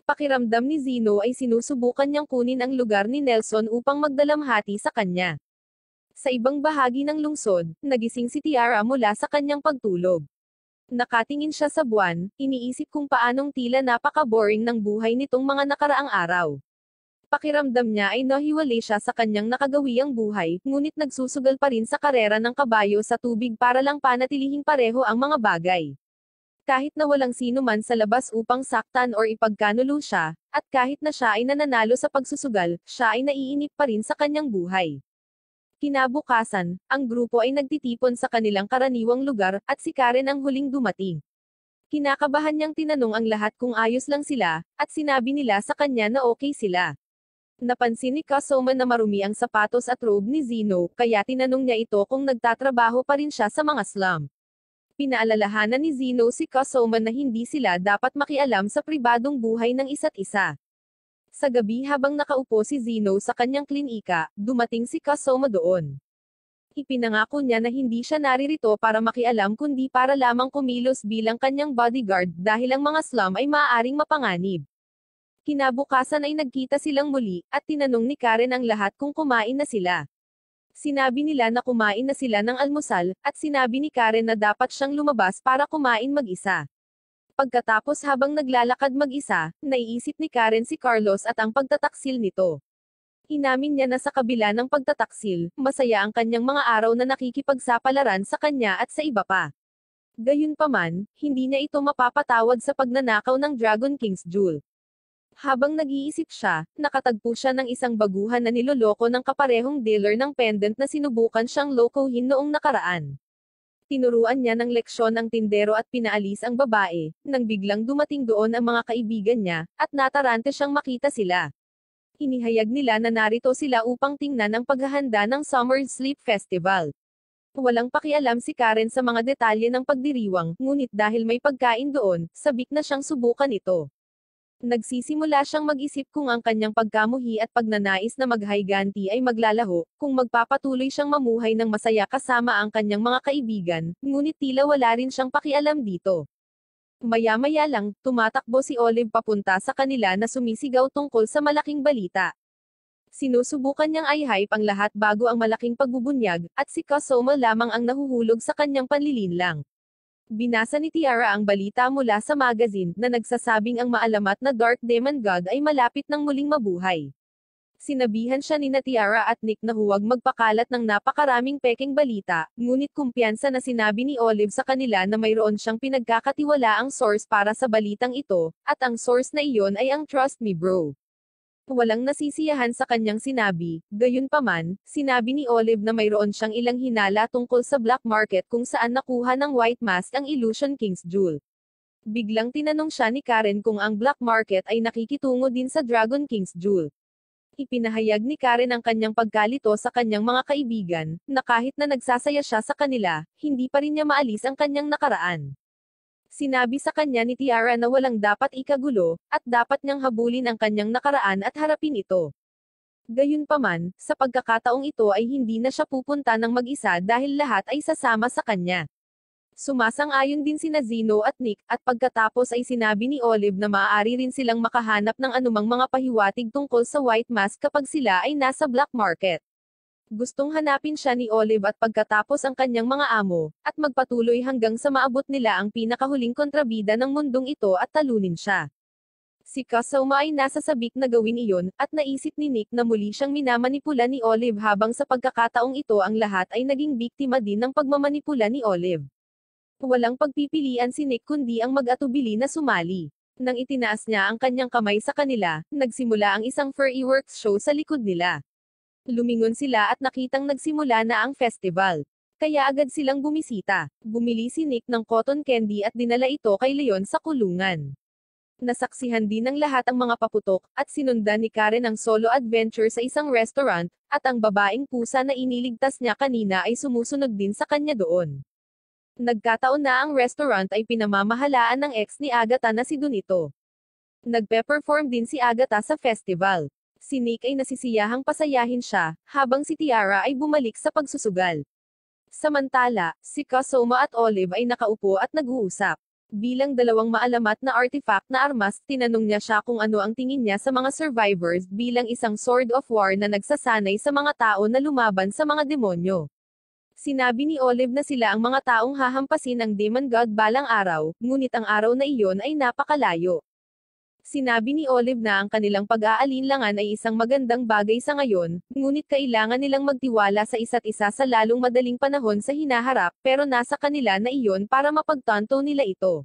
Pakiramdam ni Zeno ay sinusubukan niyang kunin ang lugar ni Nelson upang magdalamhati sa kanya. Sa ibang bahagi ng lungsod, nagising si Tiara mula sa kanyang pagtulog. Nakatingin siya sa buwan, iniisip kung paanong tila napaka-boring ng buhay nitong mga nakaraang araw. Pakiramdam niya ay nahiwalay siya sa kanyang nakagawiang buhay, ngunit nagsusugal pa rin sa karera ng kabayo sa tubig para lang panatilihing pareho ang mga bagay. Kahit na walang sino man sa labas upang saktan or ipagkanulo siya, at kahit na siya ay nananalo sa pagsusugal, siya ay naiinip pa rin sa kanyang buhay. Kinabukasan, ang grupo ay nagtitipon sa kanilang karaniwang lugar, at si Karen ang huling dumating. Kinakabahan niyang tinanong ang lahat kung ayos lang sila, at sinabi nila sa kanya na okay sila. Napansin ni Kasoma na marumi ang sapatos at robe ni Zeno, kaya tinanong niya ito kung nagtatrabaho pa rin siya sa mga slum. Pinaalalahanan ni Zeno si Kasoma na hindi sila dapat makialam sa pribadong buhay ng isa't isa. Sa gabi habang nakaupo si Zeno sa kanyang klinika, dumating si Kasoma doon. Ipinangako niya na hindi siya naririto para makialam kundi para lamang kumilos bilang kanyang bodyguard dahil ang mga slum ay maaaring mapanganib. Kinabukasan ay nagkita silang muli, at tinanong ni Karen ang lahat kung kumain na sila. Sinabi nila na kumain na sila ng almusal, at sinabi ni Karen na dapat siyang lumabas para kumain mag-isa. Pagkatapos habang naglalakad mag-isa, naiisip ni Karen si Carlos at ang pagtataksil nito. Inamin niya na sa kabila ng pagtataksil, masaya ang kanyang mga araw na nakikipagsapalaran sa kanya at sa iba pa. Gayunpaman, hindi niya ito mapapatawad sa pagnanakaw ng Dragon King's Jewel. Habang nag-iisip siya, nakatagpo siya ng isang baguhan na niloloko ng kaparehong dealer ng pendant na sinubukan siyang lokohin noong nakaraan. Tinuruan niya ng leksyon ang tindero at pinaalis ang babae, nang biglang dumating doon ang mga kaibigan niya, at natarante siyang makita sila. Inihayag nila na narito sila upang tingnan ang paghahanda ng Summer Sleep Festival. Walang pakialam si Karen sa mga detalye ng pagdiriwang, ngunit dahil may pagkain doon, sabik na siyang subukan ito. Nagsisimula siyang mag-isip kung ang kanyang pagkamuhi at pagnanais na maghiganti ay maglalaho, kung magpapatuloy siyang mamuhay ng masaya kasama ang kanyang mga kaibigan, ngunit tila wala rin siyang pakialam dito. Maya-maya lang, tumatakbo si Olive papunta sa kanila na sumisigaw tungkol sa malaking balita. Sinusubukan niyang i-hype ang lahat bago ang malaking pagbubunyag, at si Kasoma lamang ang nahuhulog sa kanyang panlilinlang. Binasa ni Tiara ang balita mula sa magazine na nagsasabing ang maalamat na Dark Demon God ay malapit ng muling mabuhay. Sinabihan siya ni Tiara at Nick na huwag magpakalat ng napakaraming peking balita, ngunit kumpiyansa na sinabi ni Olive sa kanila na mayroon siyang pinagkakatiwalaang source para sa balitang ito, at ang source na iyon ay ang Trust Me Bro. Walang nasisiyahan sa kanyang sinabi, gayunpaman, sinabi ni Olive na mayroon siyang ilang hinala tungkol sa black market kung saan nakuha ng White Mask ang Illusion King's Jewel. Biglang tinanong siya ni Karen kung ang black market ay nakikitungo din sa Dragon King's Jewel. Ipinahayag ni Karen ang kanyang pagkalito sa kanyang mga kaibigan, na kahit na nagsasaya siya sa kanila, hindi pa rin niya maalis ang kanyang nakaraan. Sinabi sa kanya ni Tiara na walang dapat ikagulo, at dapat niyang habulin ang kanyang nakaraan at harapin ito. Gayunpaman, sa pagkakataong ito ay hindi na siya pupunta ng mag-isa dahil lahat ay sasama sa kanya. Sumasang-ayon din sina Zeno at Nick, at pagkatapos ay sinabi ni Olive na maaari rin silang makahanap ng anumang mga pahiwatig tungkol sa White Mask kapag sila ay nasa black market. Gustong hanapin siya ni Olive at pagkatapos ang kanyang mga amo, at magpatuloy hanggang sa maabot nila ang pinakahuling kontrabida ng mundong ito at talunin siya. Si Kasoma ay nasa sabik na gawin iyon, at naisip ni Nick na muli siyang minamanipula ni Olive habang sa pagkakataong ito ang lahat ay naging biktima din ng pagmamanipula ni Olive. Walang pagpipilian si Nick kundi ang mag-atubili na sumali. Nang itinaas niya ang kanyang kamay sa kanila, nagsimula ang isang fireworks show sa likod nila. Lumingon sila at nakitang nagsimula na ang festival. Kaya agad silang bumisita. Bumili si Nick ng cotton candy at dinala ito kay Leon sa kulungan. Nasaksihan din ng lahat ang mga paputok, at sinundan ni Karen ang solo adventure sa isang restaurant, at ang babaeng pusa na iniligtas niya kanina ay sumusunod din sa kanya doon. Nagkataon na ang restaurant ay pinamamahalaan ng ex ni Agatha na si Donito. Nagpe-perform din si Agatha sa festival. Si Nick ay nasisiyahang pasayahin siya, habang si Tiara ay bumalik sa pagsusugal. Samantala, si Kasoma at Olive ay nakaupo at nag-uusap. Bilang dalawang maalamat na artifact na armas, tinanong niya siya kung ano ang tingin niya sa mga survivors bilang isang sword of war na nagsasanay sa mga tao na lumaban sa mga demonyo. Sinabi ni Olive na sila ang mga taong hahampasin ng Demon God balang araw, ngunit ang araw na iyon ay napakalayo. Sinabi ni Olive na ang kanilang pag-aalinlangan ay isang magandang bagay sa ngayon, ngunit kailangan nilang magtiwala sa isa't isa sa lalong madaling panahon sa hinaharap, pero nasa kanila na iyon para mapagtanto nila ito.